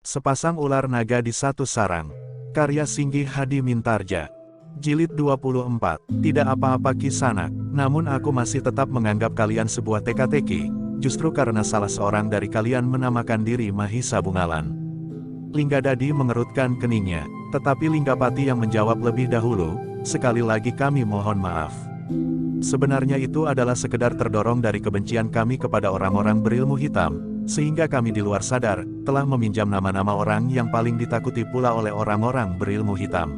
Sepasang ular naga di satu sarang. Karya Singgih Hadi Mintarja. Jilid 24. Tidak apa-apa Kisanak, namun aku masih tetap menganggap kalian sebuah teka-teki, justru karena salah seorang dari kalian menamakan diri Mahisa Bungalan. Linggadadi mengerutkan keningnya, tetapi Linggapati yang menjawab lebih dahulu, sekali lagi kami mohon maaf. Sebenarnya itu adalah sekedar terdorong dari kebencian kami kepada orang-orang berilmu hitam, sehingga kami di luar sadar, telah meminjam nama-nama orang yang paling ditakuti pula oleh orang-orang berilmu hitam.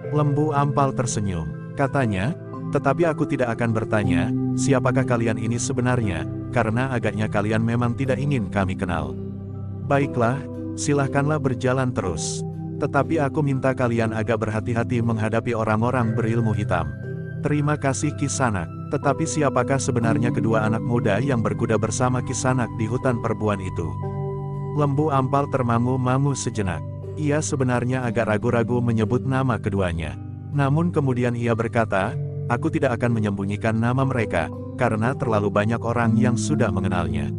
Lembu Ampal tersenyum, katanya, tetapi aku tidak akan bertanya, siapakah kalian ini sebenarnya, karena agaknya kalian memang tidak ingin kami kenal. Baiklah, silahkanlah berjalan terus. Tetapi aku minta kalian agak berhati-hati menghadapi orang-orang berilmu hitam. Terima kasih Kisanak, tetapi siapakah sebenarnya kedua anak muda yang berkuda bersama Kisanak di hutan perbuan itu? Lembu Ampal termangu-mangu sejenak. Ia sebenarnya agak ragu-ragu menyebut nama keduanya. Namun kemudian ia berkata, aku tidak akan menyembunyikan nama mereka, karena terlalu banyak orang yang sudah mengenalnya.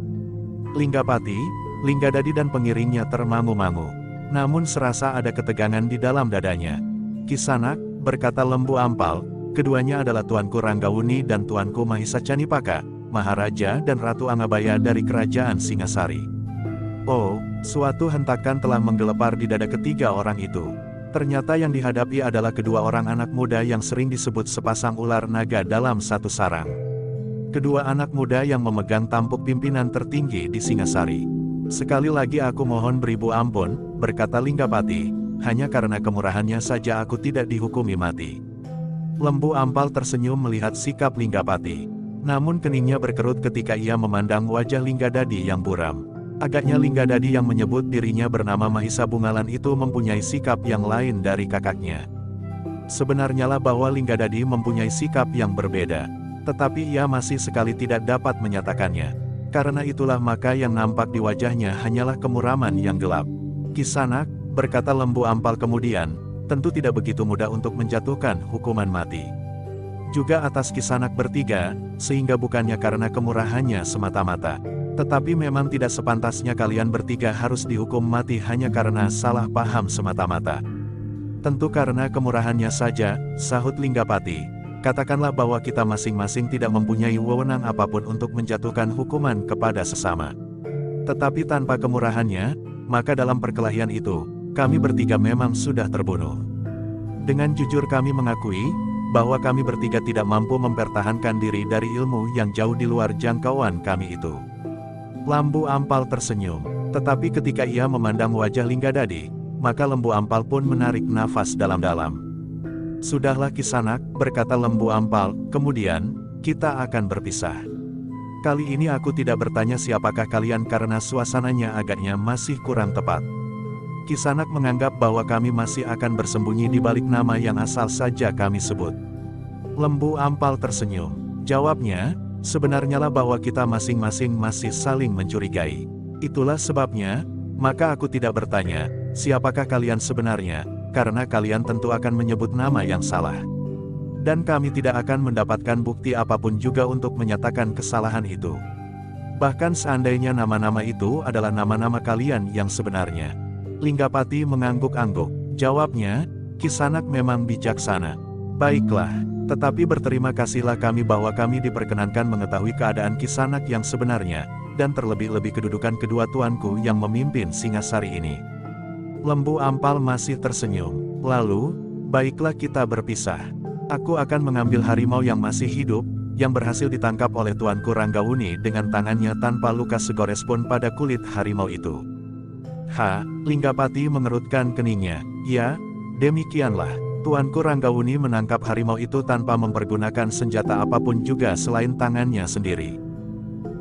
Linggapati, Linggadadi dan pengiringnya termangu-mangu. Namun serasa ada ketegangan di dalam dadanya. Kisanak, berkata Lembu Ampal, keduanya adalah Tuanku Ranggawuni dan Tuanku Mahisa Canipaka, Maharaja dan Ratu Angabaya dari Kerajaan Singasari. Oh, suatu hentakan telah menggelepar di dada ketiga orang itu. Ternyata yang dihadapi adalah kedua orang anak muda yang sering disebut sepasang ular naga dalam satu sarang. Kedua anak muda yang memegang tampuk pimpinan tertinggi di Singasari. Sekali lagi aku mohon beribu ampun, berkata Linggapati, hanya karena kemurahannya saja aku tidak dihukumi mati. Lembu Ampal tersenyum melihat sikap Linggapati. Namun keningnya berkerut ketika ia memandang wajah Linggadadi yang buram. Agaknya Linggadadi yang menyebut dirinya bernama Mahisa Bungalan itu mempunyai sikap yang lain dari kakaknya. Sebenarnya lah bahwa Linggadadi mempunyai sikap yang berbeda. Tetapi ia masih sekali tidak dapat menyatakannya. Karena itulah maka yang nampak di wajahnya hanyalah kemuraman yang gelap. Kisanak, berkata Lembu Ampal kemudian, tentu tidak begitu mudah untuk menjatuhkan hukuman mati. Juga atas Kisanak bertiga, sehingga bukannya karena kemurahannya semata-mata. Tetapi memang tidak sepantasnya kalian bertiga harus dihukum mati hanya karena salah paham semata-mata. Tentu karena kemurahannya saja, sahut Linggapati. Katakanlah bahwa kita masing-masing tidak mempunyai wewenang apapun untuk menjatuhkan hukuman kepada sesama. Tetapi tanpa kemurahannya, maka dalam perkelahian itu, kami bertiga memang sudah terbunuh. Dengan jujur kami mengakui, bahwa kami bertiga tidak mampu mempertahankan diri dari ilmu yang jauh di luar jangkauan kami itu. Lembu Ampal tersenyum, tetapi ketika ia memandang wajah Linggadadi, maka Lembu Ampal pun menarik nafas dalam-dalam. Sudahlah Kisanak, berkata Lembu Ampal, kemudian, kita akan berpisah. Kali ini aku tidak bertanya siapakah kalian karena suasananya agaknya masih kurang tepat. Kisanak menganggap bahwa kami masih akan bersembunyi di balik nama yang asal saja kami sebut. Lembu Ampal tersenyum, jawabnya, sebenarnya lah bahwa kita masing-masing masih saling mencurigai. Itulah sebabnya, maka aku tidak bertanya, siapakah kalian sebenarnya, karena kalian tentu akan menyebut nama yang salah. Dan kami tidak akan mendapatkan bukti apapun juga untuk menyatakan kesalahan itu. Bahkan seandainya nama-nama itu adalah nama-nama kalian yang sebenarnya. Linggapati mengangguk-angguk, jawabnya, Kisanak memang bijaksana. Baiklah, tetapi berterima kasihlah kami bahwa kami diperkenankan mengetahui keadaan Kisanak yang sebenarnya, dan terlebih-lebih kedudukan kedua tuanku yang memimpin Singasari ini. Lembu Ampal masih tersenyum. Lalu, baiklah kita berpisah. Aku akan mengambil harimau yang masih hidup, yang berhasil ditangkap oleh Tuanku Ranggawuni dengan tangannya tanpa luka segores pun pada kulit harimau itu. Linggapati mengerutkan keningnya. Ya, demikianlah. Tuanku Ranggawuni menangkap harimau itu tanpa mempergunakan senjata apapun juga selain tangannya sendiri.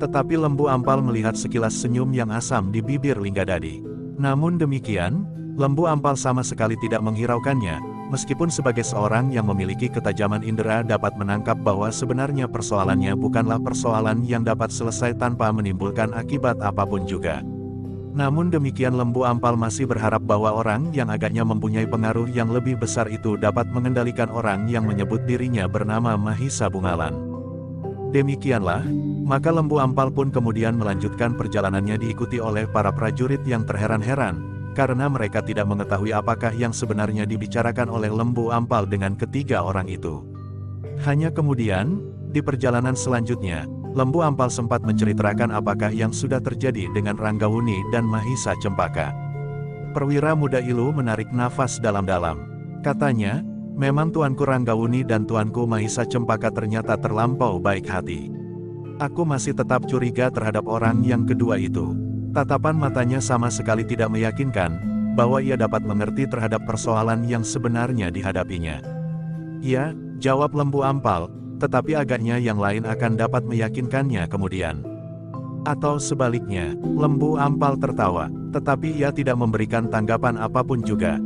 Tetapi Lembu Ampal melihat sekilas senyum yang asam di bibir Linggadadi. Namun demikian, Lembu Ampal sama sekali tidak menghiraukannya, meskipun sebagai seorang yang memiliki ketajaman indera dapat menangkap bahwa sebenarnya persoalannya bukanlah persoalan yang dapat selesai tanpa menimbulkan akibat apapun juga. Namun demikian Lembu Ampal masih berharap bahwa orang yang agaknya mempunyai pengaruh yang lebih besar itu dapat mengendalikan orang yang menyebut dirinya bernama Mahisa Bungalan. Demikianlah, maka Lembu Ampal pun kemudian melanjutkan perjalanannya diikuti oleh para prajurit yang terheran-heran, karena mereka tidak mengetahui apakah yang sebenarnya dibicarakan oleh Lembu Ampal dengan ketiga orang itu. Hanya kemudian, di perjalanan selanjutnya, Lembu Ampal sempat menceritakan apakah yang sudah terjadi dengan Ranggawuni dan Mahisa Cempaka. Perwira muda Ilu menarik nafas dalam-dalam. Katanya, memang Tuanku Ranggawuni dan Tuanku Mahisa Cempaka ternyata terlampau baik hati. Aku masih tetap curiga terhadap orang yang kedua itu. Tatapan matanya sama sekali tidak meyakinkan, bahwa ia dapat mengerti terhadap persoalan yang sebenarnya dihadapinya. "Ya," jawab Lembu Ampal, "tetapi agaknya yang lain akan dapat meyakinkannya kemudian." Atau sebaliknya, Lembu Ampal tertawa, tetapi ia tidak memberikan tanggapan apapun juga.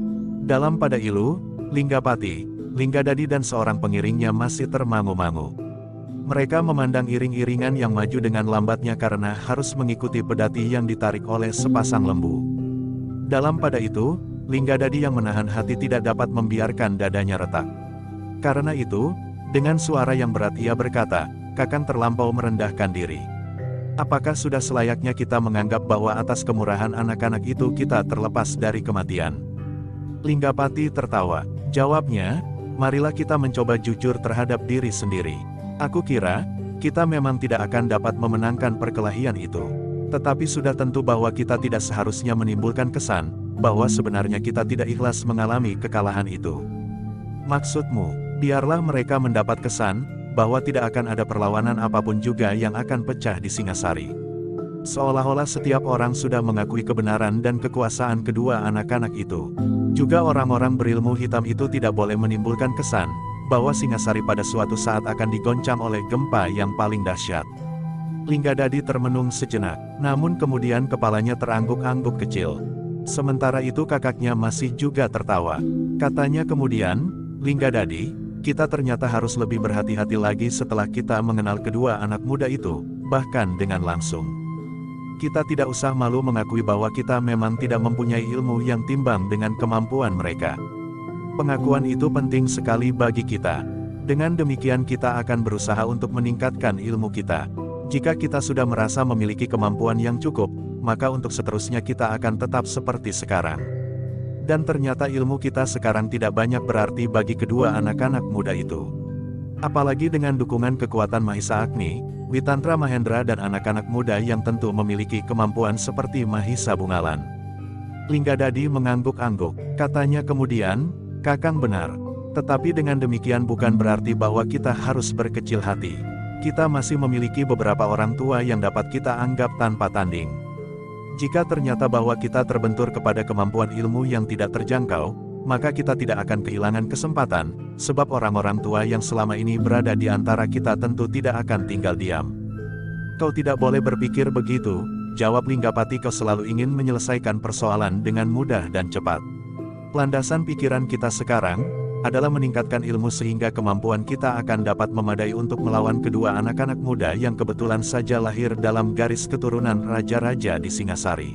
Dalam pada Ilu, Linggapati, Linggadadi dan seorang pengiringnya masih termangu-mangu. Mereka memandang iring-iringan yang maju dengan lambatnya karena harus mengikuti pedati yang ditarik oleh sepasang lembu. Dalam pada itu, Linggadadi yang menahan hati tidak dapat membiarkan dadanya retak. Karena itu, dengan suara yang berat ia berkata, "Kakang terlampau merendahkan diri. Apakah sudah selayaknya kita menganggap bahwa atas kemurahan anak-anak itu kita terlepas dari kematian?" Linggapati tertawa. Jawabnya, "Marilah kita mencoba jujur terhadap diri sendiri. Aku kira, kita memang tidak akan dapat memenangkan perkelahian itu. Tetapi sudah tentu bahwa kita tidak seharusnya menimbulkan kesan, bahwa sebenarnya kita tidak ikhlas mengalami kekalahan itu." "Maksudmu, biarlah mereka mendapat kesan, bahwa tidak akan ada perlawanan apapun juga yang akan pecah di Singasari. Seolah-olah setiap orang sudah mengakui kebenaran dan kekuasaan kedua anak-anak itu. Juga orang-orang berilmu hitam itu tidak boleh menimbulkan kesan, bahwa Singasari pada suatu saat akan digoncang oleh gempa yang paling dahsyat." Linggadadi termenung sejenak, namun kemudian kepalanya terangguk-angguk kecil. Sementara itu kakaknya masih juga tertawa. Katanya kemudian, "Linggadadi, kita ternyata harus lebih berhati-hati lagi setelah kita mengenal kedua anak muda itu, bahkan dengan langsung. Kita tidak usah malu mengakui bahwa kita memang tidak mempunyai ilmu yang timbang dengan kemampuan mereka. Pengakuan itu penting sekali bagi kita. Dengan demikian kita akan berusaha untuk meningkatkan ilmu kita. Jika kita sudah merasa memiliki kemampuan yang cukup, maka untuk seterusnya kita akan tetap seperti sekarang." Dan ternyata ilmu kita sekarang tidak banyak berarti bagi kedua anak-anak muda itu. Apalagi dengan dukungan kekuatan Mahisa Agni, Witantra Mahendra dan anak-anak muda yang tentu memiliki kemampuan seperti Mahisa Bungalan. Linggadadi mengangguk-angguk, katanya kemudian, "Kakang benar. Tetapi dengan demikian bukan berarti bahwa kita harus berkecil hati. Kita masih memiliki beberapa orang tua yang dapat kita anggap tanpa tanding. Jika ternyata bahwa kita terbentur kepada kemampuan ilmu yang tidak terjangkau, maka kita tidak akan kehilangan kesempatan, sebab orang-orang tua yang selama ini berada di antara kita tentu tidak akan tinggal diam." "Kau tidak boleh berpikir begitu," jawab Linggapati, "kau selalu ingin menyelesaikan persoalan dengan mudah dan cepat. Landasan pikiran kita sekarang adalah meningkatkan ilmu sehingga kemampuan kita akan dapat memadai untuk melawan kedua anak-anak muda yang kebetulan saja lahir dalam garis keturunan raja-raja di Singasari."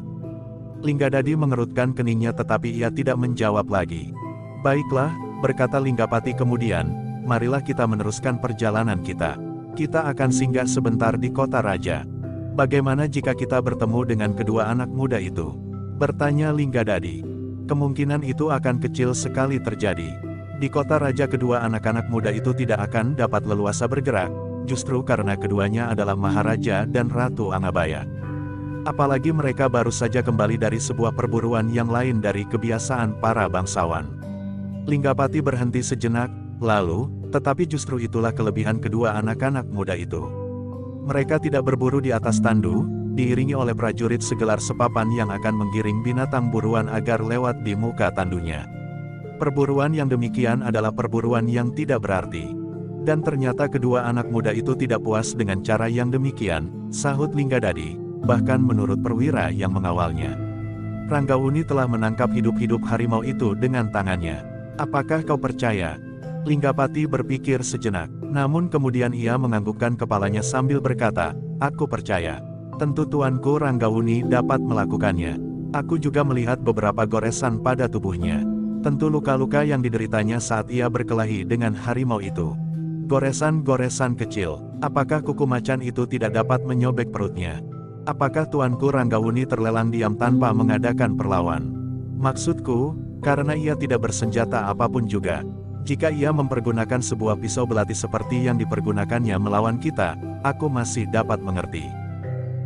Linggadadi mengerutkan keningnya tetapi ia tidak menjawab lagi. "Baiklah," berkata Linggapati kemudian, "marilah kita meneruskan perjalanan kita. Kita akan singgah sebentar di kota raja. Bagaimana jika kita bertemu dengan kedua anak muda itu?" bertanya Linggadadi. "Kemungkinan itu akan kecil sekali terjadi. Di kota raja kedua anak-anak muda itu tidak akan dapat leluasa bergerak, justru karena keduanya adalah Maharaja dan Ratu Angabaya. Apalagi mereka baru saja kembali dari sebuah perburuan yang lain dari kebiasaan para bangsawan." Linggapati berhenti sejenak, lalu, "Tetapi justru itulah kelebihan kedua anak-anak muda itu. Mereka tidak berburu di atas tandu, diiringi oleh prajurit segelar sepapan yang akan menggiring binatang buruan agar lewat di muka tandunya. Perburuan yang demikian adalah perburuan yang tidak berarti. Dan ternyata kedua anak muda itu tidak puas dengan cara yang demikian," sahut Linggadadi, "bahkan menurut perwira yang mengawalnya. Ranggawuni telah menangkap hidup-hidup harimau itu dengan tangannya. Apakah kau percaya?" Linggapati berpikir sejenak, namun kemudian ia menganggukkan kepalanya sambil berkata, "Aku percaya. Tentu Tuanku Ranggawuni dapat melakukannya. Aku juga melihat beberapa goresan pada tubuhnya. Tentu luka-luka yang dideritanya saat ia berkelahi dengan harimau itu. Goresan-goresan kecil. Apakah kuku macan itu tidak dapat menyobek perutnya? Apakah Tuanku Ranggawuni terlelang diam tanpa mengadakan perlawan?" Maksudku, karena ia tidak bersenjata apapun juga. Jika ia mempergunakan sebuah pisau belati seperti yang dipergunakannya melawan kita, aku masih dapat mengerti.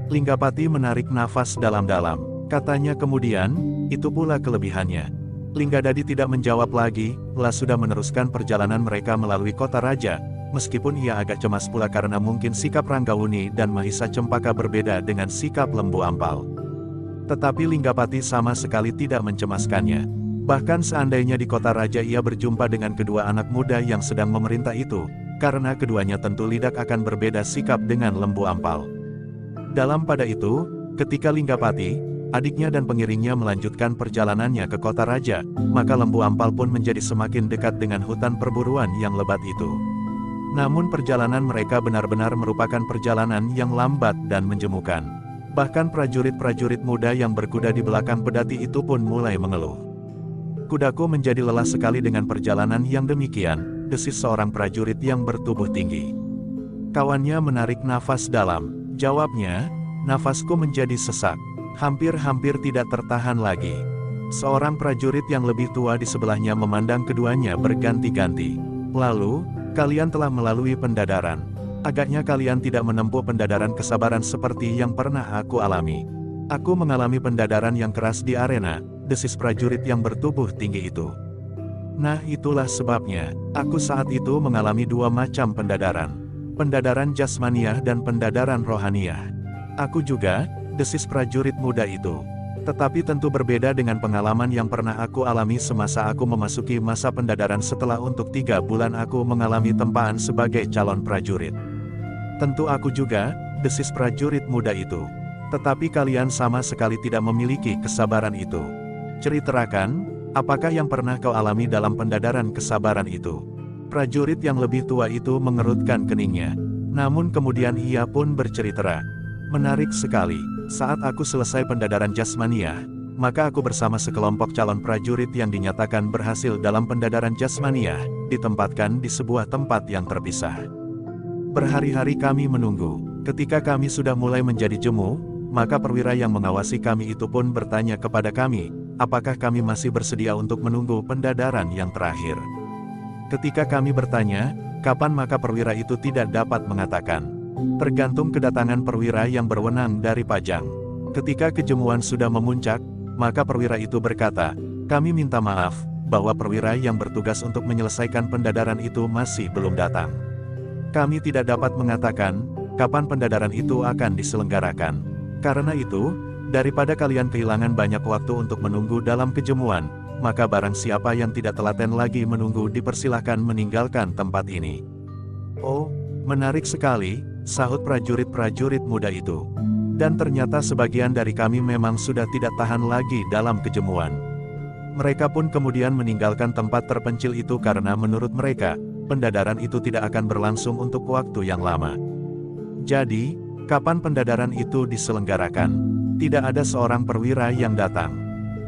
Linggapati menarik nafas dalam-dalam. Katanya kemudian, itu pula kelebihannya. Linggadadi tidak menjawab lagi, sudah meneruskan perjalanan mereka melalui kota raja, meskipun ia agak cemas pula karena mungkin sikap Ranggawuni dan Mahisa Cempaka berbeda dengan sikap Lembu Ampal. Tetapi Linggapati sama sekali tidak mencemaskannya. Bahkan seandainya di kota raja ia berjumpa dengan kedua anak muda yang sedang memerintah itu, karena keduanya tentu lidak akan berbeda sikap dengan Lembu Ampal. Dalam pada itu, ketika Linggapati, adiknya dan pengiringnya melanjutkan perjalanannya ke kota raja, maka Lembu Ampal pun menjadi semakin dekat dengan hutan perburuan yang lebat itu. Namun perjalanan mereka benar-benar merupakan perjalanan yang lambat dan menjemukan. Bahkan prajurit-prajurit muda yang berkuda di belakang pedati itu pun mulai mengeluh. Kudaku menjadi lelah sekali dengan perjalanan yang demikian, desis seorang prajurit yang bertubuh tinggi. Kawannya menarik nafas dalam. Jawabnya, nafasku menjadi sesak. Hampir-hampir tidak tertahan lagi. Seorang prajurit yang lebih tua di sebelahnya memandang keduanya berganti-ganti. Lalu, kalian telah melalui pendadaran. Agaknya kalian tidak menempuh pendadaran kesabaran seperti yang pernah aku alami. Aku mengalami pendadaran yang keras di arena, desis prajurit yang bertubuh tinggi itu. Nah itulah sebabnya, aku saat itu mengalami dua macam pendadaran. Pendadaran jasmaniah dan pendadaran rohaniah. Aku juga, desis prajurit muda itu. Tetapi tentu berbeda dengan pengalaman yang pernah aku alami semasa aku memasuki masa pendadaran setelah untuk 3 bulan aku mengalami tempaan sebagai calon prajurit. Tentu aku juga, desis prajurit muda itu. Tetapi kalian sama sekali tidak memiliki kesabaran itu. Ceritakan, apakah yang pernah kau alami dalam pendadaran kesabaran itu? Prajurit yang lebih tua itu mengerutkan keningnya. Namun kemudian ia pun bercerita. Menarik sekali, saat aku selesai pendadaran jasmaniah, maka aku bersama sekelompok calon prajurit yang dinyatakan berhasil dalam pendadaran jasmaniah, ditempatkan di sebuah tempat yang terpisah. Berhari-hari kami menunggu. Ketika kami sudah mulai menjadi jemu, maka perwira yang mengawasi kami itu pun bertanya kepada kami, apakah kami masih bersedia untuk menunggu pendadaran yang terakhir. Ketika kami bertanya, kapan, maka perwira itu tidak dapat mengatakan. Tergantung kedatangan perwira yang berwenang dari Pajang. Ketika kejemuan sudah memuncak, maka perwira itu berkata, kami minta maaf, bahwa perwira yang bertugas untuk menyelesaikan pendadaran itu masih belum datang. Kami tidak dapat mengatakan, kapan pendadaran itu akan diselenggarakan. Karena itu, daripada kalian kehilangan banyak waktu untuk menunggu dalam kejemuan, maka barang siapa yang tidak telaten lagi menunggu dipersilahkan meninggalkan tempat ini. Oh, menarik sekali, sahut prajurit-prajurit muda itu. Dan ternyata sebagian dari kami memang sudah tidak tahan lagi dalam kejemuan. Mereka pun kemudian meninggalkan tempat terpencil itu karena menurut mereka, pendadaran itu tidak akan berlangsung untuk waktu yang lama. Jadi, kapan pendadaran itu diselenggarakan? Tidak ada seorang perwira yang datang.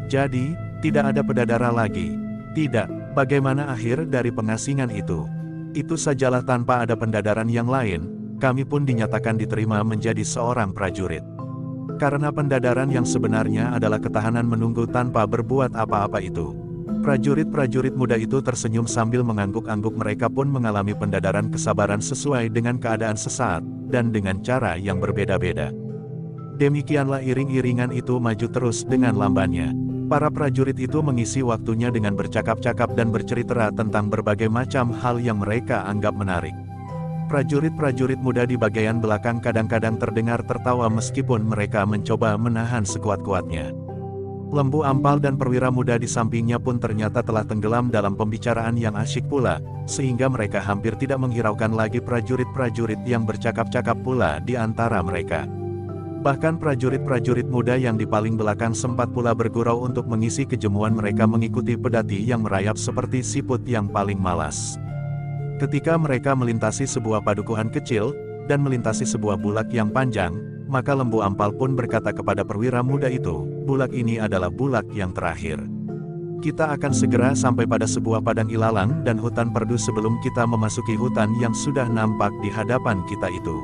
Jadi, tidak ada pendadara lagi. Tidak, bagaimana akhir dari pengasingan itu? Itu sajalah, tanpa ada pendadaran yang lain, kami pun dinyatakan diterima menjadi seorang prajurit. Karena pendadaran yang sebenarnya adalah ketahanan menunggu tanpa berbuat apa-apa itu. Prajurit-prajurit muda itu tersenyum sambil mengangguk-angguk. Mereka pun mengalami pendadaran kesabaran sesuai dengan keadaan sesaat, dan dengan cara yang berbeda-beda. Demikianlah iring-iringan itu maju terus dengan lambannya. Para prajurit itu mengisi waktunya dengan bercakap-cakap dan bercerita tentang berbagai macam hal yang mereka anggap menarik. Prajurit-prajurit muda di bagian belakang kadang-kadang terdengar tertawa meskipun mereka mencoba menahan sekuat-kuatnya. Lembu Ampal dan perwira muda di sampingnya pun ternyata telah tenggelam dalam pembicaraan yang asyik pula, sehingga mereka hampir tidak menghiraukan lagi prajurit-prajurit yang bercakap-cakap pula di antara mereka. Bahkan prajurit-prajurit muda yang di paling belakang sempat pula bergurau untuk mengisi kejemuan mereka mengikuti pedati yang merayap seperti siput yang paling malas. Ketika mereka melintasi sebuah padukuhan kecil, dan melintasi sebuah bulak yang panjang, maka Lembu Ampal pun berkata kepada perwira muda itu, bulak ini adalah bulak yang terakhir. Kita akan segera sampai pada sebuah padang ilalang dan hutan perdu sebelum kita memasuki hutan yang sudah nampak di hadapan kita itu.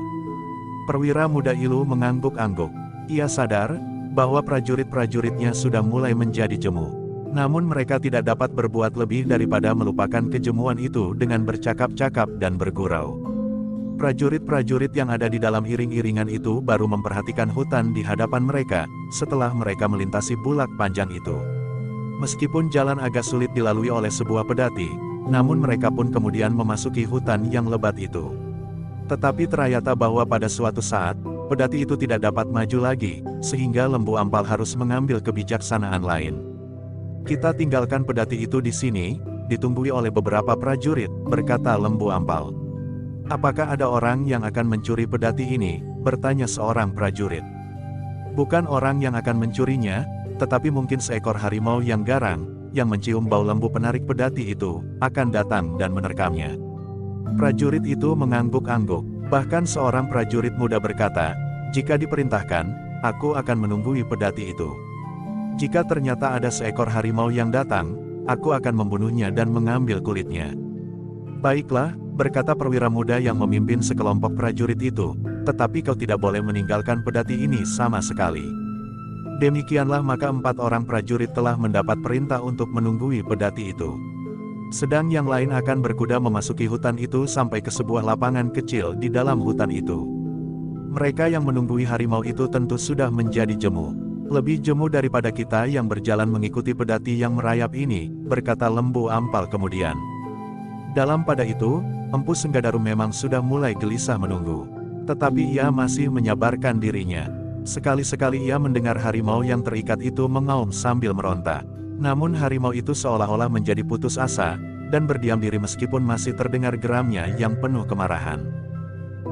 Perwira muda itu mengangguk-angguk. Ia sadar bahwa prajurit-prajuritnya sudah mulai menjadi jemu. Namun mereka tidak dapat berbuat lebih daripada melupakan kejemuan itu dengan bercakap-cakap dan bergurau. Prajurit-prajurit yang ada di dalam iring-iringan itu baru memperhatikan hutan di hadapan mereka, setelah mereka melintasi bulak panjang itu. Meskipun jalan agak sulit dilalui oleh sebuah pedati, namun mereka pun kemudian memasuki hutan yang lebat itu. Tetapi ternyata bahwa pada suatu saat, pedati itu tidak dapat maju lagi, sehingga Lembu Ampal harus mengambil kebijaksanaan lain. "Kita tinggalkan pedati itu di sini, ditunggui oleh beberapa prajurit," berkata Lembu Ampal. "Apakah ada orang yang akan mencuri pedati ini?" bertanya seorang prajurit. "Bukan orang yang akan mencurinya, tetapi mungkin seekor harimau yang garang, yang mencium bau lembu penarik pedati itu, akan datang dan menerkamnya." Prajurit itu mengangguk-angguk. Bahkan seorang prajurit muda berkata, "Jika diperintahkan, aku akan menunggui pedati itu. Jika ternyata ada seekor harimau yang datang, aku akan membunuhnya dan mengambil kulitnya." "Baiklah," berkata perwira muda yang memimpin sekelompok prajurit itu, "tetapi kau tidak boleh meninggalkan pedati ini sama sekali." Demikianlah maka 4 orang prajurit telah mendapat perintah untuk menunggui pedati itu. Sedang yang lain akan berkuda memasuki hutan itu sampai ke sebuah lapangan kecil di dalam hutan itu. Mereka yang menunggui harimau itu tentu sudah menjadi jemu. "Lebih jemu daripada kita yang berjalan mengikuti pedati yang merayap ini," berkata Lembu Ampal kemudian. Dalam pada itu, Empu Senggadaru memang sudah mulai gelisah menunggu. Tetapi ia masih menyabarkan dirinya. Sekali-sekali ia mendengar harimau yang terikat itu mengaum sambil meronta. Namun harimau itu seolah-olah menjadi putus asa, dan berdiam diri meskipun masih terdengar geramnya yang penuh kemarahan.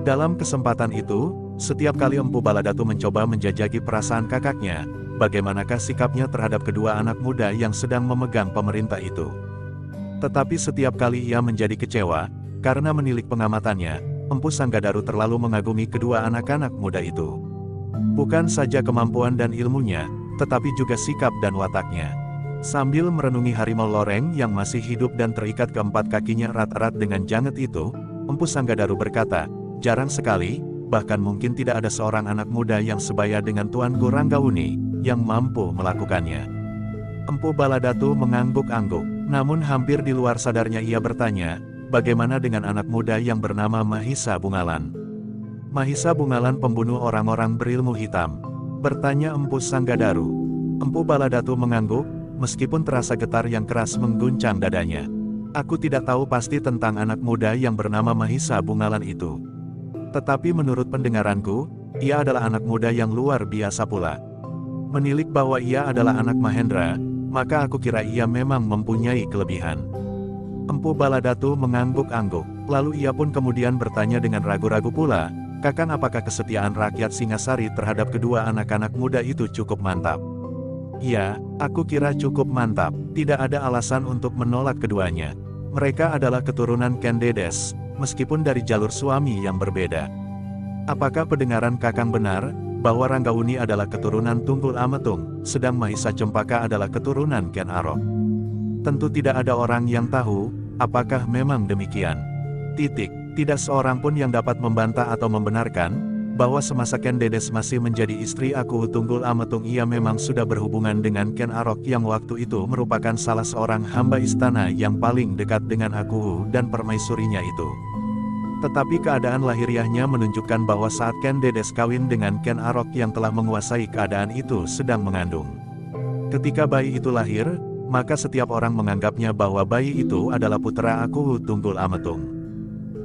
Dalam kesempatan itu, setiap kali Empu Baladatu mencoba menjajaki perasaan kakaknya, bagaimanakah sikapnya terhadap kedua anak muda yang sedang memegang pemerintah itu. Tetapi setiap kali ia menjadi kecewa, karena menilik pengamatannya, Empu Sanggadaru terlalu mengagumi kedua anak-anak muda itu. Bukan saja kemampuan dan ilmunya, tetapi juga sikap dan wataknya. Sambil merenungi harimau loreng yang masih hidup dan terikat keempat kakinya erat-erat dengan janget itu, Empu Sanggadaru berkata, "Jarang sekali, bahkan mungkin tidak ada seorang anak muda yang sebaya dengan Tuanku Ranggauni, yang mampu melakukannya." Empu Baladatu mengangguk-angguk, namun hampir di luar sadarnya ia bertanya, "Bagaimana dengan anak muda yang bernama Mahisa Bungalan?" "Mahisa Bungalan pembunuh orang-orang berilmu hitam?" bertanya Empu Sanggadaru. Empu Baladatu mengangguk, meskipun terasa getar yang keras mengguncang dadanya. "Aku tidak tahu pasti tentang anak muda yang bernama Mahisa Bungalan itu. Tetapi menurut pendengaranku, ia adalah anak muda yang luar biasa pula. Menilik bahwa ia adalah anak Mahendra, maka aku kira ia memang mempunyai kelebihan." Empu Baladatu mengangguk-angguk, lalu ia pun kemudian bertanya dengan ragu-ragu pula, "Kakang, apakah kesetiaan rakyat Singasari terhadap kedua anak-anak muda itu cukup mantap?" "Ya, aku kira cukup mantap, tidak ada alasan untuk menolak keduanya. Mereka adalah keturunan Ken Dedes, meskipun dari jalur suami yang berbeda." "Apakah pendengaran Kakang benar, bahwa Ranggauni adalah keturunan Tunggul Ametung, sedang Mahisa Cempaka adalah keturunan Ken Arok?" "Tentu tidak ada orang yang tahu, apakah memang demikian. Tidak seorang pun yang dapat membantah atau membenarkan, bahwa semasa Ken Dedes masih menjadi istri aku Tunggul Ametung ia memang sudah berhubungan dengan Ken Arok yang waktu itu merupakan salah seorang hamba istana yang paling dekat dengan aku dan permaisurinya itu. Tetapi keadaan lahiriahnya menunjukkan bahwa saat Ken Dedes kawin dengan Ken Arok yang telah menguasai keadaan itu sedang mengandung. Ketika bayi itu lahir, maka setiap orang menganggapnya bahwa bayi itu adalah putra aku Tunggul Ametung."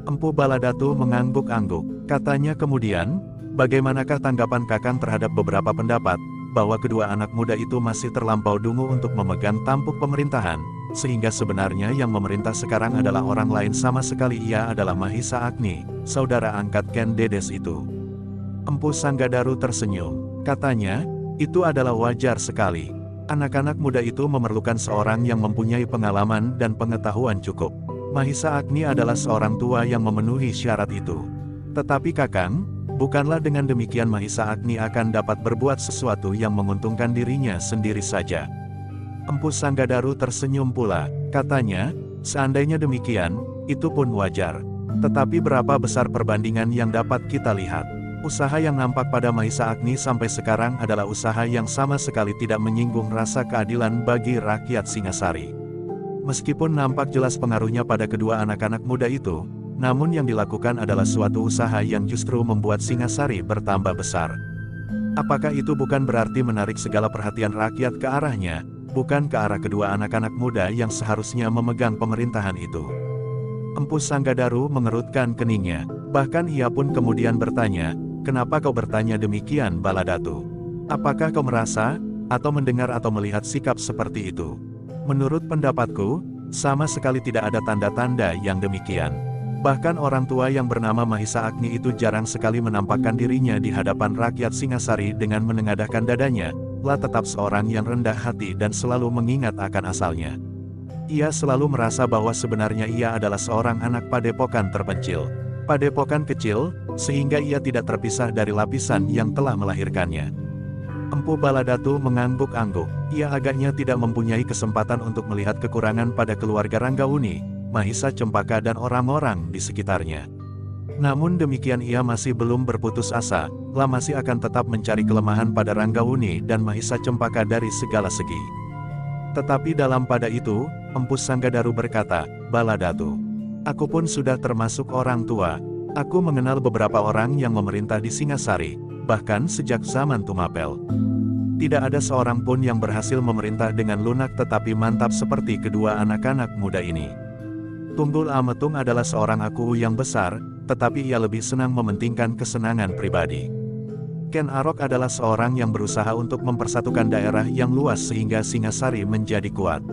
Empu Baladatu mengangguk-angguk, katanya kemudian, "Bagaimanakah tanggapan Kakang terhadap beberapa pendapat, bahwa kedua anak muda itu masih terlampau dungu untuk memegang tampuk pemerintahan, sehingga sebenarnya yang memerintah sekarang adalah orang lain sama sekali ia adalah Mahisa Agni, saudara angkat Ken Dedes itu?" Empu Sanggadaru tersenyum, katanya, "Itu adalah wajar sekali. Anak-anak muda itu memerlukan seorang yang mempunyai pengalaman dan pengetahuan cukup. Mahisa Agni adalah seorang tua yang memenuhi syarat itu. Tetapi Kakang, bukanlah dengan demikian Mahisa Agni akan dapat berbuat sesuatu yang menguntungkan dirinya sendiri saja." Empu Sanggadaru tersenyum pula, katanya, "Seandainya demikian, itu pun wajar. Tetapi berapa besar perbandingan yang dapat kita lihat? Usaha yang nampak pada Mahisa Agni sampai sekarang adalah usaha yang sama sekali tidak menyinggung rasa keadilan bagi rakyat Singasari. Meskipun nampak jelas pengaruhnya pada kedua anak-anak muda itu, namun yang dilakukan adalah suatu usaha yang justru membuat Singasari bertambah besar. Apakah itu bukan berarti menarik segala perhatian rakyat ke arahnya, bukan ke arah kedua anak-anak muda yang seharusnya memegang pemerintahan itu? Empu Sanggadaru mengerutkan keningnya, bahkan ia pun kemudian bertanya, "Kenapa kau bertanya demikian, Baladatu? Apakah kau merasa, atau mendengar atau melihat sikap seperti itu?" Menurut pendapatku, sama sekali tidak ada tanda-tanda yang demikian. Bahkan orang tua yang bernama Mahisa Agni itu jarang sekali menampakkan dirinya di hadapan rakyat Singasari dengan menengadahkan dadanya, lah tetap seorang yang rendah hati dan selalu mengingat akan asalnya. Ia selalu merasa bahwa sebenarnya ia adalah seorang anak padepokan terpencil. Padepokan kecil, sehingga ia tidak terpisah dari lapisan yang telah melahirkannya. Empu Baladatu mengangguk-angguk. Ia agaknya tidak mempunyai kesempatan untuk melihat kekurangan pada keluarga Ranggauni, Mahisa Cempaka dan orang-orang di sekitarnya. Namun demikian ia masih belum berputus asa, lah masih akan tetap mencari kelemahan pada Ranggauni dan Mahisa Cempaka dari segala segi. Tetapi dalam pada itu, Empu Sanggadaru berkata, "Baladatu, aku pun sudah termasuk orang tua. Aku mengenal beberapa orang yang memerintah di Singasari, bahkan sejak zaman Tumapel. Tidak ada seorang pun yang berhasil memerintah dengan lunak tetapi mantap seperti kedua anak-anak muda ini. Tunggul Ametung adalah seorang aku yang besar, tetapi ia lebih senang mementingkan kesenangan pribadi. Ken Arok adalah seorang yang berusaha untuk mempersatukan daerah yang luas sehingga Singasari menjadi kuat.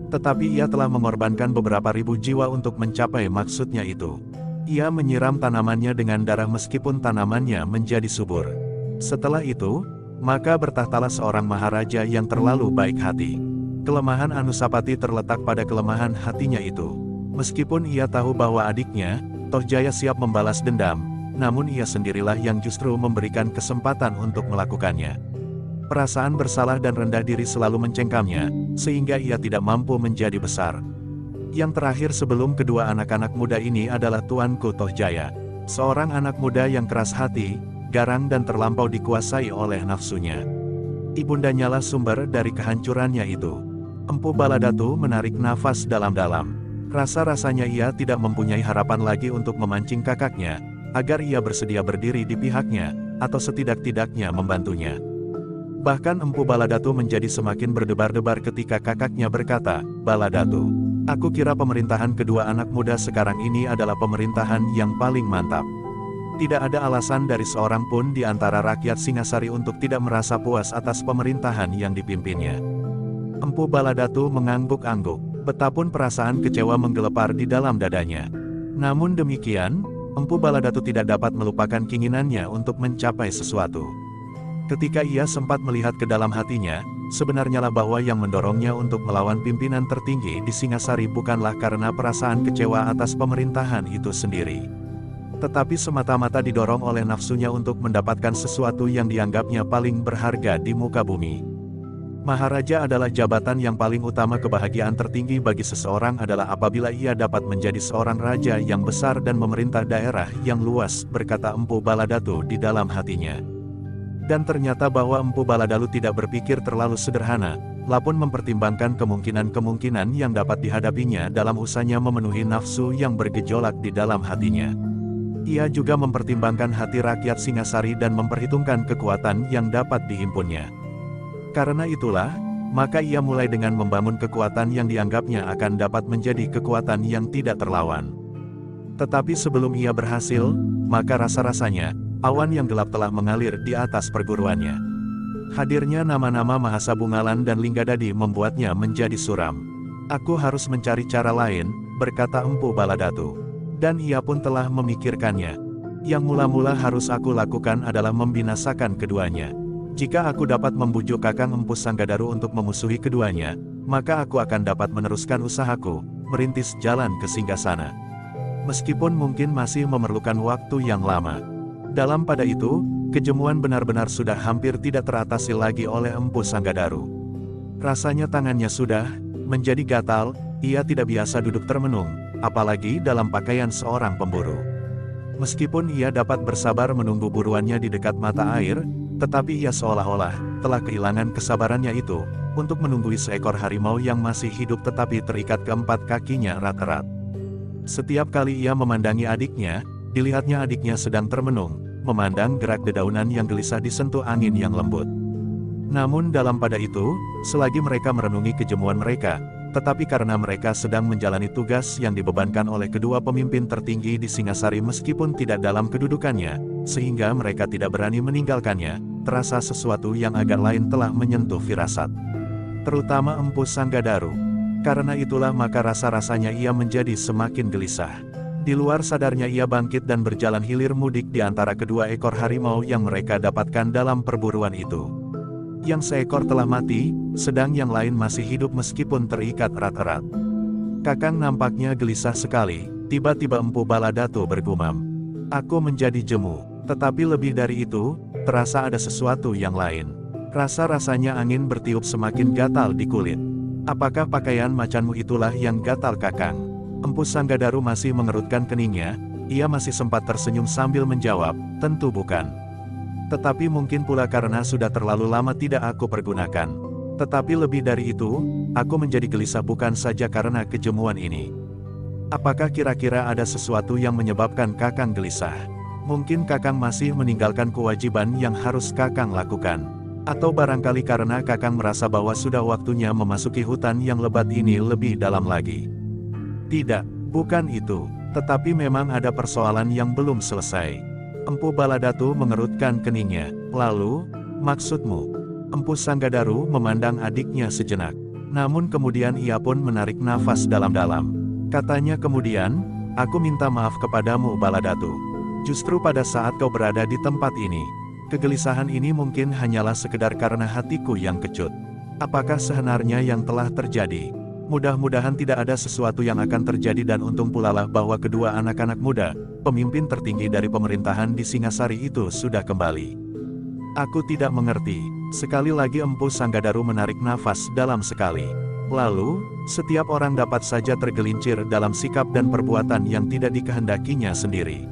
Tetapi ia telah mengorbankan beberapa ribu jiwa untuk mencapai maksudnya itu. Ia menyiram tanamannya dengan darah meskipun tanamannya menjadi subur. Setelah itu, maka bertahtalah seorang maharaja yang terlalu baik hati. Kelemahan Anusapati terletak pada kelemahan hatinya itu. Meskipun ia tahu bahwa adiknya, Tohjaya siap membalas dendam, namun ia sendirilah yang justru memberikan kesempatan untuk melakukannya. Perasaan bersalah dan rendah diri selalu mencengkamnya, sehingga ia tidak mampu menjadi besar. Yang terakhir sebelum kedua anak-anak muda ini adalah Tuanku Tohjaya. Seorang anak muda yang keras hati, garang dan terlampau dikuasai oleh nafsunya. Ibundanyalah sumber dari kehancurannya itu. Empu Baladatu menarik nafas dalam-dalam. Rasa-rasanya ia tidak mempunyai harapan lagi untuk memancing kakaknya, agar ia bersedia berdiri di pihaknya, atau setidak-tidaknya membantunya. Bahkan Empu Baladatu menjadi semakin berdebar-debar ketika kakaknya berkata, "Baladatu, aku kira pemerintahan kedua anak muda sekarang ini adalah pemerintahan yang paling mantap. Tidak ada alasan dari seorang pun di antara rakyat Singasari untuk tidak merasa puas atas pemerintahan yang dipimpinnya." Empu Baladatu mengangguk-angguk. Betapun perasaan kecewa menggelepar di dalam dadanya. Namun demikian, Empu Baladatu tidak dapat melupakan keinginannya untuk mencapai sesuatu. Ketika ia sempat melihat ke dalam hatinya, sebenarnya lah bahwa yang mendorongnya untuk melawan pimpinan tertinggi di Singasari bukanlah karena perasaan kecewa atas pemerintahan itu sendiri, tetapi semata-mata didorong oleh nafsunya untuk mendapatkan sesuatu yang dianggapnya paling berharga di muka bumi. Maharaja adalah jabatan yang paling utama. Kebahagiaan tertinggi bagi seseorang adalah apabila ia dapat menjadi seorang raja yang besar dan memerintah daerah yang luas, berkata Empu Baladatu di dalam hatinya. Dan ternyata bahwa Empu Baladatu tidak berpikir terlalu sederhana, lapun mempertimbangkan kemungkinan-kemungkinan yang dapat dihadapinya dalam usahanya memenuhi nafsu yang bergejolak di dalam hatinya. Ia juga mempertimbangkan hati rakyat Singasari dan memperhitungkan kekuatan yang dapat dihimpunnya. Karena itulah, maka ia mulai dengan membangun kekuatan yang dianggapnya akan dapat menjadi kekuatan yang tidak terlawan. Tetapi sebelum ia berhasil, maka rasa-rasanya, awan yang gelap telah mengalir di atas perguruannya. Hadirnya nama-nama Mahasa Bungalan dan Linggadadi membuatnya menjadi suram. "Aku harus mencari cara lain," berkata Empu Baladatu. Dan ia pun telah memikirkannya. Yang mula-mula harus aku lakukan adalah membinasakan keduanya. Jika aku dapat membujuk Kakang Empu Sanggadaru untuk memusuhi keduanya, maka aku akan dapat meneruskan usahaku, merintis jalan ke Singgasana. Meskipun mungkin masih memerlukan waktu yang lama. Dalam pada itu, kejemuan benar-benar sudah hampir tidak teratasi lagi oleh Empu Sanggadaru. Rasanya tangannya sudah menjadi gatal, ia tidak biasa duduk termenung, apalagi dalam pakaian seorang pemburu. Meskipun ia dapat bersabar menunggu buruannya di dekat mata air, tetapi ia seolah-olah telah kehilangan kesabarannya itu untuk menunggui seekor harimau yang masih hidup tetapi terikat keempat kakinya erat-erat. Setiap kali ia memandangi adiknya, dilihatnya adiknya sedang termenung, memandang gerak dedaunan yang gelisah disentuh angin yang lembut. Namun dalam pada itu, selagi mereka merenungi kejemuan mereka, tetapi karena mereka sedang menjalani tugas yang dibebankan oleh kedua pemimpin tertinggi di Singasari meskipun tidak dalam kedudukannya, sehingga mereka tidak berani meninggalkannya, terasa sesuatu yang agak lain telah menyentuh firasat. Terutama Empu Sanggadaru. Karena itulah maka rasa-rasanya ia menjadi semakin gelisah. Di luar sadarnya ia bangkit dan berjalan hilir mudik di antara kedua ekor harimau yang mereka dapatkan dalam perburuan itu. Yang seekor telah mati, sedang yang lain masih hidup meskipun terikat erat-erat. Kakang nampaknya gelisah sekali, tiba-tiba Empu Baladato bergumam. Aku menjadi jemu, tetapi lebih dari itu, terasa ada sesuatu yang lain. Rasa-rasanya angin bertiup semakin gatal di kulit. Apakah pakaian macanmu itulah yang gatal kakang? Empu Sanggadaru masih mengerutkan keningnya, ia masih sempat tersenyum sambil menjawab, tentu bukan. Tetapi mungkin pula karena sudah terlalu lama tidak aku pergunakan. Tetapi lebih dari itu, aku menjadi gelisah bukan saja karena kejemuan ini. Apakah kira-kira ada sesuatu yang menyebabkan kakang gelisah? Mungkin kakang masih meninggalkan kewajiban yang harus kakang lakukan. Atau barangkali karena kakang merasa bahwa sudah waktunya memasuki hutan yang lebat ini lebih dalam lagi. Tidak, bukan itu. Tetapi memang ada persoalan yang belum selesai. Empu Baladato mengerutkan keningnya. Lalu, maksudmu? Empu Sanggadaru memandang adiknya sejenak. Namun kemudian ia pun menarik nafas dalam-dalam. Katanya kemudian, aku minta maaf kepadamu Baladato. Justru pada saat kau berada di tempat ini, kegelisahan ini mungkin hanyalah sekedar karena hatiku yang kecut. Apakah sebenarnya yang telah terjadi? Mudah-mudahan tidak ada sesuatu yang akan terjadi dan untung pula lah bahwa kedua anak-anak muda, pemimpin tertinggi dari pemerintahan di Singasari itu sudah kembali. Aku tidak mengerti. Sekali lagi Empu Sanggadaru menarik nafas dalam sekali. Lalu, setiap orang dapat saja tergelincir dalam sikap dan perbuatan yang tidak dikehendakinya sendiri.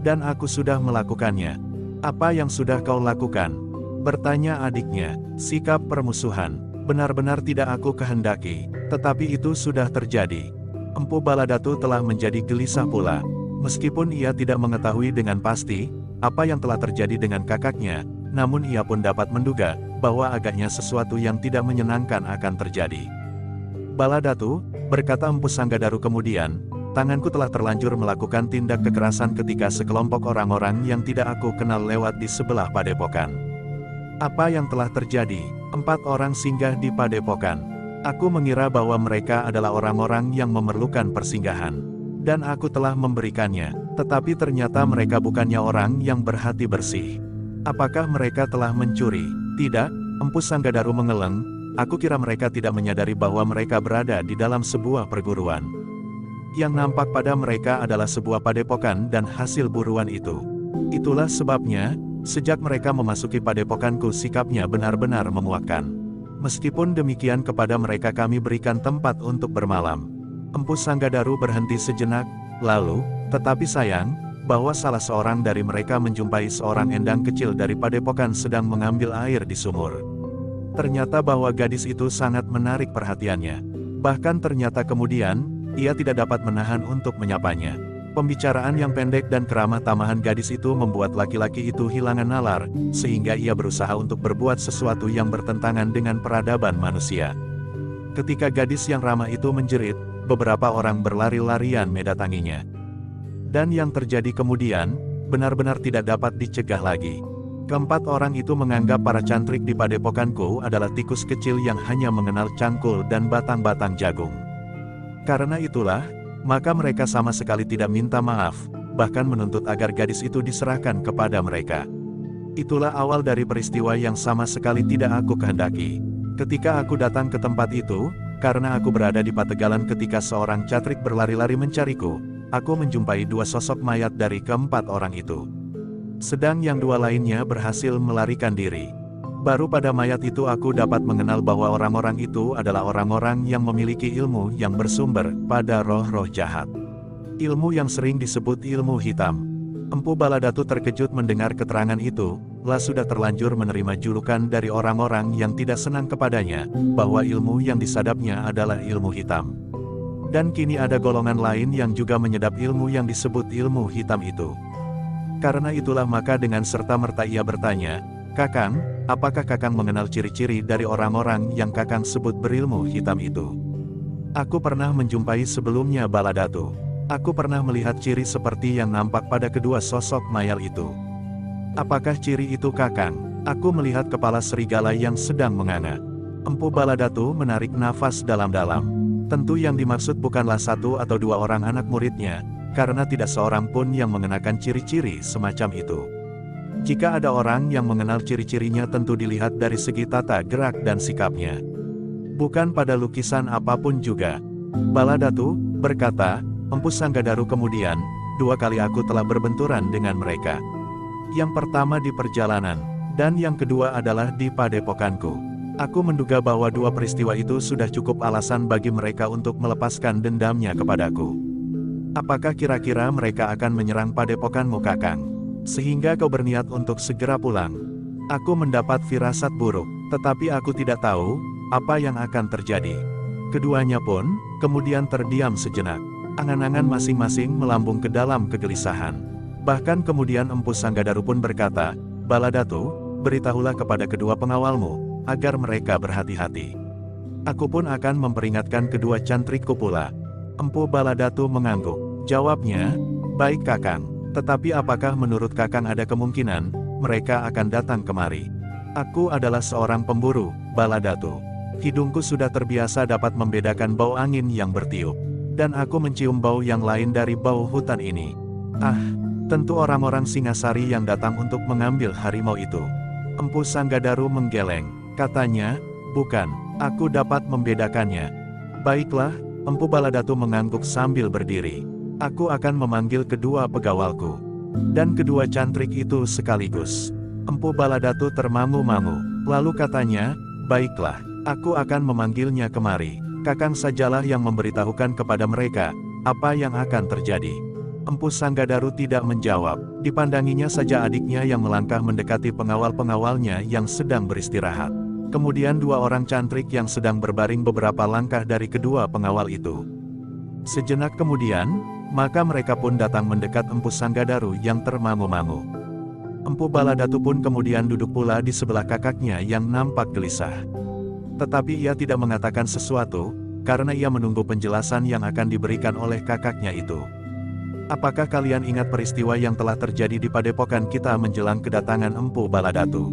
Dan aku sudah melakukannya. Apa yang sudah kau lakukan? Bertanya adiknya. Sikap permusuhan. Benar-benar tidak aku kehendaki, tetapi itu sudah terjadi. Empu Baladato telah menjadi gelisah pula. Meskipun ia tidak mengetahui dengan pasti, apa yang telah terjadi dengan kakaknya, namun ia pun dapat menduga, bahwa agaknya sesuatu yang tidak menyenangkan akan terjadi. Baladato, berkata Empu Sanggadaru kemudian, tanganku telah terlanjur melakukan tindak kekerasan ketika sekelompok orang-orang yang tidak aku kenal lewat di sebelah padepokan. Apa yang telah terjadi? 4 orang singgah di padepokan. Aku mengira bahwa mereka adalah orang-orang yang memerlukan persinggahan. Dan aku telah memberikannya, tetapi ternyata mereka bukannya orang yang berhati bersih. Apakah mereka telah mencuri? Tidak, Empu Sanggadaru mengeleng, aku kira mereka tidak menyadari bahwa mereka berada di dalam sebuah perguruan. Yang nampak pada mereka adalah sebuah padepokan dan hasil buruan itu. Itulah sebabnya, sejak mereka memasuki padepokanku sikapnya benar-benar memuakkan. Meskipun demikian kepada mereka kami berikan tempat untuk bermalam. Empu Sanggadaru berhenti sejenak, lalu, tetapi sayang, bahwa salah seorang dari mereka menjumpai seorang endang kecil dari padepokan sedang mengambil air di sumur. Ternyata bahwa gadis itu sangat menarik perhatiannya. Bahkan ternyata kemudian, ia tidak dapat menahan untuk menyapanya. Pembicaraan yang pendek dan keramah tamahan gadis itu membuat laki-laki itu hilangan nalar, sehingga ia berusaha untuk berbuat sesuatu yang bertentangan dengan peradaban manusia. Ketika gadis yang ramah itu menjerit, beberapa orang berlari-larian mendatanginya. Dan yang terjadi kemudian, benar-benar tidak dapat dicegah lagi. Keempat orang itu menganggap para cantrik di padepokanku adalah tikus kecil yang hanya mengenal cangkul dan batang-batang jagung. Karena itulah, maka mereka sama sekali tidak minta maaf, bahkan menuntut agar gadis itu diserahkan kepada mereka. Itulah awal dari peristiwa yang sama sekali tidak aku kehendaki. Ketika aku datang ke tempat itu, karena aku berada di Pategalan ketika seorang cantrik berlari-lari mencariku, aku menjumpai 2 sosok mayat dari keempat orang itu. Sedang yang 2 lainnya berhasil melarikan diri. Baru pada mayat itu aku dapat mengenal bahwa orang-orang itu adalah orang-orang yang memiliki ilmu yang bersumber pada roh-roh jahat. Ilmu yang sering disebut ilmu hitam. Empu Baladatu terkejut mendengar keterangan itu, lah sudah terlanjur menerima julukan dari orang-orang yang tidak senang kepadanya, bahwa ilmu yang disadapnya adalah ilmu hitam. Dan kini ada golongan lain yang juga menyedap ilmu yang disebut ilmu hitam itu. Karena itulah maka dengan serta-merta ia bertanya, "Kakang, apakah Kakang mengenal ciri-ciri dari orang-orang yang Kakang sebut berilmu hitam itu?" "Aku pernah menjumpai sebelumnya Baladatu. Aku pernah melihat ciri seperti yang nampak pada kedua sosok mayal itu." "Apakah ciri itu Kakang?" "Aku melihat kepala serigala yang sedang menganga." Empu Baladatu menarik nafas dalam-dalam. Tentu yang dimaksud bukanlah satu atau dua orang anak muridnya, karena tidak seorang pun yang mengenakan ciri-ciri semacam itu. Jika ada orang yang mengenal ciri-cirinya tentu dilihat dari segi tata gerak dan sikapnya. Bukan pada lukisan apapun juga. "Baladatu," berkata Empu Sanggadaru kemudian, "2 kali aku telah berbenturan dengan mereka. Yang pertama di perjalanan, dan yang kedua adalah di padepokanku. Aku menduga bahwa 2 peristiwa itu sudah cukup alasan bagi mereka untuk melepaskan dendamnya kepadaku. Apakah kira-kira mereka akan menyerang padepokanmu Kakang, sehingga kau berniat untuk segera pulang?" "Aku mendapat firasat buruk, tetapi aku tidak tahu apa yang akan terjadi." Keduanya pun kemudian terdiam sejenak. Angan-angan masing-masing melambung ke dalam kegelisahan. Bahkan kemudian Empu Sanggadaru pun berkata, "Baladatu, beritahulah kepada kedua pengawalmu, agar mereka berhati-hati. Aku pun akan memperingatkan kedua cantrikku pula." Empu Baladatu mengangguk. Jawabnya, "Baik Kakang, tetapi apakah menurut Kakang ada kemungkinan mereka akan datang kemari?" "Aku adalah seorang pemburu, Baladatu. Hidungku sudah terbiasa dapat membedakan bau angin yang bertiup. Dan aku mencium bau yang lain dari bau hutan ini. Ah, tentu orang-orang Singasari yang datang untuk mengambil harimau itu." Empu Sanggadaru menggeleng. Katanya, "Bukan, aku dapat membedakannya." "Baiklah," Empu Baladatu mengangguk sambil berdiri. "Aku akan memanggil kedua pegawalku. Dan kedua cantrik itu sekaligus." Empu Baladatu termangu-mangu. Lalu katanya, "Baiklah, aku akan memanggilnya kemari. Kakang sajalah yang memberitahukan kepada mereka apa yang akan terjadi." Empu Sanggadaru tidak menjawab. Dipandanginya saja adiknya yang melangkah mendekati pengawal-pengawalnya yang sedang beristirahat. Kemudian 2 orang cantrik yang sedang berbaring beberapa langkah dari kedua pengawal itu. Sejenak kemudian, maka mereka pun datang mendekat Empu Sanggadaru yang termangu-mangu. Empu Baladatu pun kemudian duduk pula di sebelah kakaknya yang nampak gelisah. Tetapi ia tidak mengatakan sesuatu, karena ia menunggu penjelasan yang akan diberikan oleh kakaknya itu. "Apakah kalian ingat peristiwa yang telah terjadi di padepokan kita menjelang kedatangan Empu Baladatu?"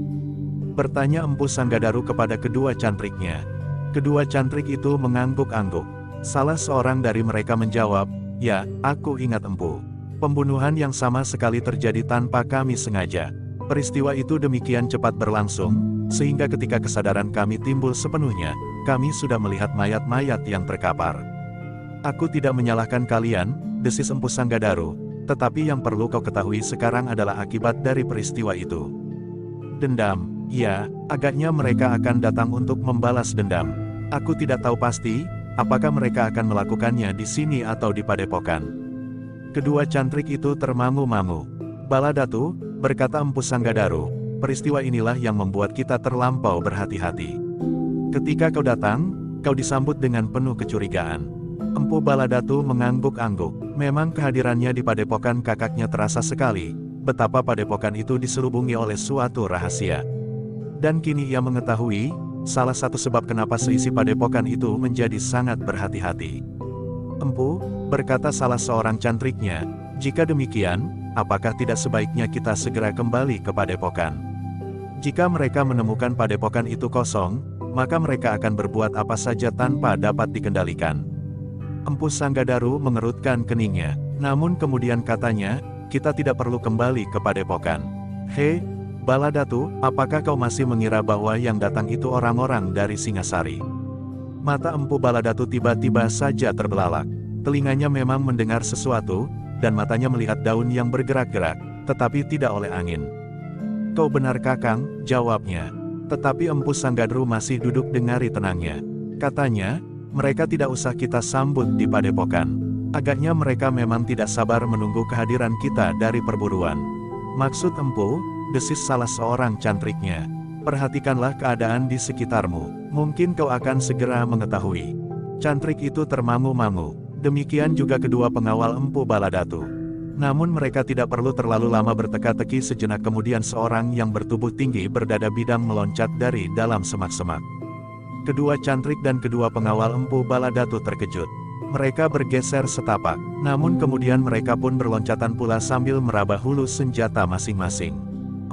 bertanya Empu Sanggadaru kepada kedua cantriknya. Kedua cantrik itu mengangguk-angguk. Salah seorang dari mereka menjawab, "Ya, aku ingat Empu. Pembunuhan yang sama sekali terjadi tanpa kami sengaja. Peristiwa itu demikian cepat berlangsung, sehingga ketika kesadaran kami timbul sepenuhnya, kami sudah melihat mayat-mayat yang terkapar." "Aku tidak menyalahkan kalian," desis Empu Sanggadaru, "tetapi yang perlu kau ketahui sekarang adalah akibat dari peristiwa itu. Dendam, ya, agaknya mereka akan datang untuk membalas dendam. Aku tidak tahu pasti, apakah mereka akan melakukannya di sini atau di padepokan." Kedua cantrik itu termangu-mangu. "Baladatu," berkata Empu Sanggadaru, "peristiwa inilah yang membuat kita terlampau berhati-hati. Ketika kau datang, kau disambut dengan penuh kecurigaan." Empu Baladatu mengangguk-angguk. Memang kehadirannya di padepokan kakaknya terasa sekali, betapa padepokan itu diselubungi oleh suatu rahasia. Dan kini ia mengetahui, salah satu sebab kenapa seisi padepokan itu menjadi sangat berhati-hati. "Empu," berkata salah seorang cantriknya, "jika demikian, apakah tidak sebaiknya kita segera kembali ke padepokan? Jika mereka menemukan padepokan itu kosong, maka mereka akan berbuat apa saja tanpa dapat dikendalikan." Empu Sanggadaru mengerutkan keningnya. Namun kemudian katanya, "Kita tidak perlu kembali ke padepokan." "Hei, Baladatu, apakah kau masih mengira bahwa yang datang itu orang-orang dari Singasari?" Mata Empu Baladatu tiba-tiba saja terbelalak. Telinganya memang mendengar sesuatu, dan matanya melihat daun yang bergerak-gerak, tetapi tidak oleh angin. "Kau benar Kakang," jawabnya. Tetapi Empu Sanggadaru masih duduk dengari tenangnya. Katanya, "Mereka tidak usah kita sambut di padepokan. Agaknya mereka memang tidak sabar menunggu kehadiran kita dari perburuan. Maksud empu, desis salah seorang cantriknya. Perhatikanlah keadaan di sekitarmu, mungkin kau akan segera mengetahui. Cantrik itu termangu-mangu, demikian juga kedua pengawal Empu Baladatu. Namun mereka tidak perlu terlalu lama berteka-teki. Sejenak kemudian seorang yang bertubuh tinggi berdada bidang meloncat dari dalam semak-semak. Kedua cantrik dan kedua pengawal Empu Baladatu terkejut. Mereka bergeser setapak, namun kemudian mereka pun berloncatan pula sambil meraba hulu senjata masing-masing.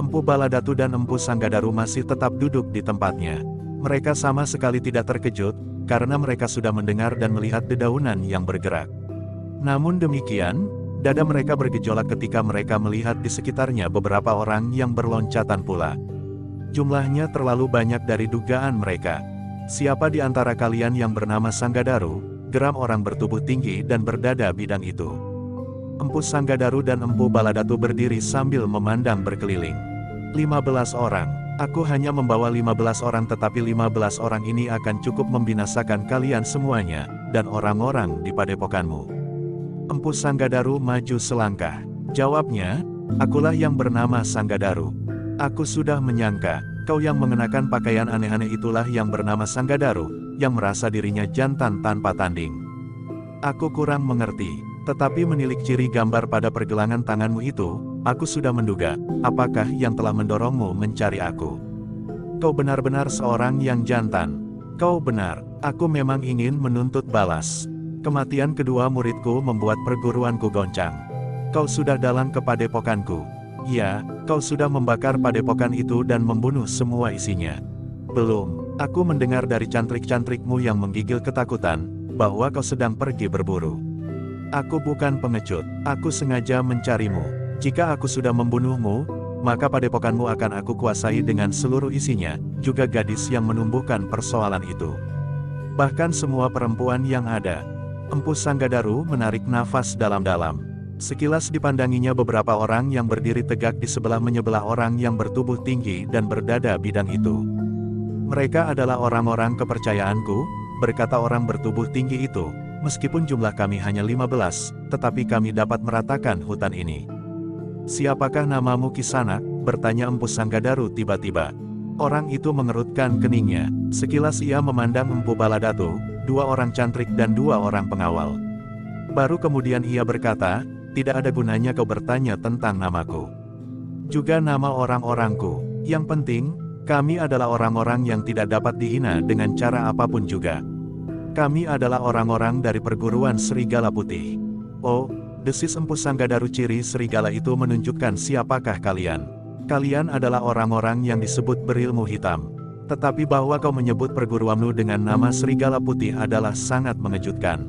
Empu Baladatu dan Empu Sanggadaru masih tetap duduk di tempatnya. Mereka sama sekali tidak terkejut, karena mereka sudah mendengar dan melihat dedaunan yang bergerak. Namun demikian, dada mereka bergejolak ketika mereka melihat di sekitarnya beberapa orang yang berloncatan pula. Jumlahnya terlalu banyak dari dugaan mereka. Siapa di antara kalian yang bernama Sanggadaru? Geram orang bertubuh tinggi dan berdada bidang itu. Empu Sanggadaru dan Empu Baladatu berdiri sambil memandang berkeliling. 15 orang. Aku hanya membawa 15 orang, tetapi 15 orang ini akan cukup membinasakan kalian semuanya, dan orang-orang di padepokanmu. Empu Sanggadaru maju selangkah. Jawabnya, akulah yang bernama Sanggadaru. Aku sudah menyangka, kau yang mengenakan pakaian aneh-aneh itulah yang bernama Sanggadaru, yang merasa dirinya jantan tanpa tanding. Aku kurang mengerti, tetapi menilik ciri gambar pada pergelangan tanganmu itu, aku sudah menduga, apakah yang telah mendorongmu mencari aku. Kau benar-benar seorang yang jantan. Kau benar, aku memang ingin menuntut balas. Kematian kedua muridku membuat perguruanku goncang. Kau sudah dalang ke padepokanku. Ya, kau sudah membakar padepokan itu dan membunuh semua isinya. Belum, aku mendengar dari cantrik-cantrikmu yang menggigil ketakutan, bahwa kau sedang pergi berburu. Aku bukan pengecut, aku sengaja mencarimu. Jika aku sudah membunuhmu, maka padepokanmu akan aku kuasai dengan seluruh isinya, juga gadis yang menumbuhkan persoalan itu. Bahkan semua perempuan yang ada. Empu Sanggadaru menarik nafas dalam-dalam. Sekilas dipandanginya beberapa orang yang berdiri tegak di sebelah-menyebelah orang yang bertubuh tinggi dan berdada bidang itu. Mereka adalah orang-orang kepercayaanku, berkata orang bertubuh tinggi itu. Meskipun jumlah kami hanya 15, tetapi kami dapat meratakan hutan ini. Siapakah namamu Kisanak? Bertanya Empu Sanggadaru tiba-tiba. Orang itu mengerutkan keningnya. Sekilas ia memandang Empu Baladatu, 2 orang cantrik dan 2 orang pengawal. Baru kemudian ia berkata, tidak ada gunanya kau bertanya tentang namaku. Juga nama orang-orangku. Yang penting, kami adalah orang-orang yang tidak dapat dihina dengan cara apapun juga. Kami adalah orang-orang dari perguruan Serigala Putih. Oh, desis Empu Sanggadaru. Ciri serigala itu menunjukkan siapakah kalian. Kalian adalah orang-orang yang disebut berilmu hitam. Tetapi bahwa kau menyebut perguruanmu dengan nama Serigala Putih adalah sangat mengejutkan.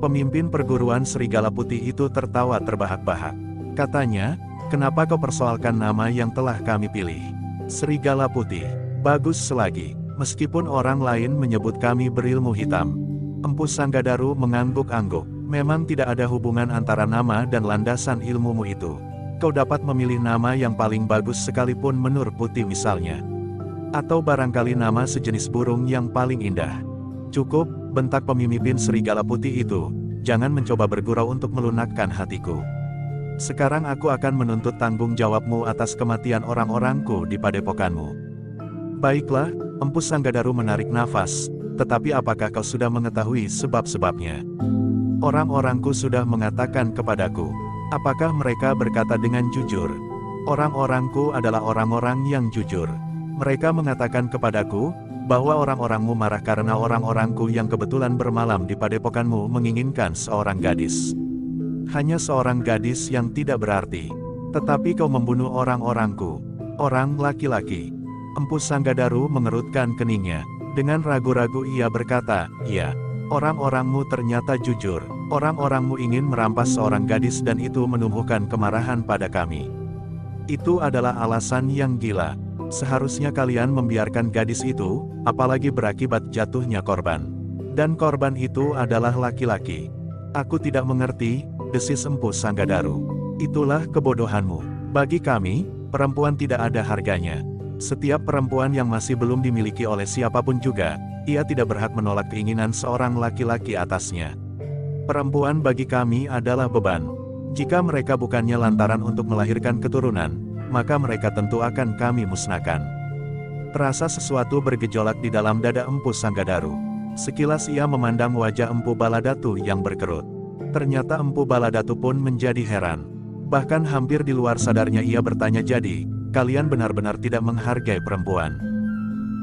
Pemimpin perguruan Serigala Putih itu tertawa terbahak-bahak. Katanya, kenapa kau persoalkan nama yang telah kami pilih? Serigala Putih. Bagus selagi. Meskipun orang lain menyebut kami berilmu hitam. Empu Sanggadaru mengangguk-angguk. Memang tidak ada hubungan antara nama dan landasan ilmumu itu. Kau dapat memilih nama yang paling bagus sekalipun menur putih misalnya. Atau barangkali nama sejenis burung yang paling indah. Cukup, bentak pemimpin Serigala Putih itu. Jangan mencoba bergurau untuk melunakkan hatiku. Sekarang aku akan menuntut tanggung jawabmu atas kematian orang-orangku di padepokanmu. Baiklah, Empu Sanggadaru menarik nafas, tetapi apakah kau sudah mengetahui sebab-sebabnya? Orang-orangku sudah mengatakan kepadaku. Apakah mereka berkata dengan jujur? Orang-orangku adalah orang-orang yang jujur. Mereka mengatakan kepadaku, bahwa orang-orangmu marah karena orang-orangku yang kebetulan bermalam di padepokanmu menginginkan seorang gadis. Hanya seorang gadis yang tidak berarti. Tetapi kau membunuh orang-orangku. Orang laki-laki. Empu Sanggadaru mengerutkan keningnya. Dengan ragu-ragu ia berkata, ya, orang-orangmu ternyata jujur. Orang-orangmu ingin merampas seorang gadis dan itu menumbuhkan kemarahan pada kami. Itu adalah alasan yang gila. Seharusnya kalian membiarkan gadis itu, apalagi berakibat jatuhnya korban. Dan korban itu adalah laki-laki. Aku tidak mengerti, desis Empu Sanggadaru. Itulah kebodohanmu. Bagi kami, perempuan tidak ada harganya. Setiap perempuan yang masih belum dimiliki oleh siapapun juga, ia tidak berhak menolak keinginan seorang laki-laki atasnya. Perempuan bagi kami adalah beban. Jika mereka bukannya lantaran untuk melahirkan keturunan, maka mereka tentu akan kami musnahkan. Terasa sesuatu bergejolak di dalam dada Empu Sanggadaru. Sekilas ia memandang wajah Empu Baladatu yang berkerut. Ternyata Empu Baladatu pun menjadi heran. Bahkan hampir di luar sadarnya ia bertanya, jadi, kalian benar-benar tidak menghargai perempuan.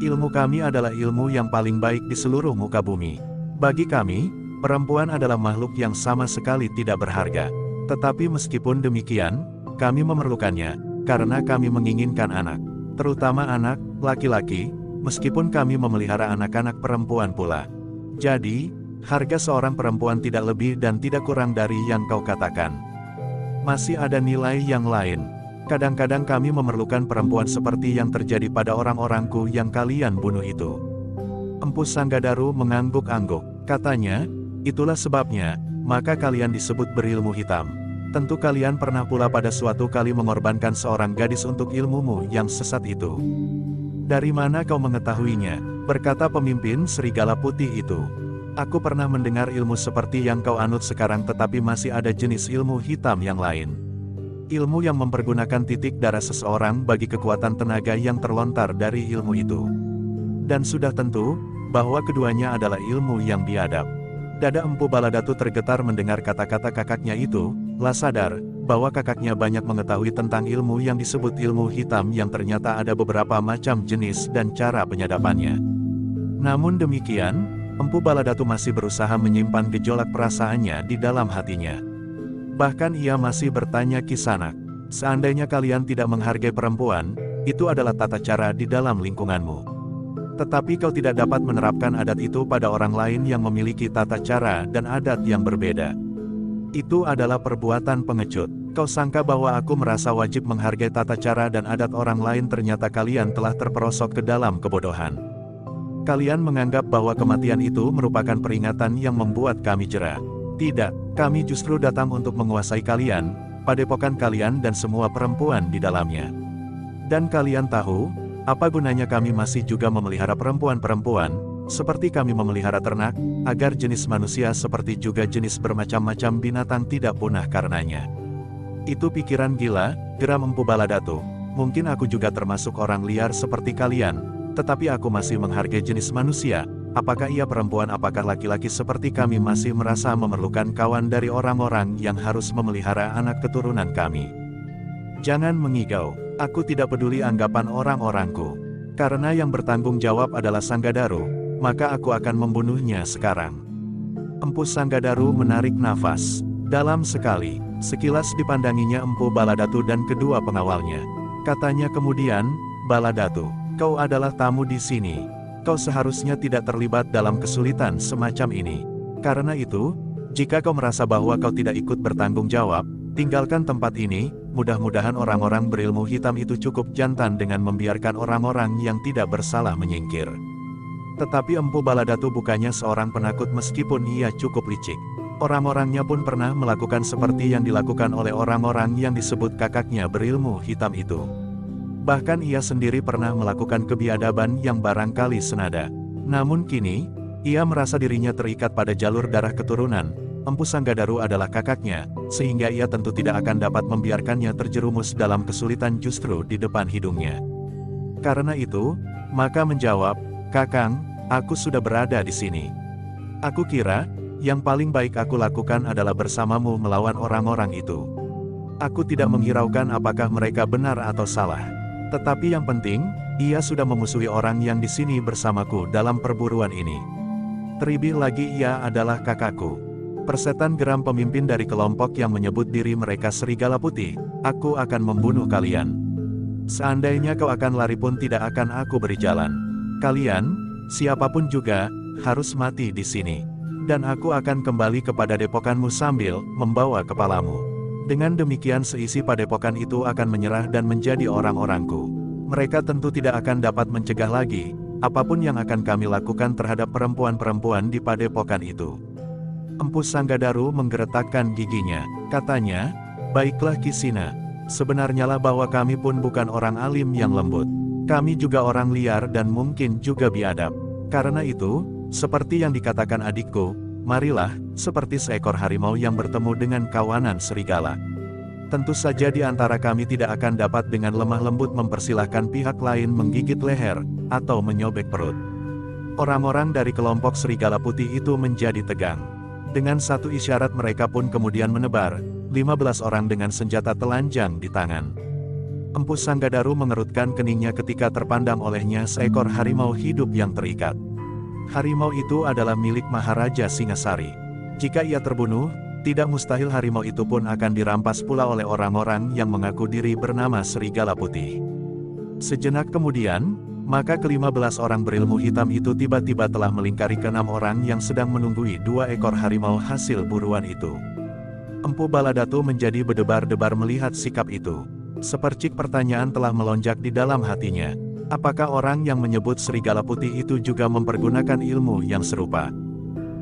Ilmu kami adalah ilmu yang paling baik di seluruh muka bumi. Bagi kami, perempuan adalah makhluk yang sama sekali tidak berharga. Tetapi meskipun demikian, kami memerlukannya, karena kami menginginkan anak. Terutama anak laki-laki, meskipun kami memelihara anak-anak perempuan pula. Jadi, harga seorang perempuan tidak lebih dan tidak kurang dari yang kau katakan. Masih ada nilai yang lain. Kadang-kadang kami memerlukan perempuan seperti yang terjadi pada orang-orangku yang kalian bunuh itu. Empu Sanggadaru mengangguk-angguk. Katanya, itulah sebabnya, maka kalian disebut berilmu hitam. Tentu kalian pernah pula pada suatu kali mengorbankan seorang gadis untuk ilmumu yang sesat itu. Dari mana kau mengetahuinya? Berkata pemimpin serigala putih itu. Aku pernah mendengar ilmu seperti yang kau anut sekarang, tetapi masih ada jenis ilmu hitam yang lain. Ilmu yang mempergunakan titik darah seseorang bagi kekuatan tenaga yang terlontar dari ilmu itu. Dan sudah tentu, bahwa keduanya adalah ilmu yang biadab. Dada Empu Baladatu tergetar mendengar kata-kata kakaknya itu, lah sadar, bahwa kakaknya banyak mengetahui tentang ilmu yang disebut ilmu hitam yang ternyata ada beberapa macam jenis dan cara penyadapannya. Namun demikian, Empu Baladatu masih berusaha menyimpan gejolak perasaannya di dalam hatinya. Bahkan ia masih bertanya, Kisanak, seandainya kalian tidak menghargai perempuan, itu adalah tata cara di dalam lingkunganmu. Tetapi kau tidak dapat menerapkan adat itu pada orang lain yang memiliki tata cara dan adat yang berbeda. Itu adalah perbuatan pengecut. Kau sangka bahwa aku merasa wajib menghargai tata cara dan adat orang lain, ternyata kalian telah terperosok ke dalam kebodohan. Kalian menganggap bahwa kematian itu merupakan peringatan yang membuat kami jera. Tidak, kami justru datang untuk menguasai kalian, padepokan kalian dan semua perempuan di dalamnya. Dan kalian tahu, apa gunanya kami masih juga memelihara perempuan-perempuan, seperti kami memelihara ternak, agar jenis manusia seperti juga jenis bermacam-macam binatang tidak punah karenanya. Itu pikiran gila, geram Empu Baladatu. Mungkin aku juga termasuk orang liar seperti kalian, tetapi aku masih menghargai jenis manusia. Apakah ia perempuan apakah laki-laki seperti kami masih merasa memerlukan kawan dari orang-orang yang harus memelihara anak keturunan kami. Jangan mengigau. Aku tidak peduli anggapan orang-orangku. Karena yang bertanggung jawab adalah Sanggadaru, maka aku akan membunuhnya sekarang. Empu Sanggadaru menarik nafas dalam sekali. Sekilas dipandanginya Empu Baladatu dan kedua pengawalnya. Katanya kemudian, Baladatu, kau adalah tamu di sini. Kau seharusnya tidak terlibat dalam kesulitan semacam ini. Karena itu, jika kau merasa bahwa kau tidak ikut bertanggung jawab, tinggalkan tempat ini. Mudah-mudahan orang-orang berilmu hitam itu cukup jantan dengan membiarkan orang-orang yang tidak bersalah menyingkir. Tetapi Empu Baladatu bukannya seorang penakut meskipun ia cukup licik. Orang-orangnya pun pernah melakukan seperti yang dilakukan oleh orang-orang yang disebut kakaknya berilmu hitam itu. Bahkan ia sendiri pernah melakukan kebiadaban yang barangkali senada. Namun kini, ia merasa dirinya terikat pada jalur darah keturunan. Empu Sanggadaru adalah kakaknya, sehingga ia tentu tidak akan dapat membiarkannya terjerumus dalam kesulitan justru di depan hidungnya. Karena itu, maka menjawab, Kakang, aku sudah berada di sini. Aku kira, yang paling baik aku lakukan adalah bersamamu melawan orang-orang itu. Aku tidak menghiraukan apakah mereka benar atau salah. Tetapi yang penting, ia sudah memusuhi orang yang di sini bersamaku dalam perburuan ini. Terlebih lagi ia adalah kakakku. Persetan geram pemimpin dari kelompok yang menyebut diri mereka Serigala Putih, aku akan membunuh kalian. Seandainya kau akan lari pun tidak akan aku beri jalan. Kalian, siapapun juga, harus mati di sini. Dan aku akan kembali kepada depokanmu sambil membawa kepalamu. Dengan demikian seisi padepokan itu akan menyerah dan menjadi orang-orangku. Mereka tentu tidak akan dapat mencegah lagi, apapun yang akan kami lakukan terhadap perempuan-perempuan di padepokan itu. Empu Sanggadaru menggeretakkan giginya. Katanya, baiklah Kisina, sebenarnya lah bahwa kami pun bukan orang alim yang lembut. Kami juga orang liar dan mungkin juga biadab. Karena itu, seperti yang dikatakan adikku, marilah, seperti seekor harimau yang bertemu dengan kawanan serigala. Tentu saja di antara kami tidak akan dapat dengan lemah lembut mempersilahkan pihak lain menggigit leher, atau menyobek perut. Orang-orang dari kelompok serigala putih itu menjadi tegang. Dengan satu isyarat mereka pun kemudian menebar, 15 orang dengan senjata telanjang di tangan. Empu Sanggadaru mengerutkan keningnya ketika terpandang olehnya seekor harimau hidup yang terikat. Harimau itu adalah milik Maharaja Singasari. Jika ia terbunuh, tidak mustahil harimau itu pun akan dirampas pula oleh orang-orang yang mengaku diri bernama Serigala Putih. Sejenak kemudian, maka ke-15 orang berilmu hitam itu tiba-tiba telah melingkari ke-6 orang yang sedang menunggui 2 ekor harimau hasil buruan itu. Empu Baladatu menjadi berdebar-debar melihat sikap itu. Sepercik pertanyaan telah melonjak di dalam hatinya. Apakah orang yang menyebut Serigala Putih itu juga mempergunakan ilmu yang serupa?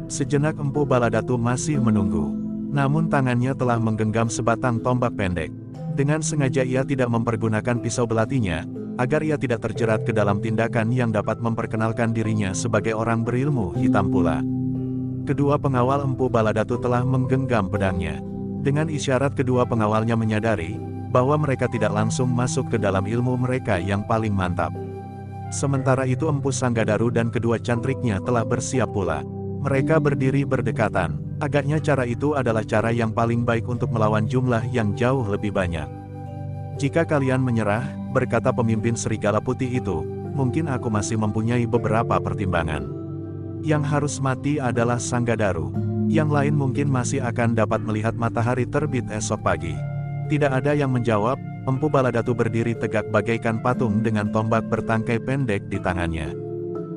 Sejenak Empu Baladatu masih menunggu. Namun tangannya telah menggenggam sebatang tombak pendek. Dengan sengaja ia tidak mempergunakan pisau belatinya, agar ia tidak terjerat ke dalam tindakan yang dapat memperkenalkan dirinya sebagai orang berilmu hitam pula. Kedua pengawal Empu Baladatu telah menggenggam pedangnya. Dengan isyarat kedua pengawalnya menyadari, bahwa mereka tidak langsung masuk ke dalam ilmu mereka yang paling mantap. Sementara itu Empu Sanggadaru dan kedua cantriknya telah bersiap pula. Mereka berdiri berdekatan. Agaknya cara itu adalah cara yang paling baik untuk melawan jumlah yang jauh lebih banyak. Jika kalian menyerah, berkata pemimpin Serigala Putih itu, mungkin aku masih mempunyai beberapa pertimbangan. Yang harus mati adalah Sanggadaru. Yang lain mungkin masih akan dapat melihat matahari terbit esok pagi. Tidak ada yang menjawab. Empu Baladatu berdiri tegak bagaikan patung dengan tombak bertangkai pendek di tangannya.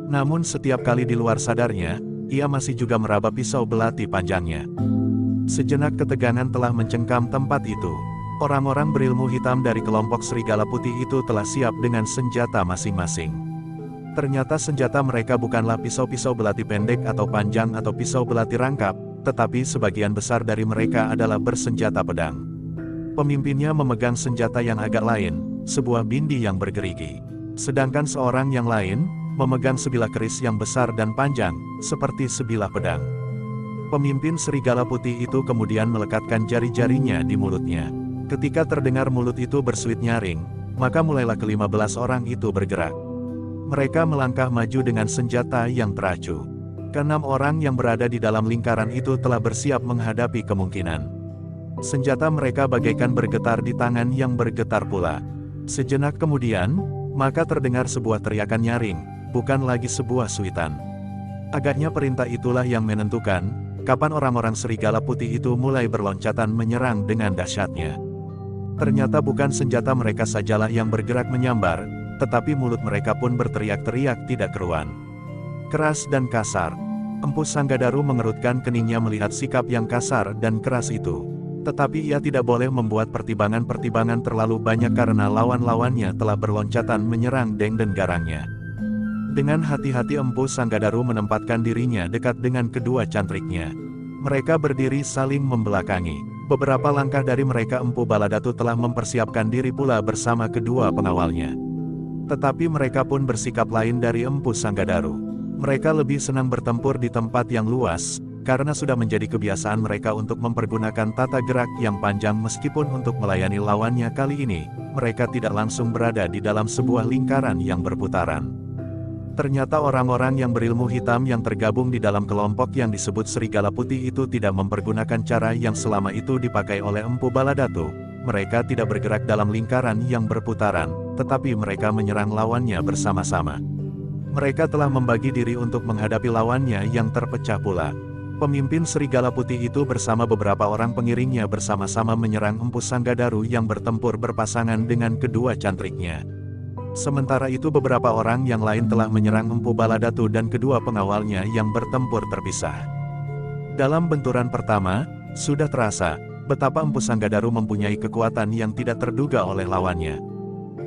Namun setiap kali di luar sadarnya, ia masih juga meraba pisau belati panjangnya. Sejenak ketegangan telah mencengkam tempat itu. Orang-orang berilmu hitam dari kelompok Serigala Putih itu telah siap dengan senjata masing-masing. Ternyata senjata mereka bukanlah pisau-pisau belati pendek atau panjang atau pisau belati rangkap, tetapi sebagian besar dari mereka adalah bersenjata pedang. Pemimpinnya memegang senjata yang agak lain, sebuah bindi yang bergerigi. Sedangkan seorang yang lain, memegang sebilah keris yang besar dan panjang, seperti sebilah pedang. Pemimpin Serigala Putih itu kemudian melekatkan jari-jarinya di mulutnya. Ketika terdengar mulut itu bersuit nyaring, maka mulailah ke-15 orang itu bergerak. Mereka melangkah maju dengan senjata yang teracu. Ke-6 orang yang berada di dalam lingkaran itu telah bersiap menghadapi kemungkinan. Senjata mereka bagaikan bergetar di tangan yang bergetar pula. Sejenak kemudian, maka terdengar sebuah teriakan nyaring, bukan lagi sebuah suitan. Agaknya perintah itulah yang menentukan, kapan orang-orang Serigala Putih itu mulai berloncatan menyerang dengan dahsyatnya. Ternyata bukan senjata mereka sajalah yang bergerak menyambar, tetapi mulut mereka pun berteriak-teriak tidak keruan. Keras dan kasar. Empu Sanggadaru mengerutkan keningnya melihat sikap yang kasar dan keras itu. Tetapi ia tidak boleh membuat pertimbangan-pertimbangan terlalu banyak karena lawan-lawannya telah berloncatan menyerang Dengden Garangnya. Dengan hati-hati Empu Sanggadaru menempatkan dirinya dekat dengan kedua cantriknya. Mereka berdiri saling membelakangi. Beberapa langkah dari mereka Empu Baladatu telah mempersiapkan diri pula bersama kedua pengawalnya. Tetapi mereka pun bersikap lain dari Empu Sanggadaru. Mereka lebih senang bertempur di tempat yang luas, karena sudah menjadi kebiasaan mereka untuk mempergunakan tata gerak yang panjang meskipun untuk melayani lawannya kali ini, mereka tidak langsung berada di dalam sebuah lingkaran yang berputaran. Ternyata orang-orang yang berilmu hitam yang tergabung di dalam kelompok yang disebut Serigala Putih itu tidak mempergunakan cara yang selama itu dipakai oleh Empu Baladatu. Mereka tidak bergerak dalam lingkaran yang berputaran, tetapi mereka menyerang lawannya bersama-sama. Mereka telah membagi diri untuk menghadapi lawannya yang terpecah pula. Pemimpin Serigala Putih itu bersama beberapa orang pengiringnya bersama-sama menyerang Empu Sanggadaru yang bertempur berpasangan dengan kedua cantriknya. Sementara itu beberapa orang yang lain telah menyerang Empu Baladatu dan kedua pengawalnya yang bertempur terpisah. Dalam benturan pertama, sudah terasa betapa Empu Sanggadaru mempunyai kekuatan yang tidak terduga oleh lawannya.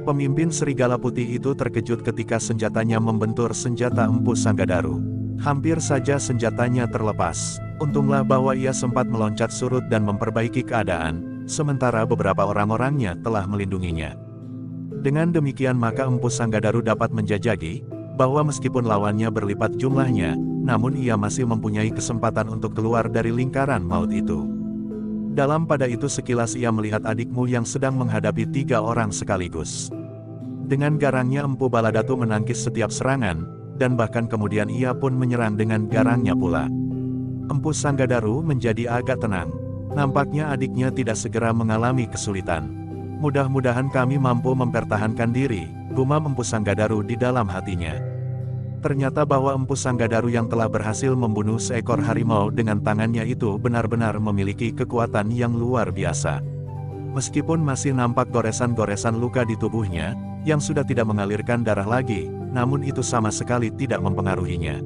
Pemimpin Serigala Putih itu terkejut ketika senjatanya membentur senjata Empu Sanggadaru. Hampir saja senjatanya terlepas. Untunglah bahwa ia sempat meloncat surut dan memperbaiki keadaan, sementara beberapa orang-orangnya telah melindunginya. Dengan demikian maka Empu Sanggadaru dapat menjajaki, bahwa meskipun lawannya berlipat jumlahnya, namun ia masih mempunyai kesempatan untuk keluar dari lingkaran maut itu. Dalam pada itu sekilas ia melihat adikmu yang sedang menghadapi 3 orang sekaligus. Dengan garangnya Empu Baladatu menangkis setiap serangan, dan bahkan kemudian ia pun menyerang dengan garangnya pula. Empu Sanggadaru menjadi agak tenang. Nampaknya adiknya tidak segera mengalami kesulitan. Mudah-mudahan kami mampu mempertahankan diri, gumam Empu Sanggadaru di dalam hatinya. Ternyata bahwa Empu Sanggadaru yang telah berhasil membunuh seekor harimau dengan tangannya itu benar-benar memiliki kekuatan yang luar biasa. Meskipun masih nampak goresan-goresan luka di tubuhnya, yang sudah tidak mengalirkan darah lagi, namun itu sama sekali tidak mempengaruhinya.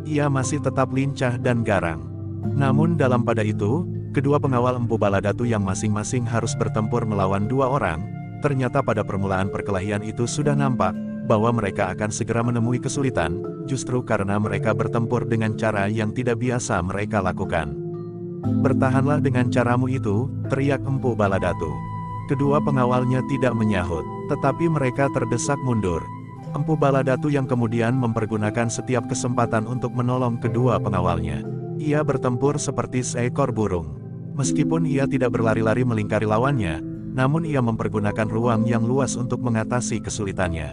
Ia masih tetap lincah dan garang. Namun dalam pada itu, kedua pengawal Empu Baladatu yang masing-masing harus bertempur melawan 2 orang, ternyata pada permulaan perkelahian itu sudah nampak bahwa mereka akan segera menemui kesulitan, justru karena mereka bertempur dengan cara yang tidak biasa mereka lakukan. "Bertahanlah dengan caramu itu," teriak Empu Baladatu. Kedua pengawalnya tidak menyahut, tetapi mereka terdesak mundur. Empu Baladatu yang kemudian mempergunakan setiap kesempatan untuk menolong kedua pengawalnya. Ia bertempur seperti seekor burung. Meskipun ia tidak berlari-lari melingkari lawannya, namun ia mempergunakan ruang yang luas untuk mengatasi kesulitannya.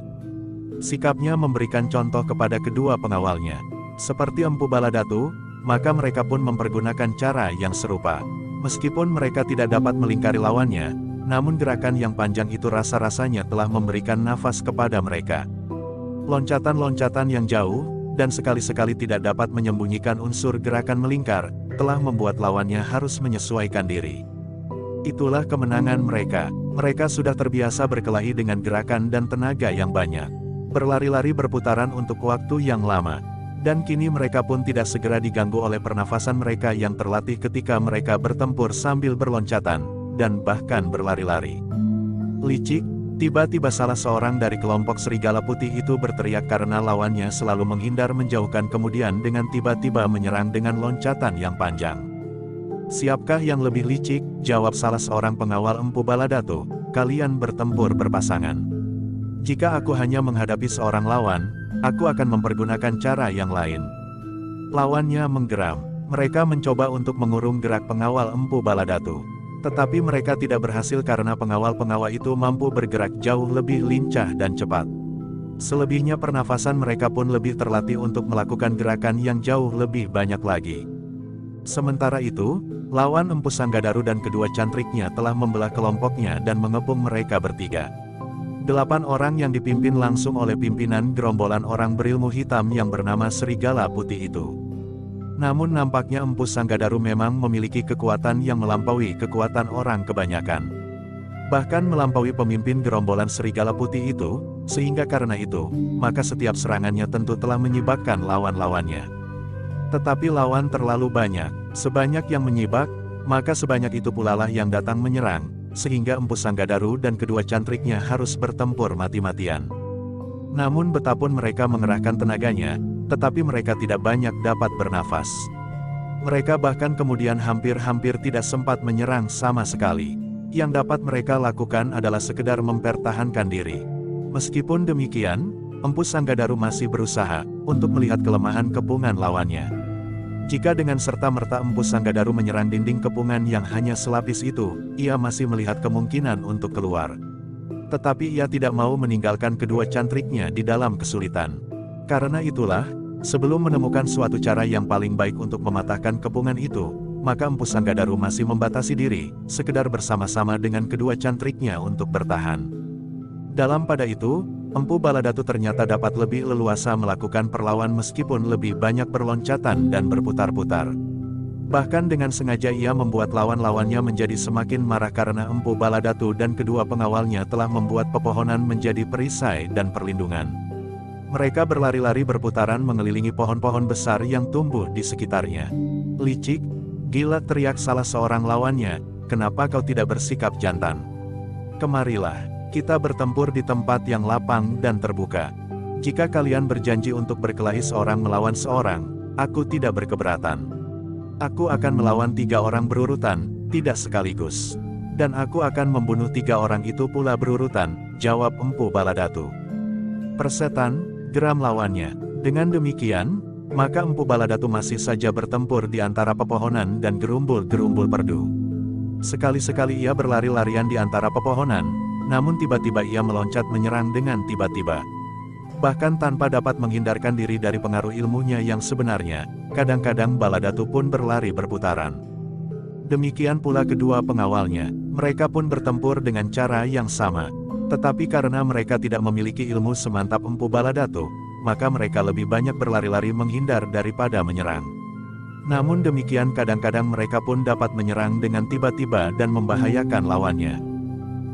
Sikapnya memberikan contoh kepada kedua pengawalnya. Seperti Empu Baladatu, maka mereka pun mempergunakan cara yang serupa. Meskipun mereka tidak dapat melingkari lawannya, namun gerakan yang panjang itu rasa-rasanya telah memberikan nafas kepada mereka. Loncatan-loncatan yang jauh, dan sekali-sekali tidak dapat menyembunyikan unsur gerakan melingkar, telah membuat lawannya harus menyesuaikan diri. Itulah kemenangan mereka. Mereka sudah terbiasa berkelahi dengan gerakan dan tenaga yang banyak. Berlari-lari berputaran untuk waktu yang lama. Dan kini mereka pun tidak segera diganggu oleh pernafasan mereka yang terlatih ketika mereka bertempur sambil berloncatan, dan bahkan berlari-lari. "Licik!" Tiba-tiba salah seorang dari kelompok serigala putih itu berteriak karena lawannya selalu menghindar menjauhkan kemudian dengan tiba-tiba menyerang dengan loncatan yang panjang. "Siapkah yang lebih licik?" jawab salah seorang pengawal Empu Baladatu. "Kalian bertempur berpasangan. Jika aku hanya menghadapi seorang lawan, aku akan mempergunakan cara yang lain." Lawannya menggeram. Mereka mencoba untuk mengurung gerak pengawal Empu Baladatu. Tetapi mereka tidak berhasil karena pengawal-pengawal itu mampu bergerak jauh lebih lincah dan cepat. Selebihnya pernafasan mereka pun lebih terlatih untuk melakukan gerakan yang jauh lebih banyak lagi. Sementara itu, lawan Empu Sanggadaru dan kedua cantriknya telah membelah kelompoknya dan mengepung mereka bertiga. 8 orang yang dipimpin langsung oleh pimpinan gerombolan orang berilmu hitam yang bernama Serigala Putih itu. Namun nampaknya Empu Sanggadaru memang memiliki kekuatan yang melampaui kekuatan orang kebanyakan. Bahkan melampaui pemimpin gerombolan Serigala Putih itu, sehingga karena itu, maka setiap serangannya tentu telah menyibakkan lawan-lawannya. Tetapi lawan terlalu banyak, sebanyak yang menyibak, maka sebanyak itu pula lah yang datang menyerang, sehingga Empu Sanggadaru dan kedua cantriknya harus bertempur mati-matian. Namun betapun mereka mengerahkan tenaganya, tetapi mereka tidak banyak dapat bernafas. Mereka bahkan kemudian hampir-hampir tidak sempat menyerang sama sekali. Yang dapat mereka lakukan adalah sekedar mempertahankan diri. Meskipun demikian, Empu Sanggadaru masih berusaha untuk melihat kelemahan kepungan lawannya. Jika dengan serta-merta Empu Sanggadaru menyerang dinding kepungan yang hanya selapis itu, ia masih melihat kemungkinan untuk keluar. Tetapi ia tidak mau meninggalkan kedua cantriknya di dalam kesulitan. Karena itulah, sebelum menemukan suatu cara yang paling baik untuk mematahkan kepungan itu, maka Empu Sanggadaru masih membatasi diri, sekedar bersama-sama dengan kedua cantriknya untuk bertahan. Dalam pada itu, Empu Baladatu ternyata dapat lebih leluasa melakukan perlawan meskipun lebih banyak berloncatan dan berputar-putar. Bahkan dengan sengaja ia membuat lawan-lawannya menjadi semakin marah karena Empu Baladatu dan kedua pengawalnya telah membuat pepohonan menjadi perisai dan perlindungan. Mereka berlari-lari berputaran mengelilingi pohon-pohon besar yang tumbuh di sekitarnya. "Licik, gila!" teriak salah seorang lawannya, "kenapa kau tidak bersikap jantan? Kemarilah, kita bertempur di tempat yang lapang dan terbuka. Jika kalian berjanji untuk berkelahi seorang melawan seorang, aku tidak berkeberatan. Aku akan melawan 3 orang berurutan, tidak sekaligus. Dan aku akan membunuh 3 orang itu pula berurutan," jawab Empu Baladatu. "Persetan!" geram lawannya. Dengan demikian, Maka Empu Baladatu masih saja bertempur di antara pepohonan dan gerumbul-gerumbul perdu. Sekali-sekali ia berlari-larian di antara pepohonan, namun tiba-tiba ia meloncat menyerang dengan tiba-tiba. Bahkan tanpa dapat menghindarkan diri dari pengaruh ilmunya yang sebenarnya, kadang-kadang Baladatu pun berlari berputaran. Demikian pula kedua pengawalnya, mereka pun bertempur dengan cara yang sama. Tetapi karena mereka tidak memiliki ilmu semantap Empu Baladatu, maka mereka lebih banyak berlari-lari menghindar daripada menyerang. Namun demikian kadang-kadang mereka pun dapat menyerang dengan tiba-tiba dan membahayakan lawannya.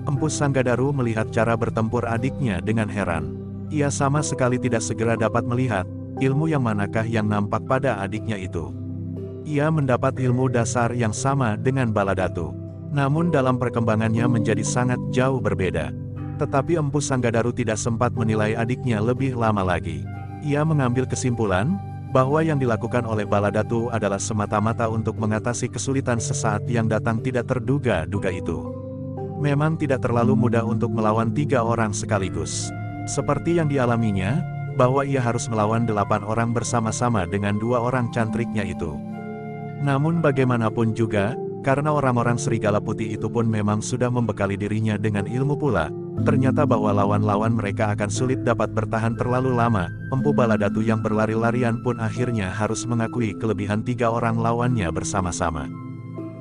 Empu Sanggadaru melihat cara bertempur adiknya dengan heran. Ia sama sekali tidak segera dapat melihat, ilmu yang manakah yang nampak pada adiknya itu. Ia mendapat ilmu dasar yang sama dengan Baladatu. Namun dalam perkembangannya menjadi sangat jauh berbeda. Tetapi Empu Sanggadaru tidak sempat menilai adiknya lebih lama lagi. Ia mengambil kesimpulan, bahwa yang dilakukan oleh Baladatu adalah semata-mata untuk mengatasi kesulitan sesaat yang datang tidak terduga-duga itu. Memang tidak terlalu mudah untuk melawan 3 orang sekaligus. Seperti yang dialaminya, bahwa ia harus melawan 8 orang bersama-sama dengan 2 orang cantriknya itu. Namun bagaimanapun juga, karena orang-orang Serigala Putih itu pun memang sudah membekali dirinya dengan ilmu pula, ternyata bahwa lawan-lawan mereka akan sulit dapat bertahan terlalu lama. Empu Baladatu yang berlari-larian pun akhirnya harus mengakui kelebihan 3 orang lawannya bersama-sama.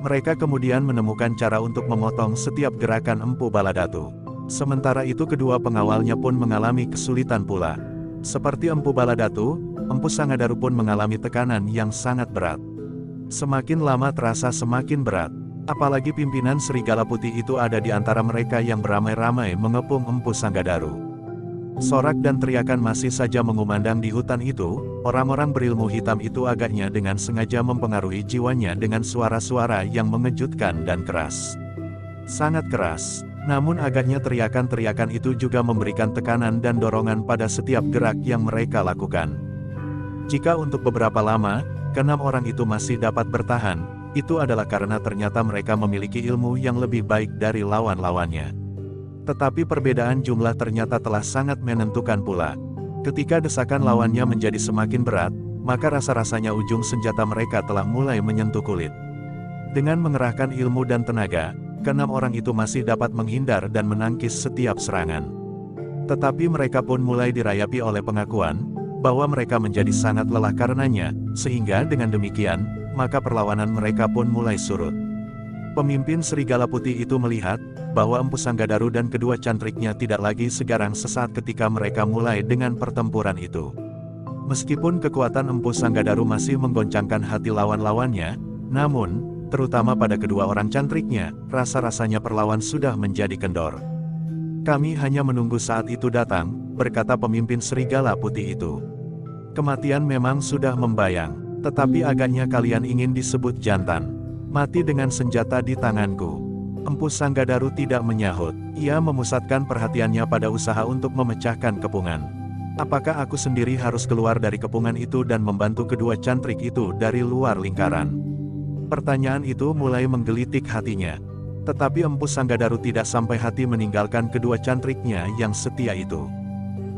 Mereka kemudian menemukan cara untuk memotong setiap gerakan Empu Baladatu. Sementara itu kedua pengawalnya pun mengalami kesulitan pula. Seperti Empu Baladatu, Empu Sanggadaru pun mengalami tekanan yang sangat berat. Semakin lama terasa semakin berat. Apalagi pimpinan Serigala Putih itu ada di antara mereka yang beramai-ramai mengepung Empu Sanggadaru. Sorak dan teriakan masih saja mengumandang di hutan itu. Orang-orang berilmu hitam itu agaknya dengan sengaja mempengaruhi jiwanya dengan suara-suara yang mengejutkan dan keras. Sangat keras. Namun agaknya teriakan-teriakan itu juga memberikan tekanan dan dorongan pada setiap gerak yang mereka lakukan. Jika untuk beberapa lama, ke-6 orang itu masih dapat bertahan, itu adalah karena ternyata mereka memiliki ilmu yang lebih baik dari lawan-lawannya. Tetapi perbedaan jumlah ternyata telah sangat menentukan pula. Ketika desakan lawannya menjadi semakin berat, maka rasa-rasanya ujung senjata mereka telah mulai menyentuh kulit. Dengan mengerahkan ilmu dan tenaga, ke-6 orang itu masih dapat menghindar dan menangkis setiap serangan. Tetapi mereka pun mulai dirayapi oleh pengakuan, bahwa mereka menjadi sangat lelah karenanya, sehingga dengan demikian, maka perlawanan mereka pun mulai surut. Pemimpin Serigala Putih itu melihat, bahwa Empu Sanggadaru dan kedua cantriknya tidak lagi segarang sesaat ketika mereka mulai dengan pertempuran itu. Meskipun kekuatan Empu Sanggadaru masih menggoncangkan hati lawan-lawannya, namun, terutama pada kedua orang cantriknya, rasa-rasanya perlawan sudah menjadi kendor. Kami hanya menunggu saat itu datang, berkata pemimpin Serigala Putih itu. Kematian memang sudah membayang, tetapi agaknya kalian ingin disebut jantan. Mati dengan senjata di tanganku. Empu Sanggadaru tidak menyahut, ia memusatkan perhatiannya pada usaha untuk memecahkan kepungan. Apakah aku sendiri harus keluar dari kepungan itu dan membantu kedua cantrik itu dari luar lingkaran? Pertanyaan itu mulai menggelitik hatinya. Tetapi Empu Sanggadaru tidak sampai hati meninggalkan kedua cantriknya yang setia itu.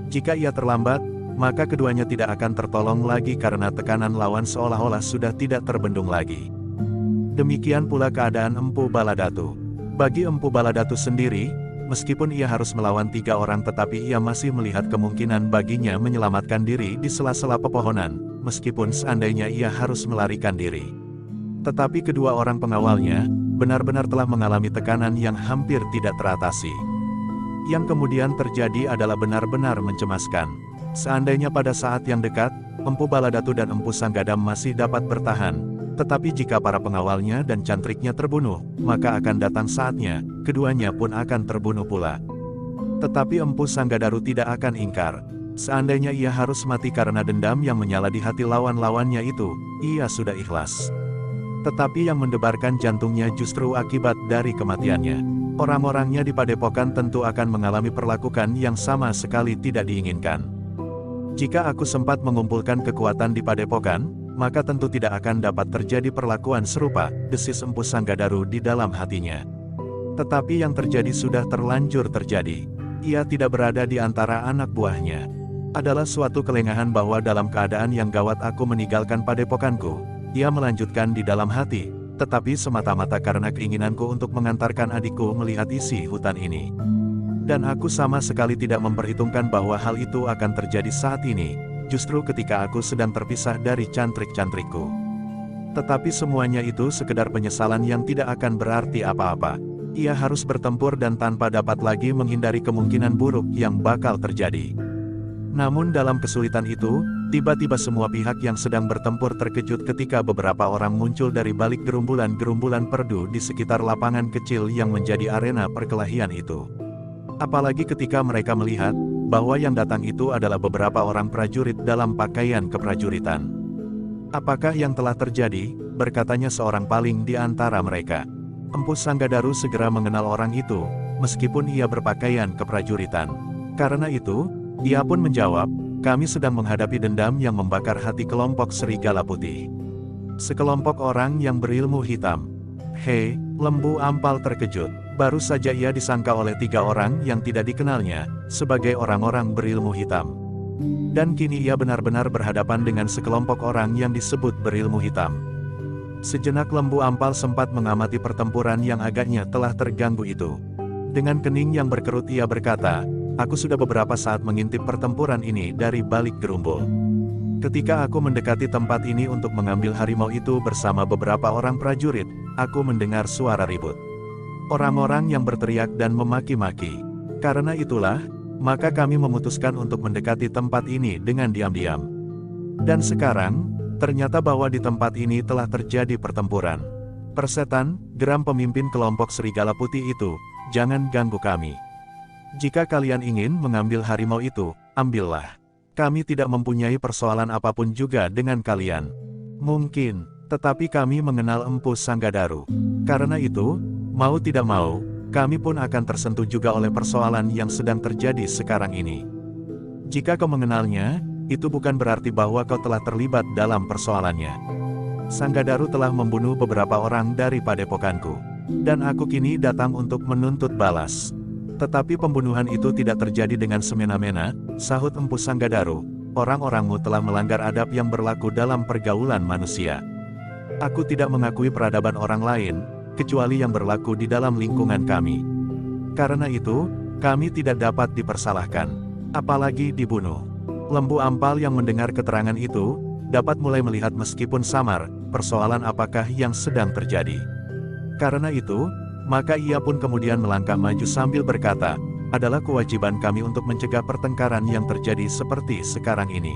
Jika ia terlambat, maka keduanya tidak akan tertolong lagi karena tekanan lawan seolah-olah sudah tidak terbendung lagi. Demikian pula keadaan Empu Baladatu. Bagi Empu Baladatu sendiri, meskipun ia harus melawan 3 orang tetapi ia masih melihat kemungkinan baginya menyelamatkan diri di sela-sela pepohonan, meskipun seandainya ia harus melarikan diri. Tetapi kedua orang pengawalnya, benar-benar telah mengalami tekanan yang hampir tidak teratasi. Yang kemudian terjadi adalah benar-benar mencemaskan. Seandainya pada saat yang dekat, Empu Baladatu dan Empu Sanggadam masih dapat bertahan, tetapi jika para pengawalnya dan cantriknya terbunuh, maka akan datang saatnya, keduanya pun akan terbunuh pula. Tetapi Empu Sanggadaru tidak akan ingkar. Seandainya ia harus mati karena dendam yang menyala di hati lawan-lawannya itu, ia sudah ikhlas. Tetapi yang mendebarkan jantungnya justru akibat dari kematiannya. Orang-orangnya di padepokan tentu akan mengalami perlakuan yang sama sekali tidak diinginkan. Jika aku sempat mengumpulkan kekuatan di padepokan, maka tentu tidak akan dapat terjadi perlakuan serupa, desis Empu Sanggadaru di dalam hatinya. Tetapi yang terjadi sudah terlanjur terjadi. Ia tidak berada di antara anak buahnya. Adalah suatu kelengahan bahwa dalam keadaan yang gawat aku meninggalkan padepokanku. Ia melanjutkan di dalam hati, tetapi semata-mata karena keinginanku untuk mengantarkan adikku melihat isi hutan ini. Dan aku sama sekali tidak memperhitungkan bahwa hal itu akan terjadi saat ini, justru ketika aku sedang terpisah dari cantrik-cantrikku. Tetapi semuanya itu sekedar penyesalan yang tidak akan berarti apa-apa. Ia harus bertempur dan tanpa dapat lagi menghindari kemungkinan buruk yang bakal terjadi. Namun dalam kesulitan itu, tiba-tiba semua pihak yang sedang bertempur terkejut ketika beberapa orang muncul dari balik gerumbulan-gerumbulan perdu di sekitar lapangan kecil yang menjadi arena perkelahian itu. Apalagi ketika mereka melihat bahwa yang datang itu adalah beberapa orang prajurit dalam pakaian keprajuritan. "Apakah yang telah terjadi?" berkatanya seorang paling di antara mereka. Empu Sanggadaru segera mengenal orang itu, meskipun ia berpakaian keprajuritan. Karena itu, ia pun menjawab, "Kami sedang menghadapi dendam yang membakar hati kelompok Serigala Putih. Sekelompok orang yang berilmu hitam." Hei, Lembu Ampal terkejut. Baru saja ia disangka oleh 3 orang yang tidak dikenalnya, sebagai orang-orang berilmu hitam. Dan kini ia benar-benar berhadapan dengan sekelompok orang yang disebut berilmu hitam. Sejenak Lembu Ampal sempat mengamati pertempuran yang agaknya telah terganggu itu. Dengan kening yang berkerut ia berkata, "Aku sudah beberapa saat mengintip pertempuran ini dari balik gerumbul. Ketika aku mendekati tempat ini untuk mengambil harimau itu bersama beberapa orang prajurit, aku mendengar suara ribut. Orang-orang yang berteriak dan memaki-maki. Karena itulah, maka kami memutuskan untuk mendekati tempat ini dengan diam-diam. Dan sekarang, ternyata bahwa di tempat ini telah terjadi pertempuran. Persetan," geram pemimpin kelompok Serigala Putih itu, "jangan ganggu kami. Jika kalian ingin mengambil harimau itu, ambillah. Kami tidak mempunyai persoalan apapun juga dengan kalian. Mungkin, tetapi kami mengenal Empu Sanggadaru. Karena itu, mau tidak mau, kami pun akan tersentuh juga oleh persoalan yang sedang terjadi sekarang ini. Jika kau mengenalnya, itu bukan berarti bahwa kau telah terlibat dalam persoalannya. Sanggadaru telah membunuh beberapa orang dari padepokanku. Dan aku kini datang untuk menuntut balas. Tetapi pembunuhan itu tidak terjadi dengan semena-mena," sahut Empu Sanggadaru. "Orang-orangmu telah melanggar adab yang berlaku dalam pergaulan manusia. Aku tidak mengakui peradaban orang lain, kecuali yang berlaku di dalam lingkungan kami. Karena itu, kami tidak dapat dipersalahkan, apalagi dibunuh." Lembu Ampal yang mendengar keterangan itu, dapat mulai melihat meskipun samar, persoalan apakah yang sedang terjadi. Karena itu, maka ia pun kemudian melangkah maju sambil berkata, "Adalah kewajiban kami untuk mencegah pertengkaran yang terjadi seperti sekarang ini.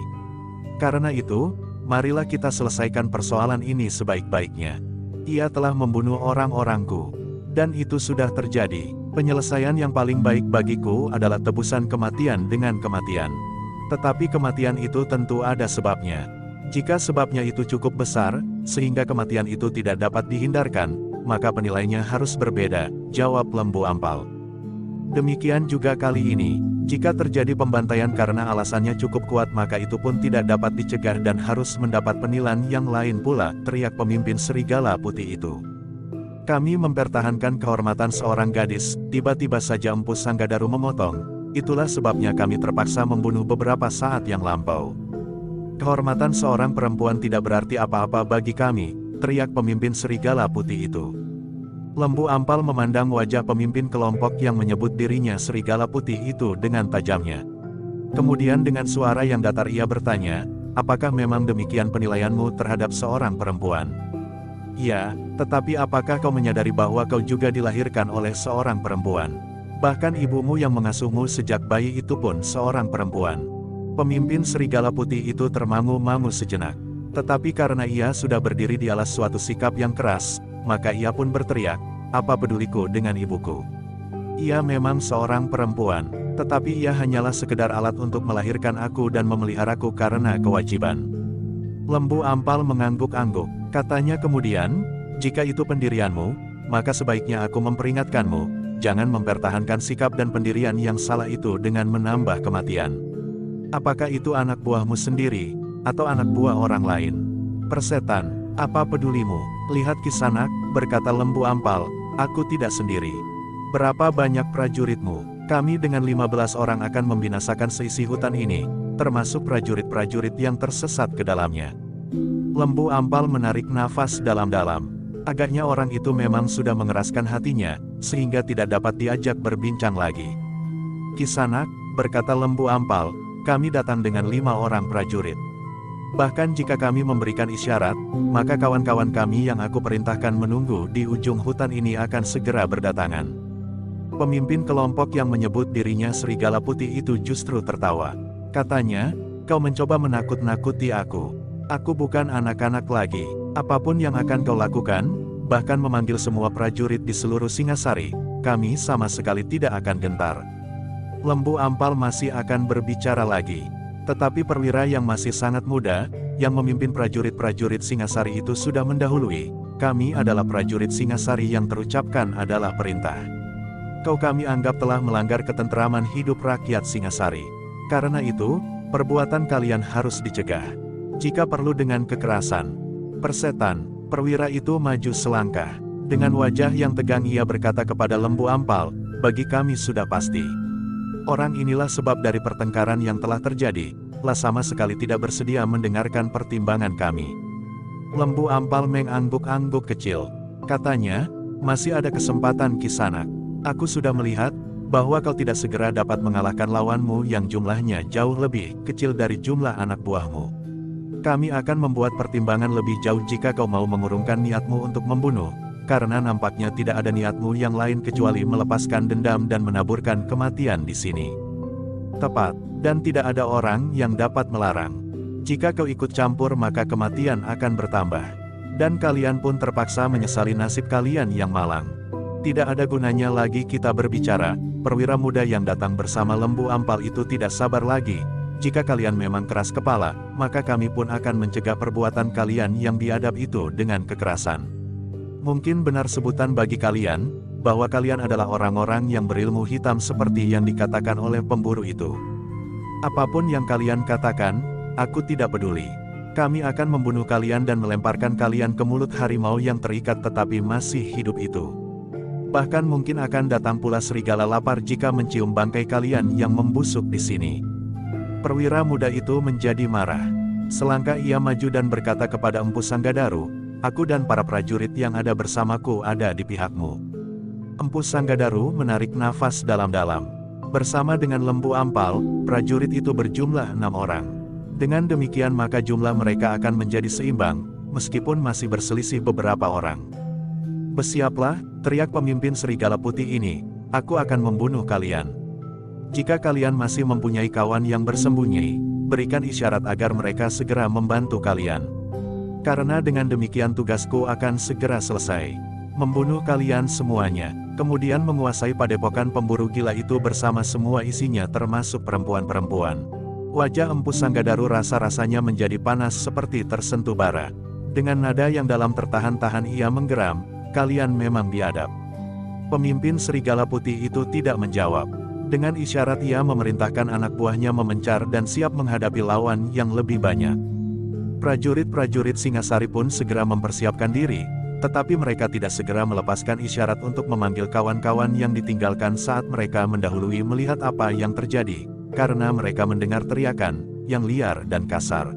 Karena itu, marilah kita selesaikan persoalan ini sebaik-baiknya. Ia telah membunuh orang-orangku. Dan itu sudah terjadi. Penyelesaian yang paling baik bagiku adalah tebusan kematian dengan kematian. Tetapi kematian itu tentu ada sebabnya. Jika sebabnya itu cukup besar, sehingga kematian itu tidak dapat dihindarkan, maka penilainya harus berbeda," jawab Lembu Ampal. "Demikian juga kali ini, jika terjadi pembantaian karena alasannya cukup kuat maka itu pun tidak dapat dicegah dan harus mendapat penilaian yang lain pula," teriak pemimpin Serigala Putih itu. "Kami mempertahankan kehormatan seorang gadis," tiba-tiba saja Empu Sanggadaru memotong. "Itulah sebabnya kami terpaksa membunuh beberapa saat yang lampau. Kehormatan seorang perempuan tidak berarti apa-apa bagi kami," teriak pemimpin Serigala Putih itu. Lembu Ampal memandang wajah pemimpin kelompok yang menyebut dirinya Serigala Putih itu dengan tajamnya. Kemudian dengan suara yang datar ia bertanya, "Apakah memang demikian penilaianmu terhadap seorang perempuan?" "Ya, tetapi apakah kau menyadari bahwa kau juga dilahirkan oleh seorang perempuan? Bahkan ibumu yang mengasuhmu sejak bayi itu pun seorang perempuan." Pemimpin Serigala Putih itu termangu-mangu sejenak. Tetapi karena ia sudah berdiri di alas suatu sikap yang keras, maka ia pun berteriak, "Apa peduliku dengan ibuku? Ia memang seorang perempuan, tetapi ia hanyalah sekedar alat untuk melahirkan aku dan memeliharaku karena kewajiban." Lembu Ampal mengangguk-angguk, katanya kemudian, "Jika itu pendirianmu, maka sebaiknya aku memperingatkanmu, jangan mempertahankan sikap dan pendirian yang salah itu dengan menambah kematian. Apakah itu anak buahmu sendiri, atau anak buah orang lain? Persetan, apa pedulimu? Lihat Kisanak," berkata Lembu Ampal, "aku tidak sendiri. Berapa banyak prajuritmu? Kami dengan 15 orang akan membinasakan seisi hutan ini. termasuk prajurit-prajurit yang tersesat ke dalamnya. Lembu Ampal menarik nafas dalam-dalam. Agaknya orang itu memang sudah mengeraskan hatinya, sehingga tidak dapat diajak berbincang lagi. "Kisanak," berkata Lembu Ampal, "kami datang dengan 5 orang prajurit. Bahkan jika kami memberikan isyarat, maka kawan-kawan kami yang aku perintahkan menunggu di ujung hutan ini akan segera berdatangan." Pemimpin kelompok yang menyebut dirinya Serigala Putih itu justru tertawa. Katanya, "Kau mencoba menakut-nakuti aku. Aku bukan anak-anak lagi. Apapun yang akan kau lakukan, bahkan memanggil semua prajurit di seluruh Singasari, kami sama sekali tidak akan gentar." Lembu Ampal masih akan berbicara lagi. Tetapi perwira yang masih sangat muda, yang memimpin prajurit-prajurit Singasari itu sudah mendahului. "Kami adalah prajurit Singasari yang terucapkan adalah perintah. Kami anggap telah melanggar ketentraman hidup rakyat Singasari. Karena itu, perbuatan kalian harus dicegah. Jika perlu dengan kekerasan." "Persetan," perwira itu maju selangkah. Dengan wajah yang tegang ia berkata kepada Lembu Ampal, "Bagi kami sudah pasti. Orang inilah sebab dari pertengkaran yang telah terjadi, lah sama sekali tidak bersedia mendengarkan pertimbangan kami." Lembu Ampal mengangguk-angguk kecil. Katanya, "Masih ada kesempatan Kisanak. Aku sudah melihat, bahwa kau tidak segera dapat mengalahkan lawanmu yang jumlahnya jauh lebih kecil dari jumlah anak buahmu. Kami akan membuat pertimbangan lebih jauh jika kau mau mengurungkan niatmu untuk membunuh, karena nampaknya tidak ada niatmu yang lain kecuali melepaskan dendam dan menaburkan kematian di sini. Tepat, dan tidak ada orang yang dapat melarang. Jika kau ikut campur maka kematian akan bertambah. Dan kalian pun terpaksa menyesali nasib kalian yang malang. Tidak ada gunanya lagi kita berbicara." Perwira muda yang datang bersama Lembu Ampal itu tidak sabar lagi. "Jika kalian memang keras kepala, maka kami pun akan mencegah perbuatan kalian yang biadab itu dengan kekerasan. Mungkin benar sebutan bagi kalian, bahwa kalian adalah orang-orang yang berilmu hitam seperti yang dikatakan oleh pemburu itu. Apapun yang kalian katakan, aku tidak peduli. Kami akan membunuh kalian dan melemparkan kalian ke mulut harimau yang terikat tetapi masih hidup itu. Bahkan mungkin akan datang pula serigala lapar jika mencium bangkai kalian yang membusuk di sini." Perwira muda itu menjadi marah. Selangkah ia maju dan berkata kepada Empu Sanggadaru, "Aku dan para prajurit yang ada bersamaku ada di pihakmu." Empu Sanggadaru menarik nafas dalam-dalam. Bersama dengan Lembu Ampal, prajurit itu berjumlah 6 orang. Dengan demikian maka jumlah mereka akan menjadi seimbang, meskipun masih berselisih beberapa orang. "Bersiaplah," teriak pemimpin Serigala Putih ini, "aku akan membunuh kalian. Jika kalian masih mempunyai kawan yang bersembunyi, berikan isyarat agar mereka segera membantu kalian. Karena dengan demikian tugasku akan segera selesai. Membunuh kalian semuanya, kemudian menguasai padepokan pemburu gila itu bersama semua isinya termasuk perempuan-perempuan." Wajah Empu Sanggadaru rasa-rasanya menjadi panas seperti tersentuh bara. Dengan nada yang dalam tertahan-tahan ia menggeram, "Kalian memang biadab." Pemimpin Serigala Putih itu tidak menjawab. Dengan isyarat ia memerintahkan anak buahnya memencar dan siap menghadapi lawan yang lebih banyak. Prajurit-prajurit Singasari pun segera mempersiapkan diri, tetapi mereka tidak segera melepaskan isyarat untuk memanggil kawan-kawan yang ditinggalkan saat mereka mendahului melihat apa yang terjadi, karena mereka mendengar teriakan yang liar dan kasar.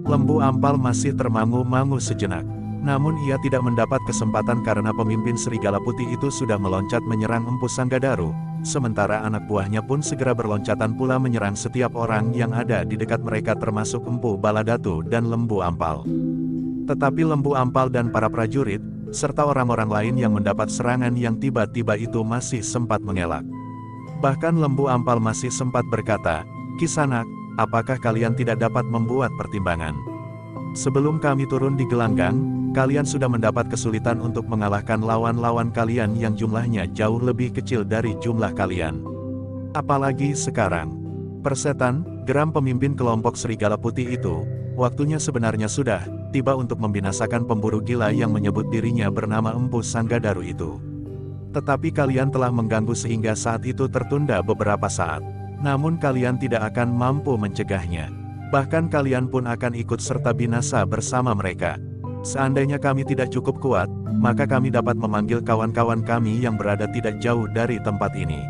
Lembu Ampal masih termangu-mangu sejenak. Namun ia tidak mendapat kesempatan karena pemimpin Serigala Putih itu sudah meloncat menyerang Empu Sanggadaru, sementara anak buahnya pun segera berloncatan pula menyerang setiap orang yang ada di dekat mereka termasuk Empu Baladatu dan Lembu Ampal. Tetapi Lembu Ampal dan para prajurit, serta orang-orang lain yang mendapat serangan yang tiba-tiba itu masih sempat mengelak. Bahkan Lembu Ampal masih sempat berkata, "Kisanak, apakah kalian tidak dapat membuat pertimbangan? Sebelum kami turun di gelanggang, kalian sudah mendapat kesulitan untuk mengalahkan lawan-lawan kalian yang jumlahnya jauh lebih kecil dari jumlah kalian. Apalagi sekarang." "Persetan," geram pemimpin kelompok Serigala Putih itu, "waktunya sebenarnya sudah tiba untuk membinasakan pemburu gila yang menyebut dirinya bernama Empu Sanggadaru itu. Tetapi kalian telah mengganggu sehingga saat itu tertunda beberapa saat. Namun kalian tidak akan mampu mencegahnya. Bahkan kalian pun akan ikut serta binasa bersama mereka. Seandainya kami tidak cukup kuat, maka kami dapat memanggil kawan-kawan kami yang berada tidak jauh dari tempat ini.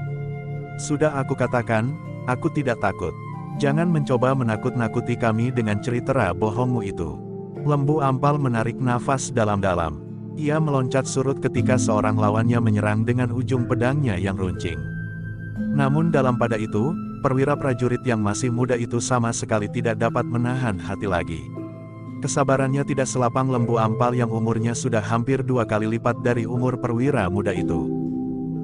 Sudah aku katakan, aku tidak takut. Jangan mencoba menakut-nakuti kami dengan cerita bohongmu itu. Lembu Ampal menarik nafas dalam-dalam. Ia meloncat surut ketika seorang lawannya menyerang dengan ujung pedangnya yang runcing. Namun dalam pada itu, perwira prajurit yang masih muda itu sama sekali tidak dapat menahan hati lagi. Kesabarannya tidak selapang Lembu Ampal yang umurnya sudah hampir 2 kali lipat dari umur perwira muda itu.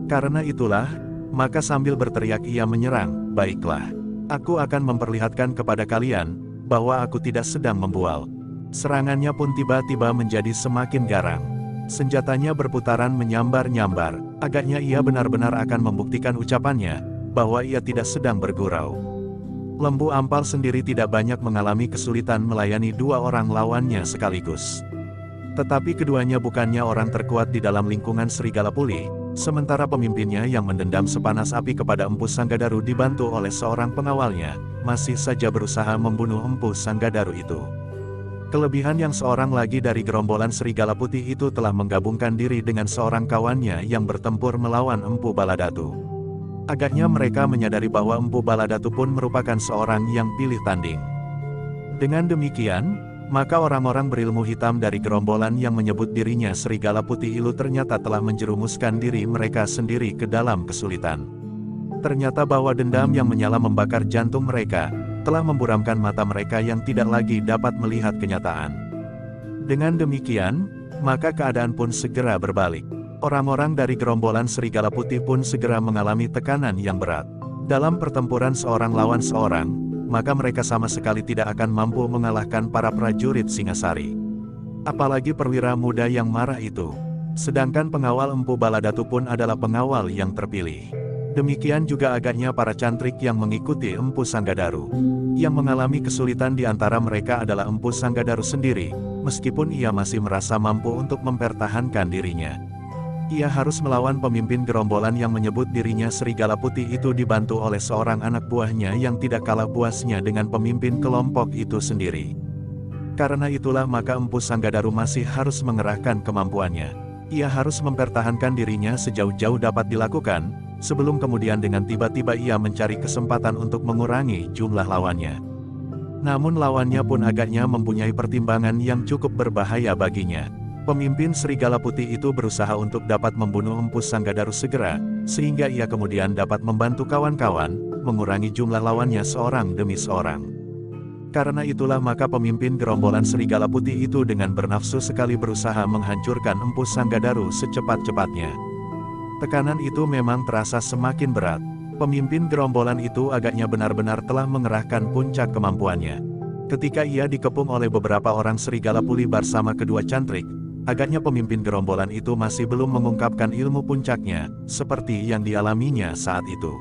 Karena itulah, maka sambil berteriak ia menyerang, "Baiklah. Aku akan memperlihatkan kepada kalian, bahwa aku tidak sedang membual." Serangannya pun tiba-tiba menjadi semakin garang. Senjatanya berputaran menyambar-nyambar, agaknya ia benar-benar akan membuktikan ucapannya, bahwa ia tidak sedang bergurau. Lembu Ampal sendiri tidak banyak mengalami kesulitan melayani 2 orang lawannya sekaligus. Tetapi keduanya bukannya orang terkuat di dalam lingkungan Serigala Puli, sementara pemimpinnya yang mendendam sepanas api kepada Empu Sanggadaru dibantu oleh seorang pengawalnya, masih saja berusaha membunuh Empu Sanggadaru itu. Kelebihan yang seorang lagi dari gerombolan Serigala Putih itu telah menggabungkan diri dengan seorang kawannya yang bertempur melawan Empu Baladatu. Agaknya mereka menyadari bahwa Empu Baladatu pun merupakan seorang yang pilih tanding. Dengan demikian, maka orang-orang berilmu hitam dari gerombolan yang menyebut dirinya Serigala Putih itu ternyata telah menjerumuskan diri mereka sendiri ke dalam kesulitan. Ternyata bahwa dendam yang menyala membakar jantung mereka, telah memburamkan mata mereka yang tidak lagi dapat melihat kenyataan. Dengan demikian, maka keadaan pun segera berbalik. Orang-orang dari gerombolan Serigala Putih pun segera mengalami tekanan yang berat. Dalam pertempuran seorang lawan seorang, maka mereka sama sekali tidak akan mampu mengalahkan para prajurit Singasari. Apalagi perwira muda yang marah itu. Sedangkan pengawal Empu Baladatu pun adalah pengawal yang terpilih. Demikian juga agaknya para cantrik yang mengikuti Empu Sanggadaru. Yang mengalami kesulitan di antara mereka adalah Empu Sanggadaru sendiri, meskipun ia masih merasa mampu untuk mempertahankan dirinya. Ia harus melawan pemimpin gerombolan yang menyebut dirinya Serigala Putih itu dibantu oleh seorang anak buahnya yang tidak kalah puasnya dengan pemimpin kelompok itu sendiri. Karena itulah maka Empu Sanggadaru masih harus mengerahkan kemampuannya. Ia harus mempertahankan dirinya sejauh-jauh dapat dilakukan, sebelum kemudian dengan tiba-tiba ia mencari kesempatan untuk mengurangi jumlah lawannya. Namun lawannya pun agaknya mempunyai pertimbangan yang cukup berbahaya baginya. Pemimpin Serigala Putih itu berusaha untuk dapat membunuh Empu Sanggadaru segera, sehingga ia kemudian dapat membantu kawan-kawan, mengurangi jumlah lawannya seorang demi seorang. Karena itulah maka pemimpin gerombolan Serigala Putih itu dengan bernafsu sekali berusaha menghancurkan Empu Sanggadaru secepat-cepatnya. Tekanan itu memang terasa semakin berat. Pemimpin gerombolan itu agaknya benar-benar telah mengerahkan puncak kemampuannya. Ketika ia dikepung oleh beberapa orang Serigala Puli bersama kedua cantrik, agaknya pemimpin gerombolan itu masih belum mengungkapkan ilmu puncaknya, seperti yang dialaminya saat itu.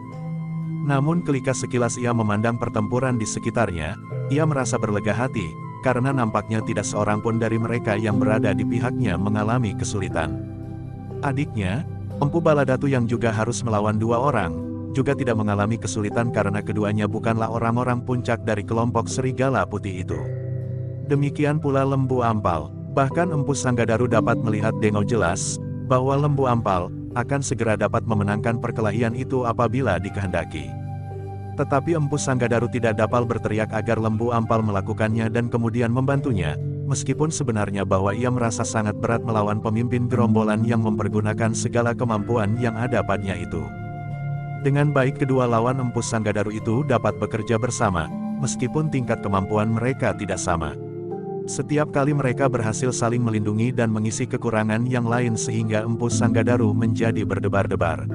Namun ketika sekilas ia memandang pertempuran di sekitarnya, ia merasa berlega hati, karena nampaknya tidak seorang pun dari mereka yang berada di pihaknya mengalami kesulitan. Adiknya, Empu Baladatu yang juga harus melawan 2 orang, juga tidak mengalami kesulitan karena keduanya bukanlah orang-orang puncak dari kelompok Serigala Putih itu. Demikian pula Lembu Ampal. Bahkan Empu Sanggadaru dapat melihat dengan jelas, bahwa Lembu Ampal akan segera dapat memenangkan perkelahian itu apabila dikehendaki. Tetapi Empu Sanggadaru tidak dapat berteriak agar Lembu Ampal melakukannya dan kemudian membantunya, meskipun sebenarnya bahwa ia merasa sangat berat melawan pemimpin gerombolan yang mempergunakan segala kemampuan yang ada padanya itu. Dengan baik kedua lawan Empu Sanggadaru itu dapat bekerja bersama, meskipun tingkat kemampuan mereka tidak sama. Setiap kali mereka berhasil saling melindungi dan mengisi kekurangan yang lain sehingga Empu Sanggadaru menjadi berdebar-debar.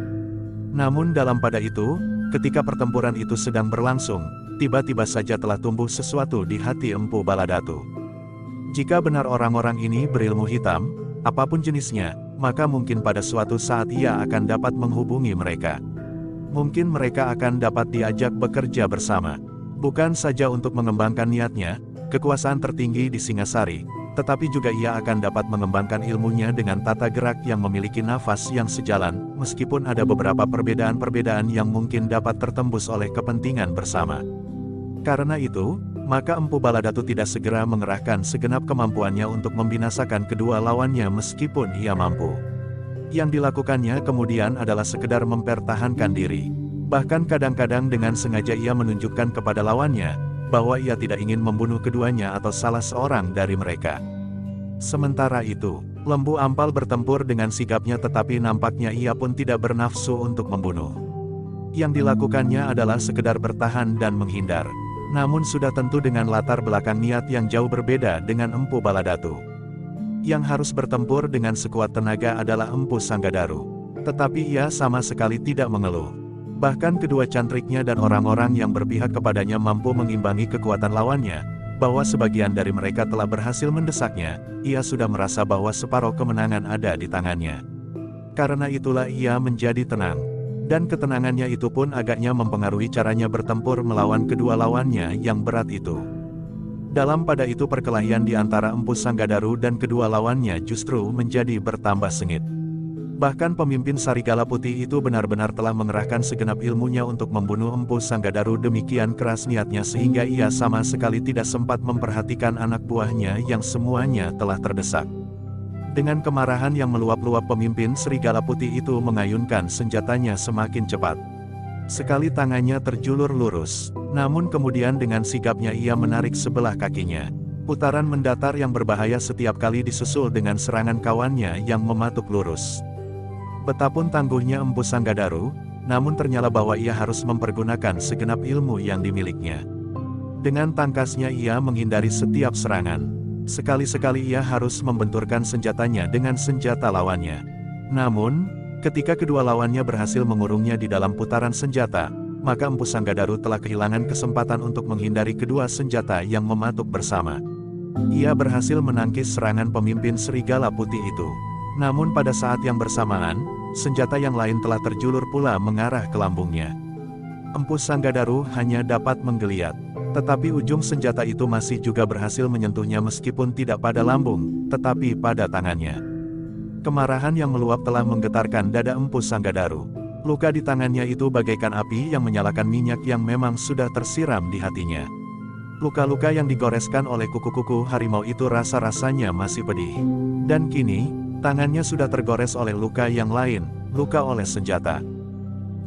Namun dalam pada itu, ketika pertempuran itu sedang berlangsung, tiba-tiba saja telah tumbuh sesuatu di hati Empu Baladatu. Jika benar orang-orang ini berilmu hitam, apapun jenisnya, maka mungkin pada suatu saat ia akan dapat menghubungi mereka. Mungkin mereka akan dapat diajak bekerja bersama. Bukan saja untuk mengembangkan niatnya, kekuasaan tertinggi di Singasari, tetapi juga ia akan dapat mengembangkan ilmunya dengan tata gerak yang memiliki nafas yang sejalan, meskipun ada beberapa perbedaan-perbedaan yang mungkin dapat tertembus oleh kepentingan bersama. Karena itu, maka Empu Baladatu tidak segera mengerahkan segenap kemampuannya untuk membinasakan kedua lawannya meskipun ia mampu. Yang dilakukannya kemudian adalah sekedar mempertahankan diri. Bahkan kadang-kadang dengan sengaja ia menunjukkan kepada lawannya, bahwa ia tidak ingin membunuh keduanya atau salah seorang dari mereka. Sementara itu, Lembu Ampal bertempur dengan sigapnya tetapi nampaknya ia pun tidak bernafsu untuk membunuh. Yang dilakukannya adalah sekedar bertahan dan menghindar. Namun sudah tentu dengan latar belakang niat yang jauh berbeda dengan Empu Baladatu. Yang harus bertempur dengan sekuat tenaga adalah Empu Sanggadaru. Tetapi ia sama sekali tidak mengeluh. Bahkan kedua cantriknya dan orang-orang yang berpihak kepadanya mampu mengimbangi kekuatan lawannya, bahwa sebagian dari mereka telah berhasil mendesaknya, ia sudah merasa bahwa separuh kemenangan ada di tangannya. Karena itulah ia menjadi tenang. Dan ketenangannya itu pun agaknya mempengaruhi caranya bertempur melawan kedua lawannya yang berat itu. Dalam pada itu perkelahian di antara Empu Sanggadaru dan kedua lawannya justru menjadi bertambah sengit. Bahkan pemimpin Sarigala Putih itu benar-benar telah mengerahkan segenap ilmunya untuk membunuh Empu Sanggadaru, demikian keras niatnya sehingga ia sama sekali tidak sempat memperhatikan anak buahnya yang semuanya telah terdesak. Dengan kemarahan yang meluap-luap pemimpin Serigala Putih itu mengayunkan senjatanya semakin cepat. Sekali tangannya terjulur lurus, namun kemudian dengan sigapnya ia menarik sebelah kakinya. Putaran mendatar yang berbahaya setiap kali disusul dengan serangan kawannya yang mematuk lurus. Betapun tangguhnya Empu Sanggadaru, namun ternyata bahwa ia harus mempergunakan segenap ilmu yang dimilikinya. Dengan tangkasnya ia menghindari setiap serangan. Sekali-sekali ia harus membenturkan senjatanya dengan senjata lawannya. Namun, ketika kedua lawannya berhasil mengurungnya di dalam putaran senjata, maka Empu Sanggadaru telah kehilangan kesempatan untuk menghindari kedua senjata yang mematuk bersama. Ia berhasil menangkis serangan pemimpin Serigala Putih itu. Namun pada saat yang bersamaan, senjata yang lain telah terjulur pula mengarah ke lambungnya. Empu Sanggadaru hanya dapat menggeliat. Tetapi ujung senjata itu masih juga berhasil menyentuhnya meskipun tidak pada lambung, tetapi pada tangannya. Kemarahan yang meluap telah menggetarkan dada Empu Sanggadaru. Luka di tangannya itu bagaikan api yang menyalakan minyak yang memang sudah tersiram di hatinya. Luka-luka yang digoreskan oleh kuku-kuku harimau itu rasa-rasanya masih pedih. Dan kini, tangannya sudah tergores oleh luka yang lain, luka oleh senjata.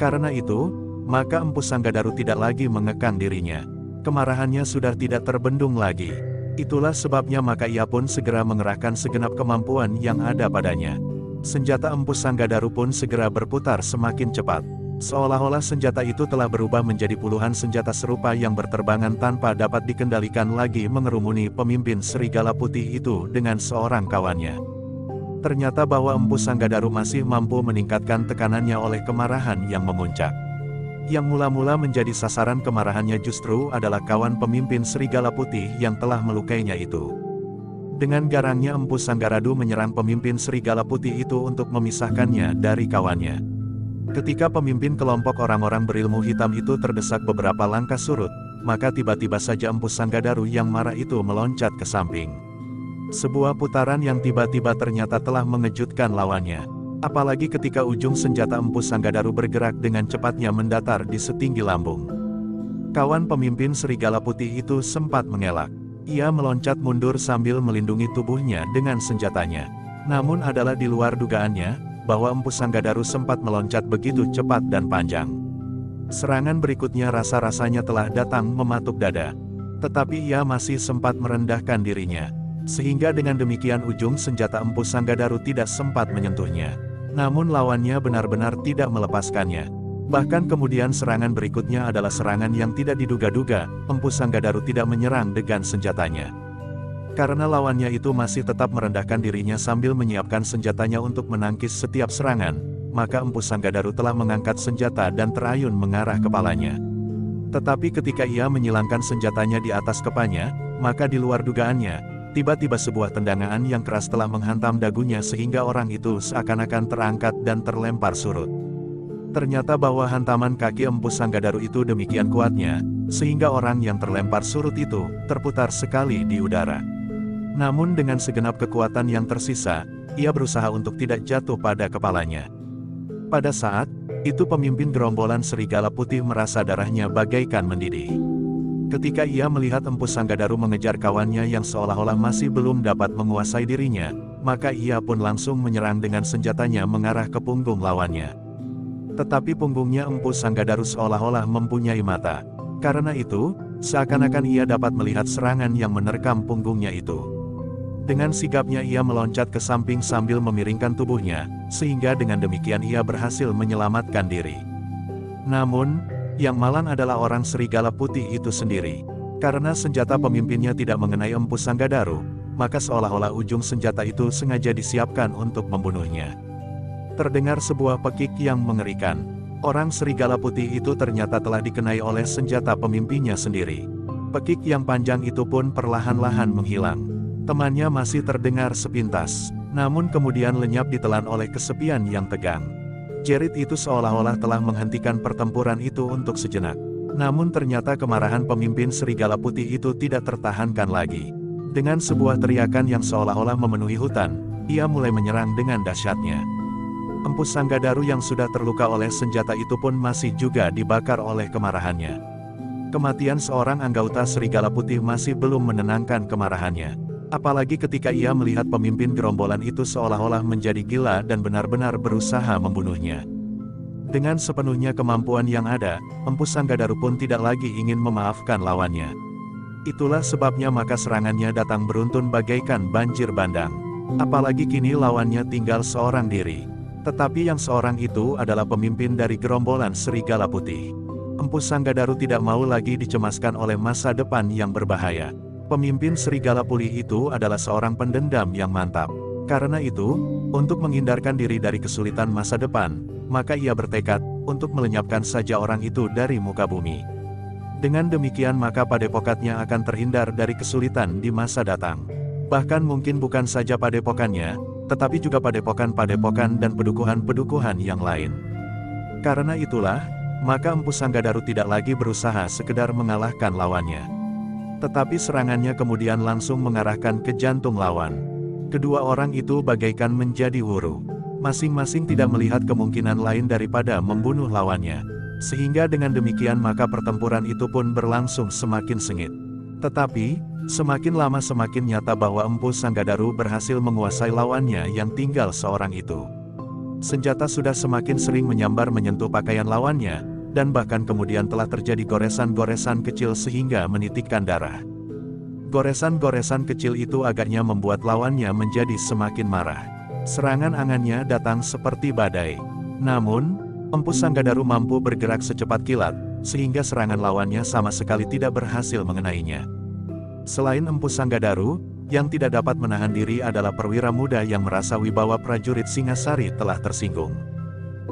Karena itu, maka Empu Sanggadaru tidak lagi mengekang dirinya. Kemarahannya sudah tidak terbendung lagi. Itulah sebabnya maka ia pun segera mengerahkan segenap kemampuan yang ada padanya. Senjata Empu Sanggadaru pun segera berputar semakin cepat. Seolah-olah senjata itu telah berubah menjadi puluhan senjata serupa yang berterbangan tanpa dapat dikendalikan lagi mengerumuni pemimpin Serigala Putih itu dengan seorang kawannya. Ternyata bahwa Empu Sanggadaru masih mampu meningkatkan tekanannya oleh kemarahan yang memuncak. Yang mula-mula menjadi sasaran kemarahannya justru adalah kawan pemimpin Serigala Putih yang telah melukainya itu. Dengan garangnya Empu Sanggadaru menyerang pemimpin Serigala Putih itu untuk memisahkannya dari kawannya. Ketika pemimpin kelompok orang-orang berilmu hitam itu terdesak beberapa langkah surut, maka tiba-tiba saja Empu Sanggadaru yang marah itu meloncat ke samping. Sebuah putaran yang tiba-tiba ternyata telah mengejutkan lawannya. Apalagi ketika ujung senjata Empu Sanggadaru bergerak dengan cepatnya mendatar di setinggi lambung. Kawan pemimpin Serigala Putih itu sempat mengelak. Ia meloncat mundur sambil melindungi tubuhnya dengan senjatanya. Namun adalah di luar dugaannya, bahwa Empu Sanggadaru sempat meloncat begitu cepat dan panjang. Serangan berikutnya rasa-rasanya telah datang mematuk dada. Tetapi ia masih sempat merendahkan dirinya. Sehingga dengan demikian ujung senjata Empu Sanggadaru tidak sempat menyentuhnya. Namun lawannya benar-benar tidak melepaskannya. Bahkan kemudian serangan berikutnya adalah serangan yang tidak diduga-duga, Empu Sanggadaru tidak menyerang dengan senjatanya. Karena lawannya itu masih tetap merendahkan dirinya sambil menyiapkan senjatanya untuk menangkis setiap serangan, maka Empu Sanggadaru telah mengangkat senjata dan terayun mengarah kepalanya. Tetapi ketika ia menyilangkan senjatanya di atas kepalanya, maka di luar dugaannya, tiba-tiba sebuah tendangan yang keras telah menghantam dagunya sehingga orang itu seakan-akan terangkat dan terlempar surut. Ternyata bahwa hantaman kaki Empu Sanggadaru itu demikian kuatnya, sehingga orang yang terlempar surut itu terputar sekali di udara. Namun dengan segenap kekuatan yang tersisa, ia berusaha untuk tidak jatuh pada kepalanya. Pada saat itu pemimpin gerombolan Serigala Putih merasa darahnya bagaikan mendidih. Ketika ia melihat Empu Sanggadaru mengejar kawannya yang seolah-olah masih belum dapat menguasai dirinya, maka ia pun langsung menyerang dengan senjatanya mengarah ke punggung lawannya. Tetapi punggungnya Empu Sanggadaru seolah-olah mempunyai mata. Karena itu, seakan-akan ia dapat melihat serangan yang menerkam punggungnya itu. Dengan sigapnya ia meloncat ke samping sambil memiringkan tubuhnya, sehingga dengan demikian ia berhasil menyelamatkan diri. Namun, yang malang adalah orang serigala putih itu sendiri. Karena senjata pemimpinnya tidak mengenai Empu Sanggadaru, maka seolah-olah ujung senjata itu sengaja disiapkan untuk membunuhnya. Terdengar sebuah pekik yang mengerikan. Orang serigala putih itu ternyata telah dikenai oleh senjata pemimpinnya sendiri. Pekik yang panjang itu pun perlahan-lahan menghilang. Temannya masih terdengar sepintas, namun kemudian lenyap ditelan oleh kesepian yang tegang. Jerit itu seolah-olah telah menghentikan pertempuran itu untuk sejenak. Namun ternyata kemarahan pemimpin serigala putih itu tidak tertahankan lagi. Dengan sebuah teriakan yang seolah-olah memenuhi hutan, ia mulai menyerang dengan dahsyatnya. Empu Sanggadaru yang sudah terluka oleh senjata itu pun masih juga dibakar oleh kemarahannya. Kematian seorang anggota serigala putih masih belum menenangkan kemarahannya. Apalagi ketika ia melihat pemimpin gerombolan itu seolah-olah menjadi gila dan benar-benar berusaha membunuhnya. Dengan sepenuhnya kemampuan yang ada, Empu Sanggadaru pun tidak lagi ingin memaafkan lawannya. Itulah sebabnya maka serangannya datang beruntun bagaikan banjir bandang. Apalagi kini lawannya tinggal seorang diri. Tetapi yang seorang itu adalah pemimpin dari gerombolan serigala putih. Empu Sanggadaru tidak mau lagi dicemaskan oleh masa depan yang berbahaya. Pemimpin serigala putih itu adalah seorang pendendam yang mantap. Karena itu, untuk menghindarkan diri dari kesulitan masa depan, maka ia bertekad untuk melenyapkan saja orang itu dari muka bumi. Dengan demikian maka padepokatnya akan terhindar dari kesulitan di masa datang. Bahkan mungkin bukan saja padepokannya, tetapi juga padepokan-padepokan dan pedukuhan-pedukuhan yang lain. Karena itulah, maka Empu Sanggadaru tidak lagi berusaha sekedar mengalahkan lawannya. Tetapi serangannya kemudian langsung mengarahkan ke jantung lawan. Kedua orang itu bagaikan menjadi wuru. Masing-masing tidak melihat kemungkinan lain daripada membunuh lawannya. Sehingga dengan demikian maka pertempuran itu pun berlangsung semakin sengit. Tetapi, semakin lama semakin nyata bahwa Empu Sanggadaru berhasil menguasai lawannya yang tinggal seorang itu. Senjata sudah semakin sering menyambar menyentuh pakaian lawannya, dan bahkan kemudian telah terjadi goresan-goresan kecil sehingga menitikkan darah. Goresan-goresan kecil itu agaknya membuat lawannya menjadi semakin marah. Serangan angannya datang seperti badai. Namun, Empu Sanggadaru mampu bergerak secepat kilat, sehingga serangan lawannya sama sekali tidak berhasil mengenainya. Selain Empu Sanggadaru, yang tidak dapat menahan diri adalah perwira muda yang merasa wibawa prajurit Singasari telah tersinggung.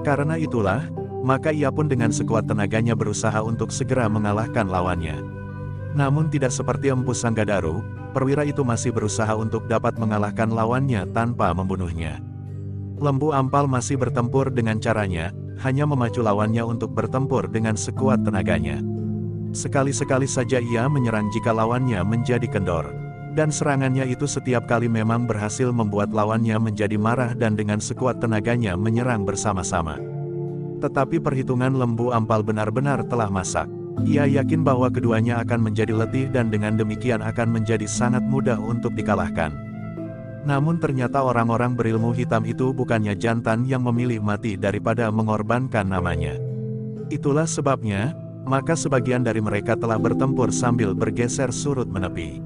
Karena itulah, maka ia pun dengan sekuat tenaganya berusaha untuk segera mengalahkan lawannya. Namun tidak seperti Empu Sanggadaru, perwira itu masih berusaha untuk dapat mengalahkan lawannya tanpa membunuhnya. Lembu Ampal masih bertempur dengan caranya, hanya memacu lawannya untuk bertempur dengan sekuat tenaganya. Sekali-sekali saja ia menyerang jika lawannya menjadi kendor. Dan serangannya itu setiap kali memang berhasil membuat lawannya menjadi marah dan dengan sekuat tenaganya menyerang bersama-sama. Tetapi perhitungan Lembu Ampal benar-benar telah masak. Ia yakin bahwa keduanya akan menjadi letih dan dengan demikian akan menjadi sangat mudah untuk dikalahkan. Namun ternyata orang-orang berilmu hitam itu bukannya jantan yang memilih mati daripada mengorbankan namanya. Itulah sebabnya, maka sebagian dari mereka telah bertempur sambil bergeser surut menepi.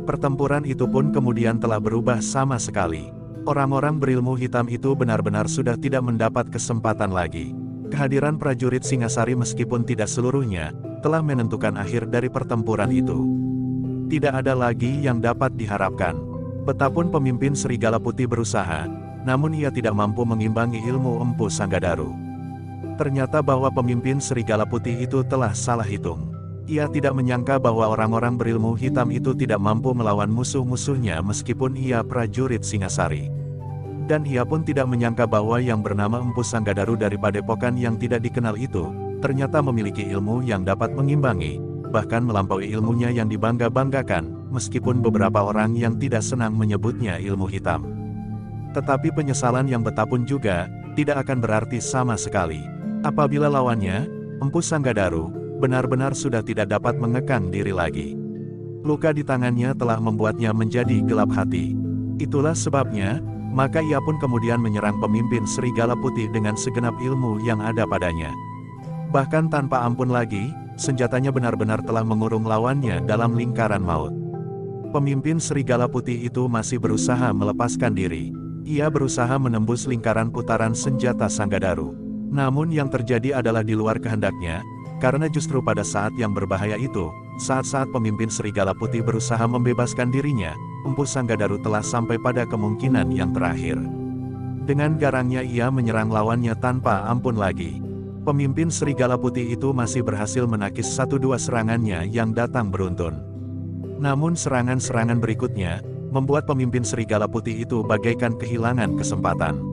Pertempuran itu pun kemudian telah berubah sama sekali. Orang-orang berilmu hitam itu benar-benar sudah tidak mendapat kesempatan lagi. Kehadiran prajurit Singasari meskipun tidak seluruhnya, telah menentukan akhir dari pertempuran itu. Tidak ada lagi yang dapat diharapkan. Betapun pemimpin Serigala Putih berusaha, namun ia tidak mampu mengimbangi ilmu Empu Sanggadaru. Ternyata bahwa pemimpin Serigala Putih itu telah salah hitung. Ia tidak menyangka bahwa orang-orang berilmu hitam itu tidak mampu melawan musuh-musuhnya meskipun ia prajurit Singasari. Dan ia pun tidak menyangka bahwa yang bernama Empu Sanggadaru dari padepokan yang tidak dikenal itu, ternyata memiliki ilmu yang dapat mengimbangi, bahkan melampaui ilmunya yang dibangga-banggakan, meskipun beberapa orang yang tidak senang menyebutnya ilmu hitam. Tetapi penyesalan yang betapun juga, tidak akan berarti sama sekali. Apabila lawannya, Empu Sanggadaru, benar-benar sudah tidak dapat mengekang diri lagi. Luka di tangannya telah membuatnya menjadi gelap hati. Itulah sebabnya, Maka ia pun kemudian menyerang pemimpin Serigala Putih dengan segenap ilmu yang ada padanya. Bahkan tanpa ampun lagi, senjatanya benar-benar telah mengurung lawannya dalam lingkaran maut. Pemimpin Serigala Putih itu masih berusaha melepaskan diri. Ia berusaha menembus lingkaran putaran senjata Sanggadaru. Namun yang terjadi adalah di luar kehendaknya, karena justru pada saat yang berbahaya itu, saat-saat pemimpin Serigala Putih berusaha membebaskan dirinya, Empu Sanggadaru telah sampai pada kemungkinan yang terakhir. Dengan garangnya ia menyerang lawannya tanpa ampun lagi. Pemimpin Serigala Putih itu masih berhasil menakis 1-2 serangannya yang datang beruntun. Namun serangan-serangan berikutnya, membuat pemimpin Serigala Putih itu bagaikan kehilangan kesempatan.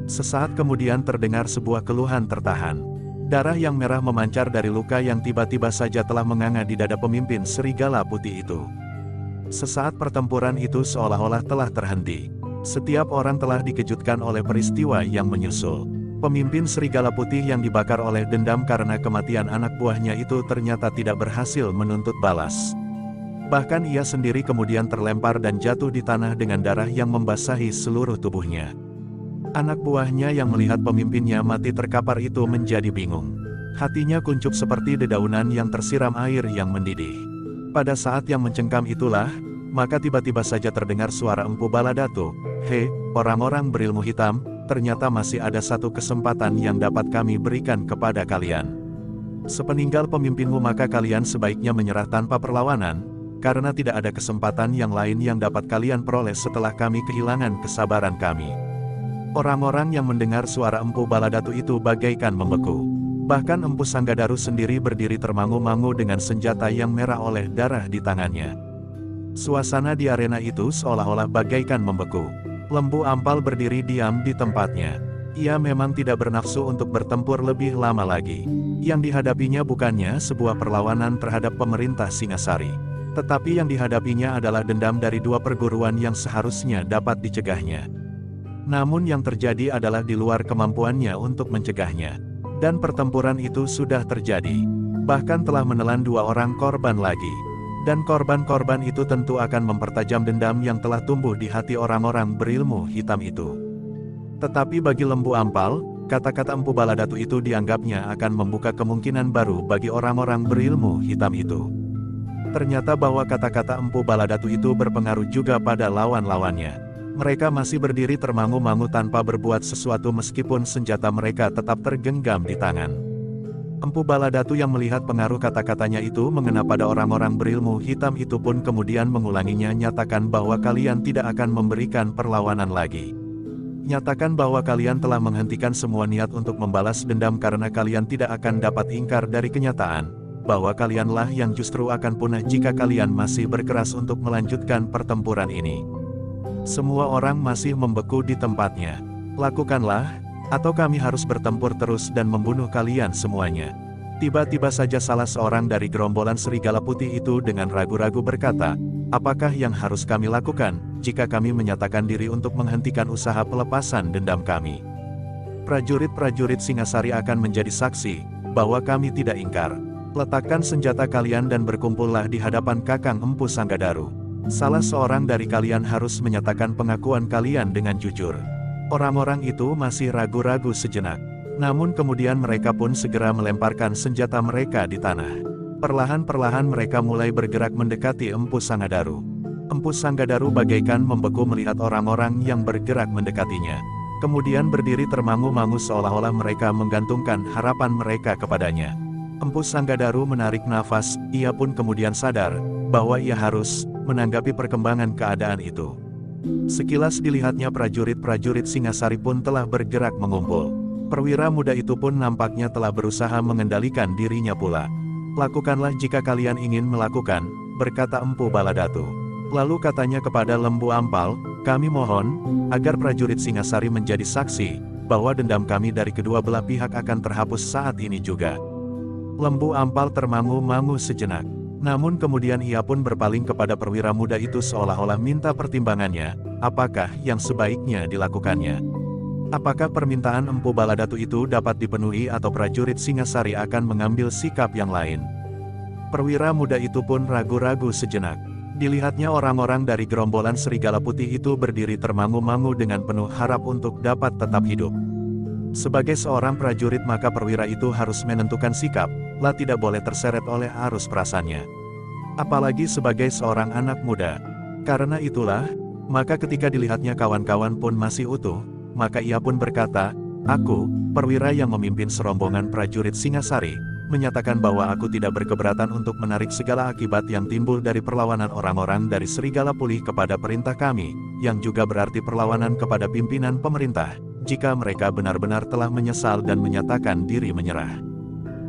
Sesaat kemudian terdengar sebuah keluhan tertahan. Darah yang merah memancar dari luka yang tiba-tiba saja telah menganga di dada pemimpin Serigala Putih itu. Sesaat pertempuran itu seolah-olah telah terhenti. Setiap orang telah dikejutkan oleh peristiwa yang menyusul. Pemimpin Serigala Putih yang dibakar oleh dendam karena kematian anak buahnya itu ternyata tidak berhasil menuntut balas. Bahkan ia sendiri kemudian terlempar dan jatuh di tanah dengan darah yang membasahi seluruh tubuhnya. Anak buahnya yang melihat pemimpinnya mati terkapar itu menjadi bingung. Hatinya kuncup seperti dedaunan yang tersiram air yang mendidih. Pada saat yang mencengkam itulah, maka tiba-tiba saja terdengar suara Empu Baladatu. "Hei, orang-orang berilmu hitam, ternyata masih ada satu kesempatan yang dapat kami berikan kepada kalian. Sepeninggal pemimpinmu maka kalian sebaiknya menyerah tanpa perlawanan, karena tidak ada kesempatan yang lain yang dapat kalian peroleh setelah kami kehilangan kesabaran kami." Orang-orang yang mendengar suara Empu Baladatu itu bagaikan membeku. Bahkan Empu Sanggadaru sendiri berdiri termangu-mangu dengan senjata yang merah oleh darah di tangannya. Suasana di arena itu seolah-olah bagaikan membeku. Lembu Ampal berdiri diam di tempatnya. Ia memang tidak bernafsu untuk bertempur lebih lama lagi. Yang dihadapinya bukannya sebuah perlawanan terhadap pemerintah Singasari. Tetapi yang dihadapinya adalah dendam dari 2 perguruan yang seharusnya dapat dicegahnya. Namun yang terjadi adalah di luar kemampuannya untuk mencegahnya. Dan pertempuran itu sudah terjadi. Bahkan telah menelan 2 orang korban lagi. Dan korban-korban itu tentu akan mempertajam dendam yang telah tumbuh di hati orang-orang berilmu hitam itu. Tetapi bagi Lembu Ampal, kata-kata Empu Baladatu itu dianggapnya akan membuka kemungkinan baru bagi orang-orang berilmu hitam itu. Ternyata bahwa kata-kata Empu Baladatu itu berpengaruh juga pada lawan-lawannya. Mereka masih berdiri termangu-mangu tanpa berbuat sesuatu meskipun senjata mereka tetap tergenggam di tangan. Empu Baladatu yang melihat pengaruh kata-katanya itu mengena pada orang-orang berilmu hitam itu pun kemudian mengulanginya. "Nyatakan bahwa kalian tidak akan memberikan perlawanan lagi. Nyatakan bahwa kalian telah menghentikan semua niat untuk membalas dendam karena kalian tidak akan dapat ingkar dari kenyataan, bahwa kalianlah yang justru akan punah jika kalian masih berkeras untuk melanjutkan pertempuran ini." Semua orang masih membeku di tempatnya. "Lakukanlah, atau kami harus bertempur terus dan membunuh kalian semuanya." Tiba-tiba saja salah seorang dari gerombolan Serigala Putih itu dengan ragu-ragu berkata, "Apakah yang harus kami lakukan, jika kami menyatakan diri untuk menghentikan usaha pelepasan dendam kami? Prajurit-prajurit Singasari akan menjadi saksi, bahwa kami tidak ingkar. Letakkan senjata kalian dan berkumpullah di hadapan Kakang Empu Sanggadaru. Salah seorang dari kalian harus menyatakan pengakuan kalian dengan jujur." Orang-orang itu masih ragu-ragu sejenak. Namun kemudian mereka pun segera melemparkan senjata mereka di tanah. Perlahan-perlahan mereka mulai bergerak mendekati Empu Sanggadaru. Empu Sanggadaru bagaikan membeku melihat orang-orang yang bergerak mendekatinya. Kemudian berdiri termangu-mangu seolah-olah mereka menggantungkan harapan mereka kepadanya. Empu Sanggadaru menarik nafas, ia pun kemudian sadar, bahwa ia harus menanggapi perkembangan keadaan itu. Sekilas dilihatnya prajurit-prajurit Singasari pun telah bergerak mengumpul. Perwira muda itu pun nampaknya telah berusaha mengendalikan dirinya pula. "Lakukanlah jika kalian ingin melakukan," berkata Empu Baladatu. Lalu katanya kepada Lembu Ampal, "Kami mohon, agar prajurit Singasari menjadi saksi, bahwa dendam kami dari kedua belah pihak akan terhapus saat ini juga." Lembu Ampal termangu-mangu sejenak. Namun kemudian ia pun berpaling kepada perwira muda itu seolah-olah minta pertimbangannya, apakah yang sebaiknya dilakukannya. Apakah permintaan Empu Baladatu itu dapat dipenuhi atau prajurit Singasari akan mengambil sikap yang lain. Perwira muda itu pun ragu-ragu sejenak. Dilihatnya orang-orang dari gerombolan serigala putih itu berdiri termangu-mangu dengan penuh harap untuk dapat tetap hidup. Sebagai seorang prajurit maka perwira itu harus menentukan sikap, lah tidak boleh terseret oleh arus perasaannya. Apalagi sebagai seorang anak muda. Karena itulah, maka ketika dilihatnya kawan-kawan pun masih utuh, maka ia pun berkata, "Aku, perwira yang memimpin serombongan prajurit Singasari, menyatakan bahwa aku tidak berkeberatan untuk menarik segala akibat yang timbul dari perlawanan orang-orang dari Serigala Putih kepada perintah kami, yang juga berarti perlawanan kepada pimpinan pemerintah, jika mereka benar-benar telah menyesal dan menyatakan diri menyerah."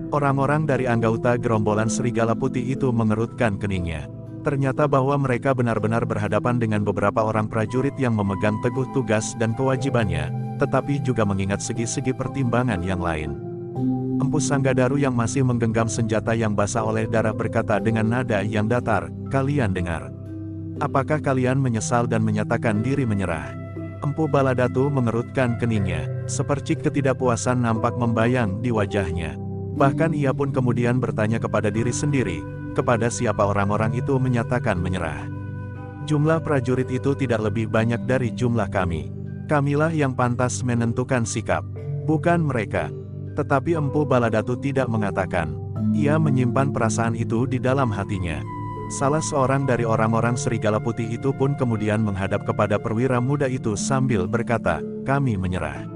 Orang-orang dari anggota gerombolan Serigala Putih itu mengerutkan keningnya. Ternyata bahwa mereka benar-benar berhadapan dengan beberapa orang prajurit yang memegang teguh tugas dan kewajibannya, tetapi juga mengingat segi-segi pertimbangan yang lain. Empu Sanggadaru yang masih menggenggam senjata yang basah oleh darah berkata dengan nada yang datar, "Kalian dengar. Apakah kalian menyesal dan menyatakan diri menyerah?" Empu Baladatu mengerutkan keningnya, sepercik ketidakpuasan nampak membayang di wajahnya. Bahkan ia pun kemudian bertanya kepada diri sendiri, kepada siapa orang-orang itu menyatakan menyerah. Jumlah prajurit itu tidak lebih banyak dari jumlah kami. Kamilah yang pantas menentukan sikap, bukan mereka. Tetapi Empu Baladatu tidak mengatakan. Ia menyimpan perasaan itu di dalam hatinya. Salah seorang dari orang-orang Serigala Putih itu pun kemudian menghadap kepada perwira muda itu sambil berkata, "Kami menyerah.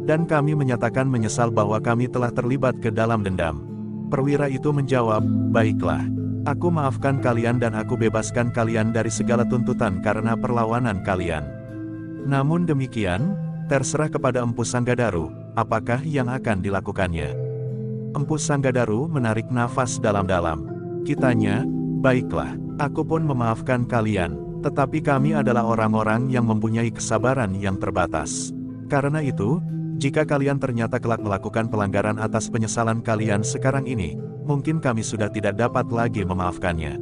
Dan kami menyatakan menyesal bahwa kami telah terlibat ke dalam dendam." Perwira itu menjawab, "Baiklah. Aku maafkan kalian dan aku bebaskan kalian dari segala tuntutan karena perlawanan kalian. Namun demikian, terserah kepada Empu Sanggadaru, apakah yang akan dilakukannya." Empu Sanggadaru menarik nafas dalam-dalam. Kitanya, "Baiklah, aku pun memaafkan kalian, tetapi kami adalah orang-orang yang mempunyai kesabaran yang terbatas. Karena itu, jika kalian ternyata kelak melakukan pelanggaran atas penyesalan kalian sekarang ini, mungkin kami sudah tidak dapat lagi memaafkannya."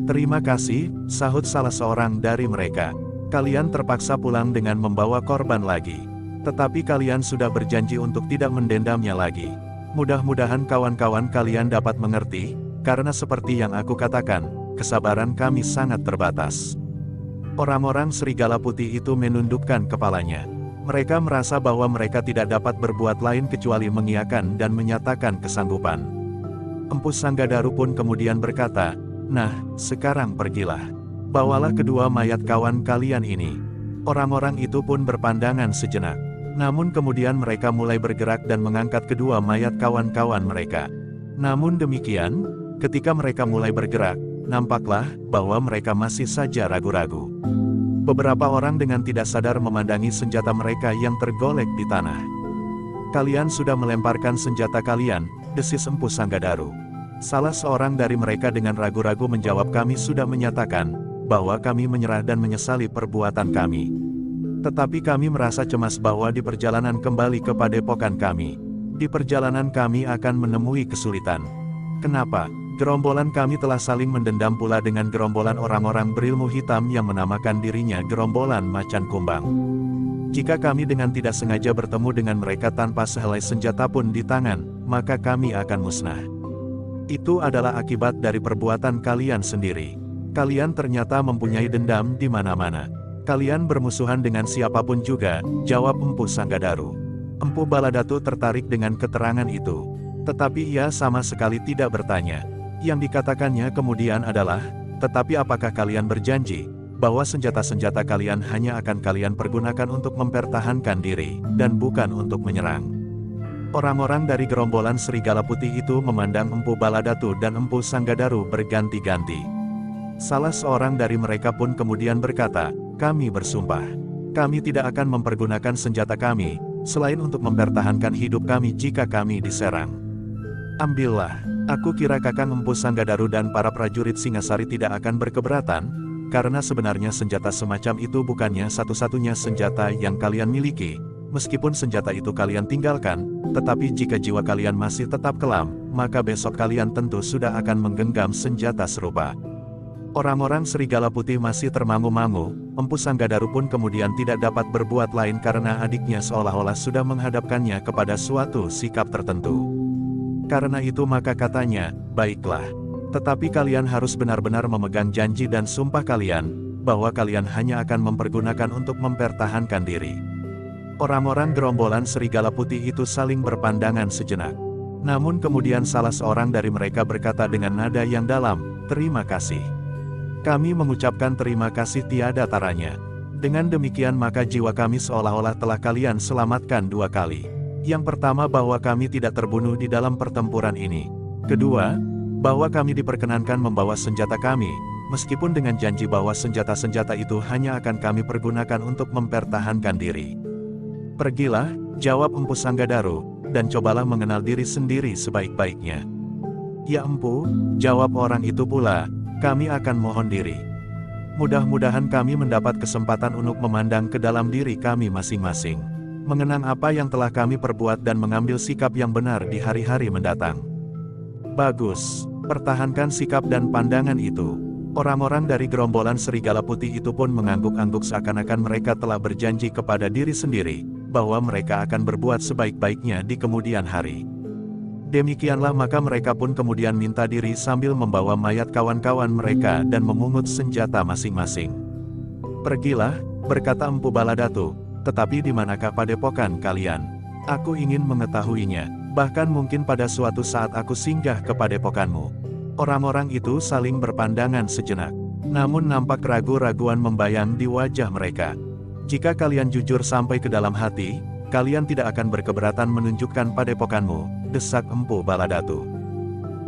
"Terima kasih," sahut salah seorang dari mereka. "Kalian terpaksa pulang dengan membawa korban lagi. Tetapi kalian sudah berjanji untuk tidak mendendamnya lagi. Mudah-mudahan kawan-kawan kalian dapat mengerti, karena seperti yang aku katakan, kesabaran kami sangat terbatas." Orang-orang Serigala Putih itu menundukkan kepalanya. Mereka merasa bahwa mereka tidak dapat berbuat lain kecuali mengiyakan dan menyatakan kesanggupan. Empu Sanggadaru pun kemudian berkata, "Nah, sekarang pergilah. Bawalah kedua mayat kawan kalian ini." Orang-orang itu pun berpandangan sejenak. Namun kemudian mereka mulai bergerak dan mengangkat kedua mayat kawan-kawan mereka. Namun demikian, ketika mereka mulai bergerak, nampaklah bahwa mereka masih saja ragu-ragu. Beberapa orang dengan tidak sadar memandangi senjata mereka yang tergolek di tanah. "Kalian sudah melemparkan senjata kalian," desis Empu Sanggadaru. Salah seorang dari mereka dengan ragu-ragu menjawab, "Kami sudah menyatakan bahwa kami menyerah dan menyesali perbuatan kami. Tetapi kami merasa cemas bahwa di perjalanan kembali ke padepokan kami, di perjalanan kami akan menemui kesulitan. Kenapa? Gerombolan kami telah saling mendendam pula dengan gerombolan orang-orang berilmu hitam yang menamakan dirinya gerombolan macan kumbang. Jika kami dengan tidak sengaja bertemu dengan mereka tanpa sehelai senjata pun di tangan, maka kami akan musnah. Itu adalah akibat dari perbuatan kalian sendiri. Kalian ternyata mempunyai dendam di mana-mana. Kalian bermusuhan dengan siapapun juga," jawab Empu Sanggadaru. Empu Baladatu tertarik dengan keterangan itu. Tetapi ia sama sekali tidak bertanya. Yang dikatakannya kemudian adalah, "Tetapi apakah kalian berjanji bahwa senjata-senjata kalian hanya akan kalian pergunakan untuk mempertahankan diri, dan bukan untuk menyerang?" Orang-orang dari gerombolan Serigala Putih itu memandang Empu Baladatu dan Empu Sanggadaru berganti-ganti. Salah seorang dari mereka pun kemudian berkata, "Kami bersumpah. Kami tidak akan mempergunakan senjata kami, selain untuk mempertahankan hidup kami jika kami diserang." "Ambillah." Aku kira Kakang Empu Sanggadaru dan para prajurit Singasari tidak akan berkeberatan, karena sebenarnya senjata semacam itu bukannya satu-satunya senjata yang kalian miliki. Meskipun senjata itu kalian tinggalkan, tetapi jika jiwa kalian masih tetap kelam, maka besok kalian tentu sudah akan menggenggam senjata serupa. Orang-orang Serigala Putih masih termangu-mangu. Empu Sanggadaru pun kemudian tidak dapat berbuat lain karena adiknya seolah-olah sudah menghadapkannya kepada suatu sikap tertentu. Karena itu maka katanya, "Baiklah. Tetapi kalian harus benar-benar memegang janji dan sumpah kalian, bahwa kalian hanya akan mempergunakan untuk mempertahankan diri. Orang-orang gerombolan serigala putih itu saling berpandangan sejenak. Namun kemudian salah seorang dari mereka berkata dengan nada yang dalam, "Terima kasih. Kami mengucapkan terima kasih tiada taranya. Dengan demikian maka jiwa kami seolah-olah telah kalian selamatkan dua kali. Yang pertama bahwa kami tidak terbunuh di dalam pertempuran ini. Kedua, bahwa kami diperkenankan membawa senjata kami, meskipun dengan janji bahwa senjata-senjata itu hanya akan kami pergunakan untuk mempertahankan diri. Pergilah," jawab Empu Sanggadaru, "dan cobalah mengenal diri sendiri sebaik-baiknya." "Ya Empu," jawab orang itu pula, "kami akan mohon diri. Mudah-mudahan kami mendapat kesempatan untuk memandang ke dalam diri kami masing-masing. Mengenang apa yang telah kami perbuat dan mengambil sikap yang benar di hari-hari mendatang." "Bagus, pertahankan sikap dan pandangan itu." Orang-orang dari gerombolan serigala putih itu pun mengangguk-angguk seakan-akan mereka telah berjanji kepada diri sendiri, bahwa mereka akan berbuat sebaik-baiknya di kemudian hari. Demikianlah maka mereka pun kemudian minta diri sambil membawa mayat kawan-kawan mereka dan memungut senjata masing-masing. "Pergilah," berkata Empu Baladatu, "tetapi di manakah padepokan kalian? Aku ingin mengetahuinya, bahkan mungkin pada suatu saat aku singgah ke padepokanmu." Orang-orang itu saling berpandangan sejenak. Namun nampak ragu-raguan membayang di wajah mereka. "Jika kalian jujur sampai ke dalam hati, kalian tidak akan berkeberatan menunjukkan padepokanmu," desak Empu Baladatu.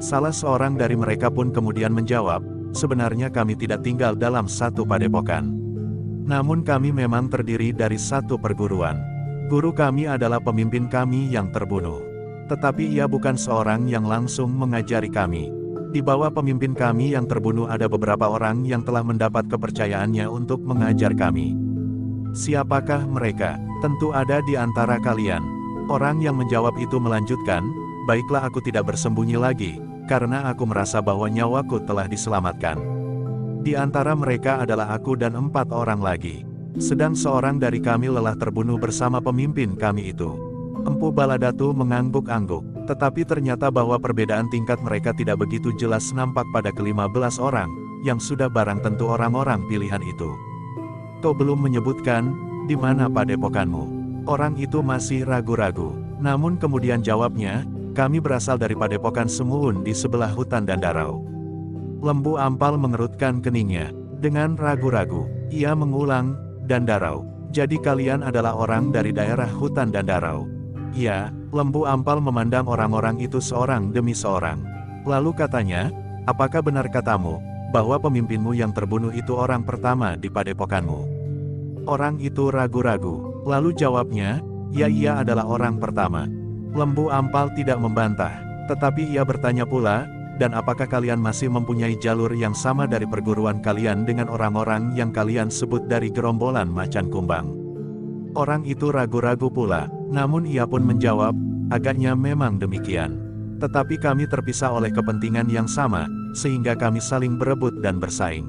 Salah seorang dari mereka pun kemudian menjawab, "Sebenarnya kami tidak tinggal dalam satu padepokan. Namun kami memang terdiri dari satu perguruan. Guru kami adalah pemimpin kami yang terbunuh. Tetapi ia bukan seorang yang langsung mengajari kami. Di bawah pemimpin kami yang terbunuh ada beberapa orang yang telah mendapat kepercayaannya untuk mengajar kami. Siapakah mereka? Tentu ada di antara kalian." Orang yang menjawab itu melanjutkan, "Baiklah, aku tidak bersembunyi lagi, karena aku merasa bahwa nyawaku telah diselamatkan. Di antara mereka adalah aku dan 4 orang lagi. Sedang seorang dari kami lelah terbunuh bersama pemimpin kami itu." Empu Baladatu mengangguk-angguk, tetapi ternyata bahwa perbedaan tingkat mereka tidak begitu jelas nampak pada ke-15 orang, yang sudah barang tentu orang-orang pilihan itu. "Kau belum menyebutkan, di mana padepokanmu?" Orang itu masih ragu-ragu, namun kemudian jawabnya, "Kami berasal dari padepokan Semuhun di sebelah hutan Dandarau." Lembu Ampal mengerutkan keningnya. Dengan ragu-ragu, ia mengulang, "Dandarau. Jadi kalian adalah orang dari daerah hutan Dandarau?" "Ya." Lembu Ampal memandang orang-orang itu seorang demi seorang. Lalu katanya, "Apakah benar katamu, bahwa pemimpinmu yang terbunuh itu orang pertama di padepokanmu?" Orang itu ragu-ragu, lalu jawabnya, "Ya, ia adalah orang pertama." Lembu Ampal tidak membantah, tetapi ia bertanya pula, "Dan apakah kalian masih mempunyai jalur yang sama dari perguruan kalian dengan orang-orang yang kalian sebut dari gerombolan Macan Kumbang?" Orang itu ragu-ragu pula, namun ia pun menjawab, "Agaknya memang demikian. Tetapi kami terpisah oleh kepentingan yang sama, sehingga kami saling berebut dan bersaing.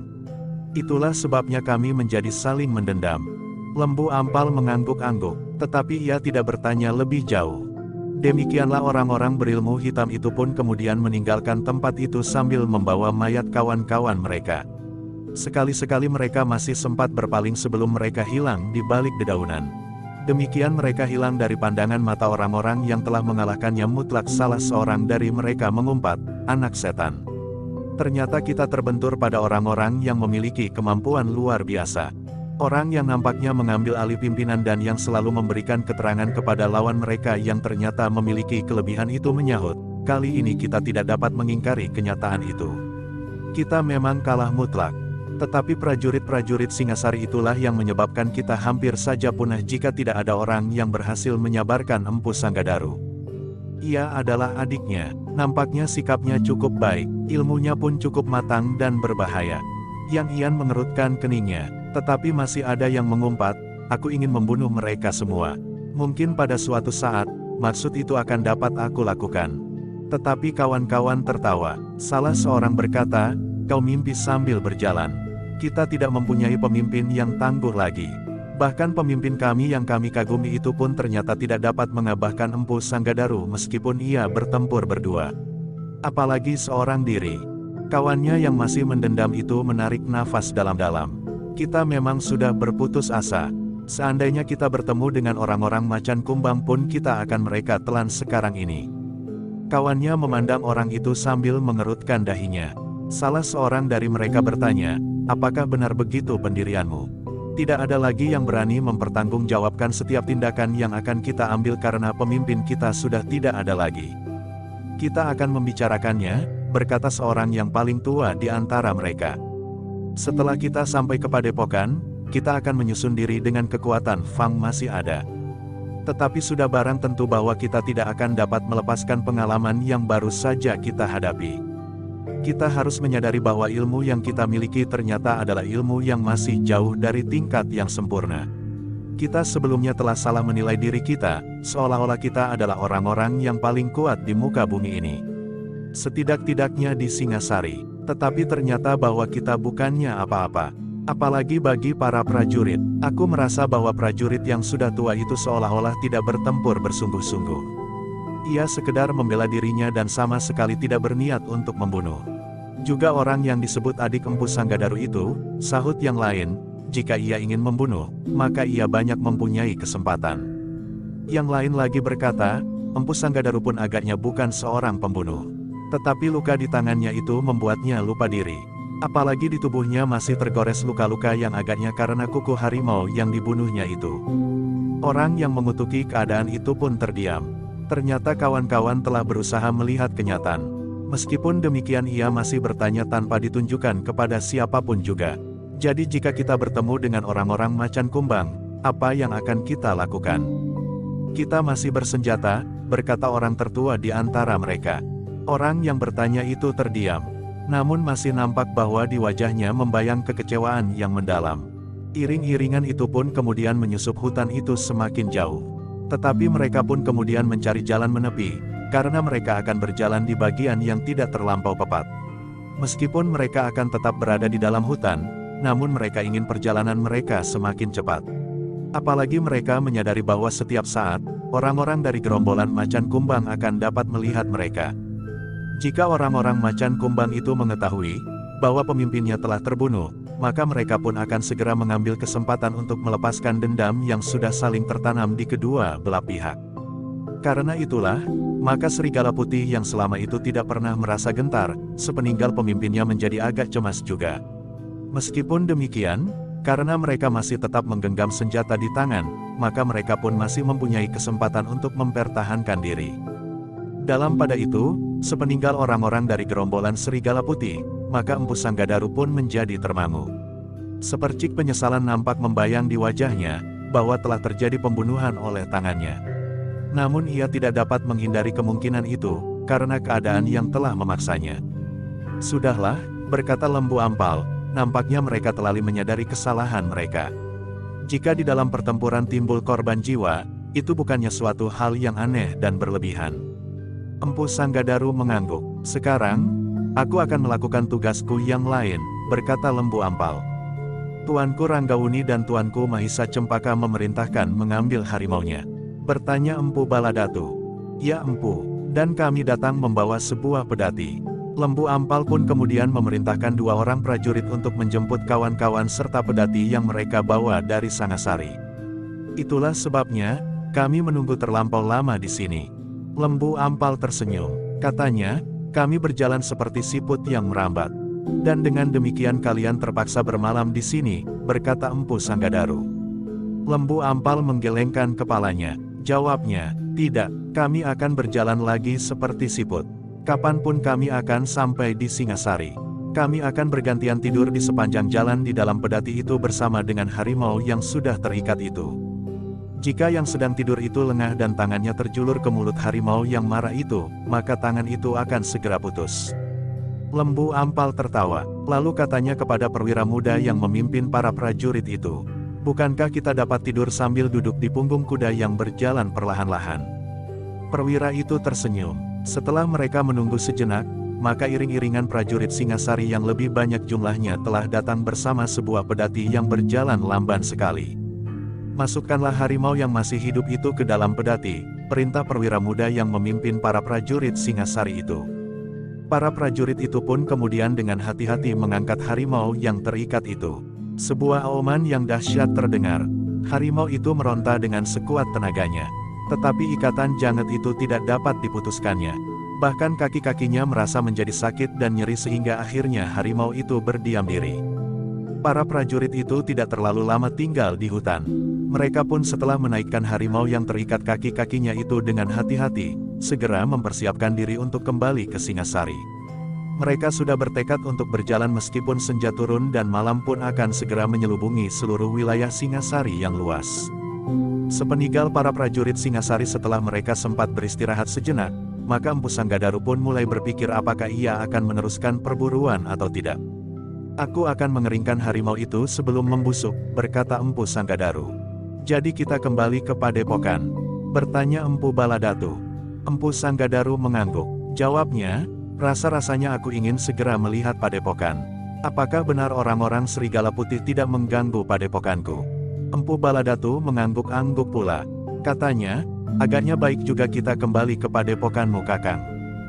Itulah sebabnya kami menjadi saling mendendam." Lembu Ampal mengangguk-angguk, tetapi ia tidak bertanya lebih jauh. Demikianlah orang-orang berilmu hitam itu pun kemudian meninggalkan tempat itu sambil membawa mayat kawan-kawan mereka. Sekali-sekali mereka masih sempat berpaling sebelum mereka hilang di balik dedaunan. Demikian mereka hilang dari pandangan mata orang-orang yang telah mengalahkannya mutlak. Salah seorang dari mereka mengumpat, "Anak setan. Ternyata kita terbentur pada orang-orang yang memiliki kemampuan luar biasa. Orang yang nampaknya mengambil alih pimpinan dan yang selalu memberikan keterangan kepada lawan mereka yang ternyata memiliki kelebihan itu menyahut, kali ini kita tidak dapat mengingkari kenyataan itu. Kita memang kalah mutlak. Tetapi prajurit-prajurit Singasari itulah yang menyebabkan kita hampir saja punah jika tidak ada orang yang berhasil menyabarkan Empu Sanggadaru. Ia adalah adiknya, nampaknya sikapnya cukup baik, ilmunya pun cukup matang dan berbahaya." Yang Ian mengerutkan keningnya, tetapi masih ada yang mengumpat, "Aku ingin membunuh mereka semua. Mungkin pada suatu saat, maksud itu akan dapat aku lakukan." Tetapi kawan-kawan tertawa. Salah seorang berkata, "Kau mimpi sambil berjalan. Kita tidak mempunyai pemimpin yang tangguh lagi. Bahkan pemimpin kami yang kami kagumi itu pun ternyata tidak dapat mengabahkan Empu Sanggadaru meskipun ia bertempur berdua. Apalagi seorang diri." Kawannya yang masih mendendam itu menarik nafas dalam-dalam. Kita memang sudah berputus asa. Seandainya kita bertemu dengan orang-orang macan kumbang pun kita akan mereka telan sekarang ini. Kawannya memandang orang itu sambil mengerutkan dahinya. Salah seorang dari mereka bertanya, apakah benar begitu pendirianmu? Tidak ada lagi yang berani mempertanggungjawabkan setiap tindakan yang akan kita ambil karena pemimpin kita sudah tidak ada lagi. Kita akan membicarakannya, berkata seorang yang paling tua di antara mereka. Setelah kita sampai ke padepokan, kita akan menyusun diri dengan kekuatan Fang masih ada. Tetapi sudah barang tentu bahwa kita tidak akan dapat melepaskan pengalaman yang baru saja kita hadapi. Kita harus menyadari bahwa ilmu yang kita miliki ternyata adalah ilmu yang masih jauh dari tingkat yang sempurna. Kita sebelumnya telah salah menilai diri kita, seolah-olah kita adalah orang-orang yang paling kuat di muka bumi ini. Setidak-tidaknya di Singasari, tetapi ternyata bahwa kita bukannya apa-apa. Apalagi bagi para prajurit, aku merasa bahwa prajurit yang sudah tua itu seolah-olah tidak bertempur bersungguh-sungguh. Ia sekedar membela dirinya dan sama sekali tidak berniat untuk membunuh. Juga orang yang disebut adik Empu Sanggadaru itu, sahut yang lain, jika ia ingin membunuh, maka ia banyak mempunyai kesempatan. Yang lain lagi berkata, Empu Sanggadaru pun agaknya bukan seorang pembunuh. Tetapi luka di tangannya itu membuatnya lupa diri. Apalagi di tubuhnya masih tergores luka-luka yang agaknya karena kuku harimau yang dibunuhnya itu. Orang yang mengutuki keadaan itu pun terdiam. Ternyata kawan-kawan telah berusaha melihat kenyataan. Meskipun demikian ia masih bertanya tanpa ditunjukkan kepada siapapun juga. Jadi jika kita bertemu dengan orang-orang macan kumbang, apa yang akan kita lakukan? Kita masih bersenjata, berkata orang tertua di antara mereka. Orang yang bertanya itu terdiam. Namun masih nampak bahwa di wajahnya membayang kekecewaan yang mendalam. Iring-iringan itu pun kemudian menyusup hutan itu semakin jauh. Tetapi mereka pun kemudian mencari jalan menepi, karena mereka akan berjalan di bagian yang tidak terlampau pepat. Meskipun mereka akan tetap berada di dalam hutan, namun mereka ingin perjalanan mereka semakin cepat. Apalagi mereka menyadari bahwa setiap saat, orang-orang dari gerombolan macan kumbang akan dapat melihat mereka. Jika orang-orang macan kumbang itu mengetahui bahwa pemimpinnya telah terbunuh, maka mereka pun akan segera mengambil kesempatan untuk melepaskan dendam yang sudah saling tertanam di kedua belah pihak. Karena itulah, maka serigala putih yang selama itu tidak pernah merasa gentar, sepeninggal pemimpinnya menjadi agak cemas juga. Meskipun demikian, karena mereka masih tetap menggenggam senjata di tangan, maka mereka pun masih mempunyai kesempatan untuk mempertahankan diri. Dalam pada itu, sepeninggal orang-orang dari gerombolan serigala putih, maka Empu Sanggadaru pun menjadi termangu. Sepercik penyesalan nampak membayang di wajahnya, bahwa telah terjadi pembunuhan oleh tangannya. Namun ia tidak dapat menghindari kemungkinan itu, karena keadaan yang telah memaksanya. Sudahlah, berkata Lembu Ampal, nampaknya mereka telah menyadari kesalahan mereka. Jika di dalam pertempuran timbul korban jiwa, itu bukannya suatu hal yang aneh dan berlebihan. Empu Sanggadaru mengangguk. Sekarang, aku akan melakukan tugasku yang lain, berkata Lembu Ampal. Tuanku Ranggawuni dan Tuanku Mahisa Cempaka memerintahkan mengambil harimaunya. Bertanya Empu Baladatu. Ya Empu, dan kami datang membawa sebuah pedati. Lembu Ampal pun kemudian memerintahkan 2 orang prajurit untuk menjemput kawan-kawan serta pedati yang mereka bawa dari Sangasari. Itulah sebabnya, kami menunggu terlampau lama di sini. Lembu Ampal tersenyum. Katanya, kami berjalan seperti siput yang merambat. Dan dengan demikian kalian terpaksa bermalam di sini, berkata Empu Sanggadaru. Lembu Ampal menggelengkan kepalanya. Jawabnya, tidak, kami akan berjalan lagi seperti siput. Kapanpun kami akan sampai di Singasari. Kami akan bergantian tidur di sepanjang jalan di dalam pedati itu bersama dengan harimau yang sudah terikat itu. Jika yang sedang tidur itu lengah dan tangannya terjulur ke mulut harimau yang marah itu, maka tangan itu akan segera putus. Lembu Ampal tertawa, lalu katanya kepada perwira muda yang memimpin para prajurit itu. Bukankah kita dapat tidur sambil duduk di punggung kuda yang berjalan perlahan-lahan? Perwira itu tersenyum. Setelah mereka menunggu sejenak, maka iring-iringan prajurit Singasari yang lebih banyak jumlahnya telah datang bersama sebuah pedati yang berjalan lamban sekali. Masukkanlah harimau yang masih hidup itu ke dalam pedati, perintah perwira muda yang memimpin para prajurit Singasari itu. Para prajurit itu pun kemudian dengan hati-hati mengangkat harimau yang terikat itu. Sebuah auman yang dahsyat terdengar. Harimau itu meronta dengan sekuat tenaganya. Tetapi ikatan janget itu tidak dapat diputuskannya. Bahkan kaki-kakinya merasa menjadi sakit dan nyeri sehingga akhirnya harimau itu berdiam diri. Para prajurit itu tidak terlalu lama tinggal di hutan. Mereka pun setelah menaikkan harimau yang terikat kaki-kakinya itu dengan hati-hati, segera mempersiapkan diri untuk kembali ke Singasari. Mereka sudah bertekad untuk berjalan meskipun senja turun dan malam pun akan segera menyelubungi seluruh wilayah Singasari yang luas. Sepeninggal para prajurit Singasari setelah mereka sempat beristirahat sejenak, maka Empu Sanggadaru pun mulai berpikir apakah ia akan meneruskan perburuan atau tidak. "Aku akan mengeringkan harimau itu sebelum membusuk," berkata Empu Sanggadaru. "Jadi kita kembali ke Padepokan?" bertanya Empu Baladatu. Empu Sanggadaru mengangguk. Jawabnya, "Rasa-rasanya aku ingin segera melihat Padepokan. Apakah benar orang-orang Serigala Putih tidak mengganggu Padepokanku?" Empu Baladatu mengangguk-angguk pula. Katanya, "Agaknya baik juga kita kembali ke Padepokanmu, Kakang.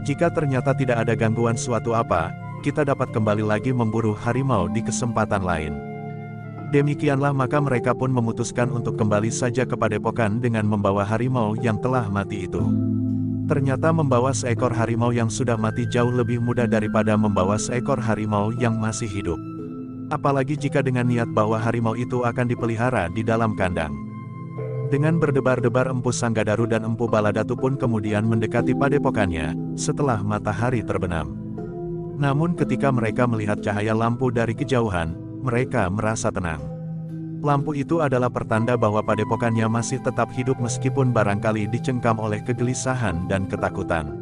Jika ternyata tidak ada gangguan suatu apa, kita dapat kembali lagi memburu harimau di kesempatan lain." Demikianlah maka mereka pun memutuskan untuk kembali saja ke Padepokan dengan membawa harimau yang telah mati itu. Ternyata membawa seekor harimau yang sudah mati jauh lebih mudah daripada membawa seekor harimau yang masih hidup. Apalagi jika dengan niat bahwa harimau itu akan dipelihara di dalam kandang. Dengan berdebar-debar Empu Sanggadaru dan Empu Baladatu pun kemudian mendekati padepokannya, setelah matahari terbenam. Namun ketika mereka melihat cahaya lampu dari kejauhan, mereka merasa tenang. Lampu itu adalah pertanda bahwa padepokannya masih tetap hidup meskipun barangkali dicengkam oleh kegelisahan dan ketakutan.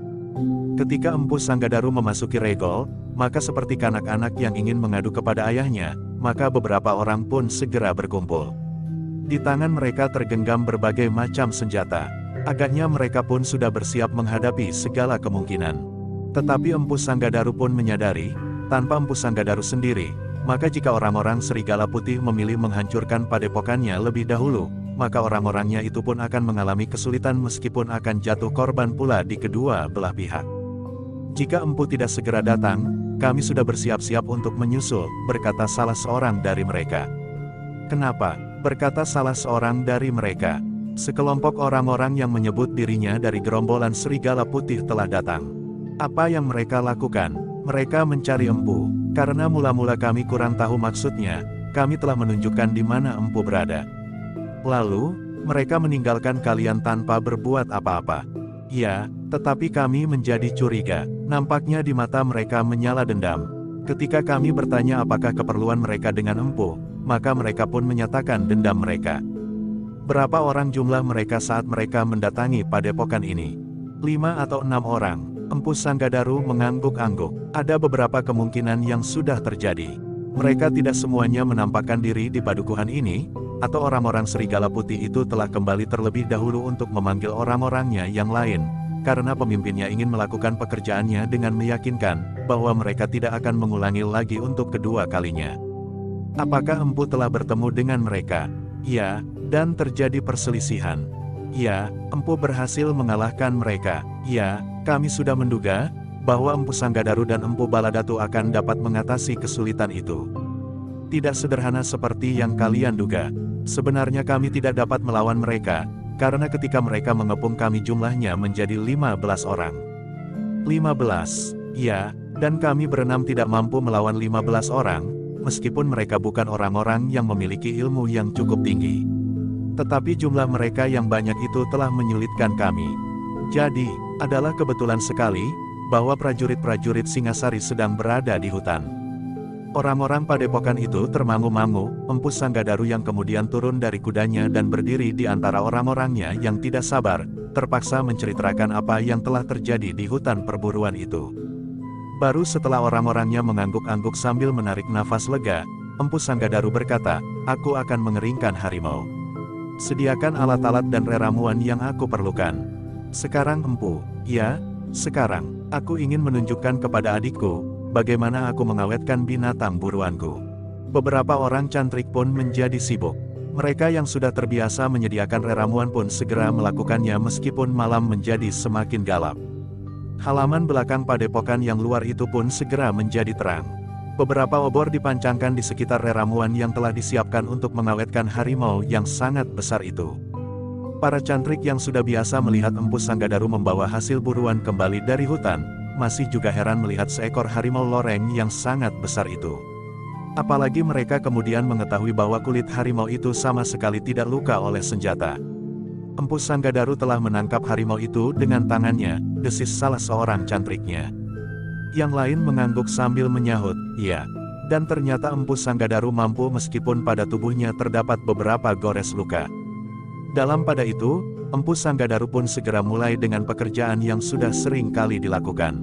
Ketika Empu Sanggadaru memasuki regol, maka seperti kanak-kanak yang ingin mengadu kepada ayahnya, maka beberapa orang pun segera berkumpul. Di tangan mereka tergenggam berbagai macam senjata. Agaknya mereka pun sudah bersiap menghadapi segala kemungkinan. Tetapi Empu Sanggadaru pun menyadari, tanpa Empu Sanggadaru sendiri, maka jika orang-orang Serigala Putih memilih menghancurkan padepokannya lebih dahulu, maka orang-orangnya itu pun akan mengalami kesulitan meskipun akan jatuh korban pula di kedua belah pihak. "Jika Empu tidak segera datang, kami sudah bersiap-siap untuk menyusul," berkata salah seorang dari mereka. "Kenapa?" berkata salah seorang dari mereka. "Sekelompok orang-orang yang menyebut dirinya dari gerombolan Serigala Putih telah datang. Apa yang mereka lakukan? Mereka mencari Empu. Karena mula-mula kami kurang tahu maksudnya, kami telah menunjukkan di mana Empu berada. Lalu, mereka meninggalkan kalian tanpa berbuat apa-apa." "Ya, tetapi kami menjadi curiga." Nampaknya di mata mereka menyala dendam. Ketika kami bertanya apakah keperluan mereka dengan Empu, maka mereka pun menyatakan dendam mereka. "Berapa orang jumlah mereka saat mereka mendatangi padepokan ini?" 5 atau 6 orang. Empu Sanggadaru mengangguk-angguk. Ada beberapa kemungkinan yang sudah terjadi. Mereka tidak semuanya menampakkan diri di padukuhan ini, atau orang-orang Serigala Putih itu telah kembali terlebih dahulu untuk memanggil orang-orangnya yang lain, karena pemimpinnya ingin melakukan pekerjaannya dengan meyakinkan bahwa mereka tidak akan mengulangi lagi untuk kedua kalinya. "Apakah Empu telah bertemu dengan mereka?" "Ya, dan terjadi perselisihan." "Ya, Empu berhasil mengalahkan mereka." "Ya, kami sudah menduga bahwa Empu Sanggadaru dan Empu Baladatu akan dapat mengatasi kesulitan itu. Tidak sederhana seperti yang kalian duga. Sebenarnya kami tidak dapat melawan mereka, karena ketika mereka mengepung kami jumlahnya menjadi 15 orang." 15? "Ya, dan kami berenam tidak mampu melawan 15 orang, meskipun mereka bukan orang-orang yang memiliki ilmu yang cukup tinggi. Tetapi jumlah mereka yang banyak itu telah menyulitkan kami. Jadi, adalah kebetulan sekali, bahwa prajurit-prajurit Singasari sedang berada di hutan." Orang-orang padepokan itu termangu-mangu. Empu Sanggadaru yang kemudian turun dari kudanya dan berdiri di antara orang-orangnya yang tidak sabar, terpaksa menceritakan apa yang telah terjadi di hutan perburuan itu. Baru setelah orang-orangnya mengangguk-angguk sambil menarik nafas lega, Empu Sanggadaru berkata, "Aku akan mengeringkan harimau. Sediakan alat-alat dan reramuan yang aku perlukan." "Sekarang Empu?" "Ya, sekarang. Aku ingin menunjukkan kepada adikku, bagaimana aku mengawetkan binatang buruanku." Beberapa orang cantrik pun menjadi sibuk. Mereka yang sudah terbiasa menyediakan reramuan pun segera melakukannya meskipun malam menjadi semakin gelap. Halaman belakang padepokan yang luar itu pun segera menjadi terang. Beberapa obor dipancangkan di sekitar reramuan yang telah disiapkan untuk mengawetkan harimau yang sangat besar itu. Para cantrik yang sudah biasa melihat Empu Sanggadaru membawa hasil buruan kembali dari hutan, masih juga heran melihat seekor harimau loreng yang sangat besar itu. Apalagi mereka kemudian mengetahui bahwa kulit harimau itu sama sekali tidak luka oleh senjata. Empu Sanggadaru telah menangkap harimau itu dengan tangannya, desis salah seorang cantriknya. Yang lain mengangguk sambil menyahut, "Iya." Dan ternyata Empu Sanggadaru mampu meskipun pada tubuhnya terdapat beberapa gores luka. Dalam pada itu, Empu Sanggadaru pun segera mulai dengan pekerjaan yang sudah sering kali dilakukan.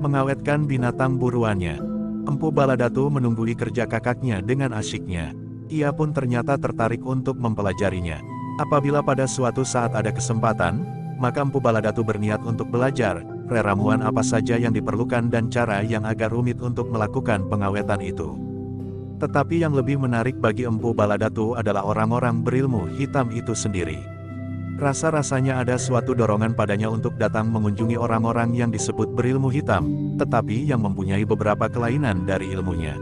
Mengawetkan binatang buruannya. Empu Baladatu menunggui kerja kakaknya dengan asyiknya. Ia pun ternyata tertarik untuk mempelajarinya. Apabila pada suatu saat ada kesempatan, maka Empu Baladatu berniat untuk belajar, reramuan apa saja yang diperlukan dan cara yang agak rumit untuk melakukan pengawetan itu. Tetapi yang lebih menarik bagi Empu Baladatu adalah orang-orang berilmu hitam itu sendiri. Rasa-rasanya ada suatu dorongan padanya untuk datang mengunjungi orang-orang yang disebut berilmu hitam, tetapi yang mempunyai beberapa kelainan dari ilmunya.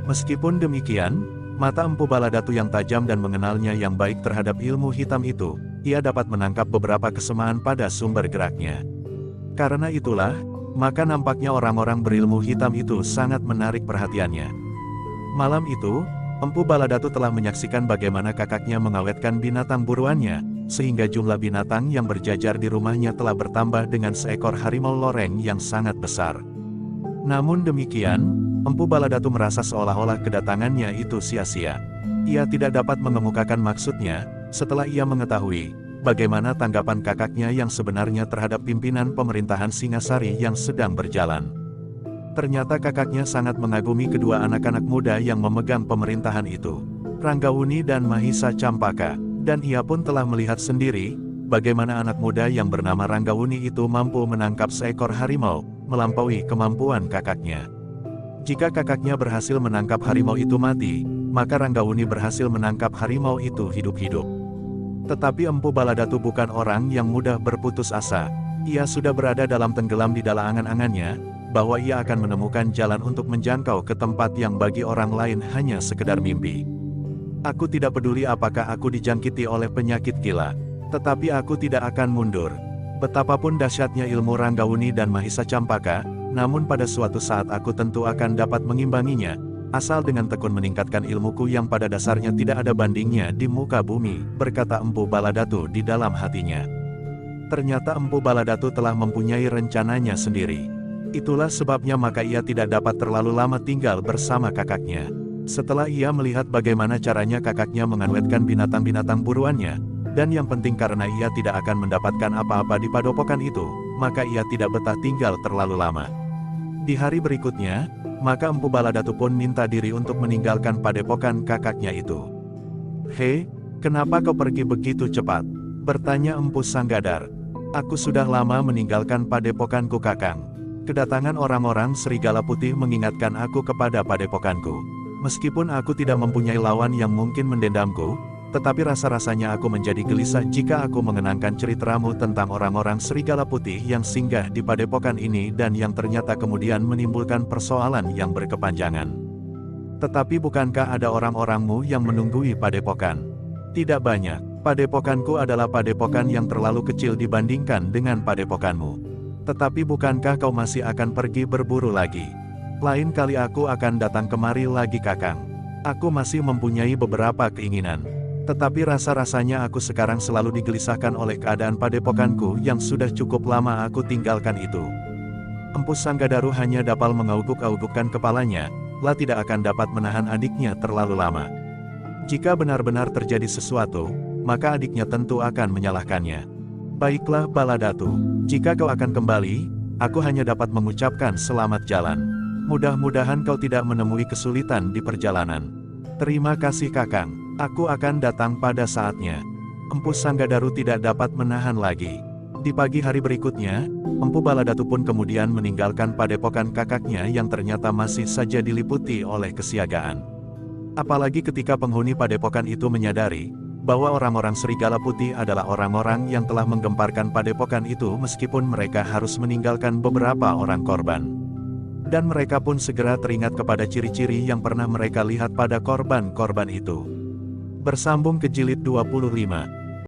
Meskipun demikian, mata Empu Baladatu yang tajam dan mengenalnya yang baik terhadap ilmu hitam itu, ia dapat menangkap beberapa kesamaan pada sumber geraknya. Karena itulah, maka nampaknya orang-orang berilmu hitam itu sangat menarik perhatiannya. Malam itu, Empu Baladatu telah menyaksikan bagaimana kakaknya mengawetkan binatang buruannya, sehingga jumlah binatang yang berjajar di rumahnya telah bertambah dengan seekor harimau loreng yang sangat besar. Namun demikian, Empu Baladatu merasa seolah-olah kedatangannya itu sia-sia. Ia tidak dapat mengemukakan maksudnya, setelah ia mengetahui bagaimana tanggapan kakaknya yang sebenarnya terhadap pimpinan pemerintahan Singasari yang sedang berjalan. Ternyata kakaknya sangat mengagumi kedua anak-anak muda yang memegang pemerintahan itu, Ranggawuni dan Mahisa Campaka, dan ia pun telah melihat sendiri bagaimana anak muda yang bernama Ranggawuni itu mampu menangkap seekor harimau, melampaui kemampuan kakaknya. Jika kakaknya berhasil menangkap harimau itu mati, maka Ranggawuni berhasil menangkap harimau itu hidup-hidup. Tetapi Empu Baladatu bukan orang yang mudah berputus asa. Ia sudah berada dalam tenggelam di dalam angan-angannya, bahwa ia akan menemukan jalan untuk menjangkau ke tempat yang bagi orang lain hanya sekedar mimpi. "Aku tidak peduli apakah aku dijangkiti oleh penyakit gila, tetapi aku tidak akan mundur. Betapapun dahsyatnya ilmu Ranggawuni dan Mahisa Campaka, namun pada suatu saat aku tentu akan dapat mengimbanginya, asal dengan tekun meningkatkan ilmuku yang pada dasarnya tidak ada bandingnya di muka bumi," berkata Empu Baladatu di dalam hatinya. Ternyata Empu Baladatu telah mempunyai rencananya sendiri. Itulah sebabnya maka ia tidak dapat terlalu lama tinggal bersama kakaknya. Setelah ia melihat bagaimana caranya kakaknya mengawetkan binatang-binatang buruannya, dan yang penting karena ia tidak akan mendapatkan apa-apa di padepokan itu, maka ia tidak betah tinggal terlalu lama. Di hari berikutnya, maka Empu Baladatu pun minta diri untuk meninggalkan padepokan kakaknya itu. "Hei, kenapa kau pergi begitu cepat?" bertanya Empu Sanggadar. "Aku sudah lama meninggalkan padepokanku kakang. Kedatangan orang-orang Serigala Putih mengingatkan aku kepada padepokanku. Meskipun aku tidak mempunyai lawan yang mungkin mendendamku, tetapi rasa-rasanya aku menjadi gelisah jika aku mengenangkan ceritamu tentang orang-orang Serigala Putih yang singgah di padepokan ini dan yang ternyata kemudian menimbulkan persoalan yang berkepanjangan. Tetapi bukankah ada orang-orangmu yang menunggui padepokan?" "Tidak banyak. Padepokanku adalah padepokan yang terlalu kecil dibandingkan dengan padepokanmu. Tetapi bukankah kau masih akan pergi berburu lagi? Lain kali aku akan datang kemari lagi kakang. Aku masih mempunyai beberapa keinginan. Tetapi rasa-rasanya aku sekarang selalu digelisahkan oleh keadaan padepokanku yang sudah cukup lama aku tinggalkan itu." Empu Sanggadaru hanya dapat mengauguk-augukkan kepalanya, lah tidak akan dapat menahan adiknya terlalu lama. Jika benar-benar terjadi sesuatu, maka adiknya tentu akan menyalahkannya. "Baiklah Baladatu, jika kau akan kembali, aku hanya dapat mengucapkan selamat jalan. Mudah-mudahan kau tidak menemui kesulitan di perjalanan." "Terima kasih kakang, aku akan datang pada saatnya." Empu Sanggadaru tidak dapat menahan lagi. Di pagi hari berikutnya, Empu Baladatu pun kemudian meninggalkan padepokan kakaknya yang ternyata masih saja diliputi oleh kesiagaan. Apalagi ketika penghuni padepokan itu menyadari bahwa orang-orang Serigala Putih adalah orang-orang yang telah menggemparkan padepokan itu meskipun mereka harus meninggalkan beberapa orang korban. Dan mereka pun segera teringat kepada ciri-ciri yang pernah mereka lihat pada korban-korban itu. Bersambung ke jilid 25.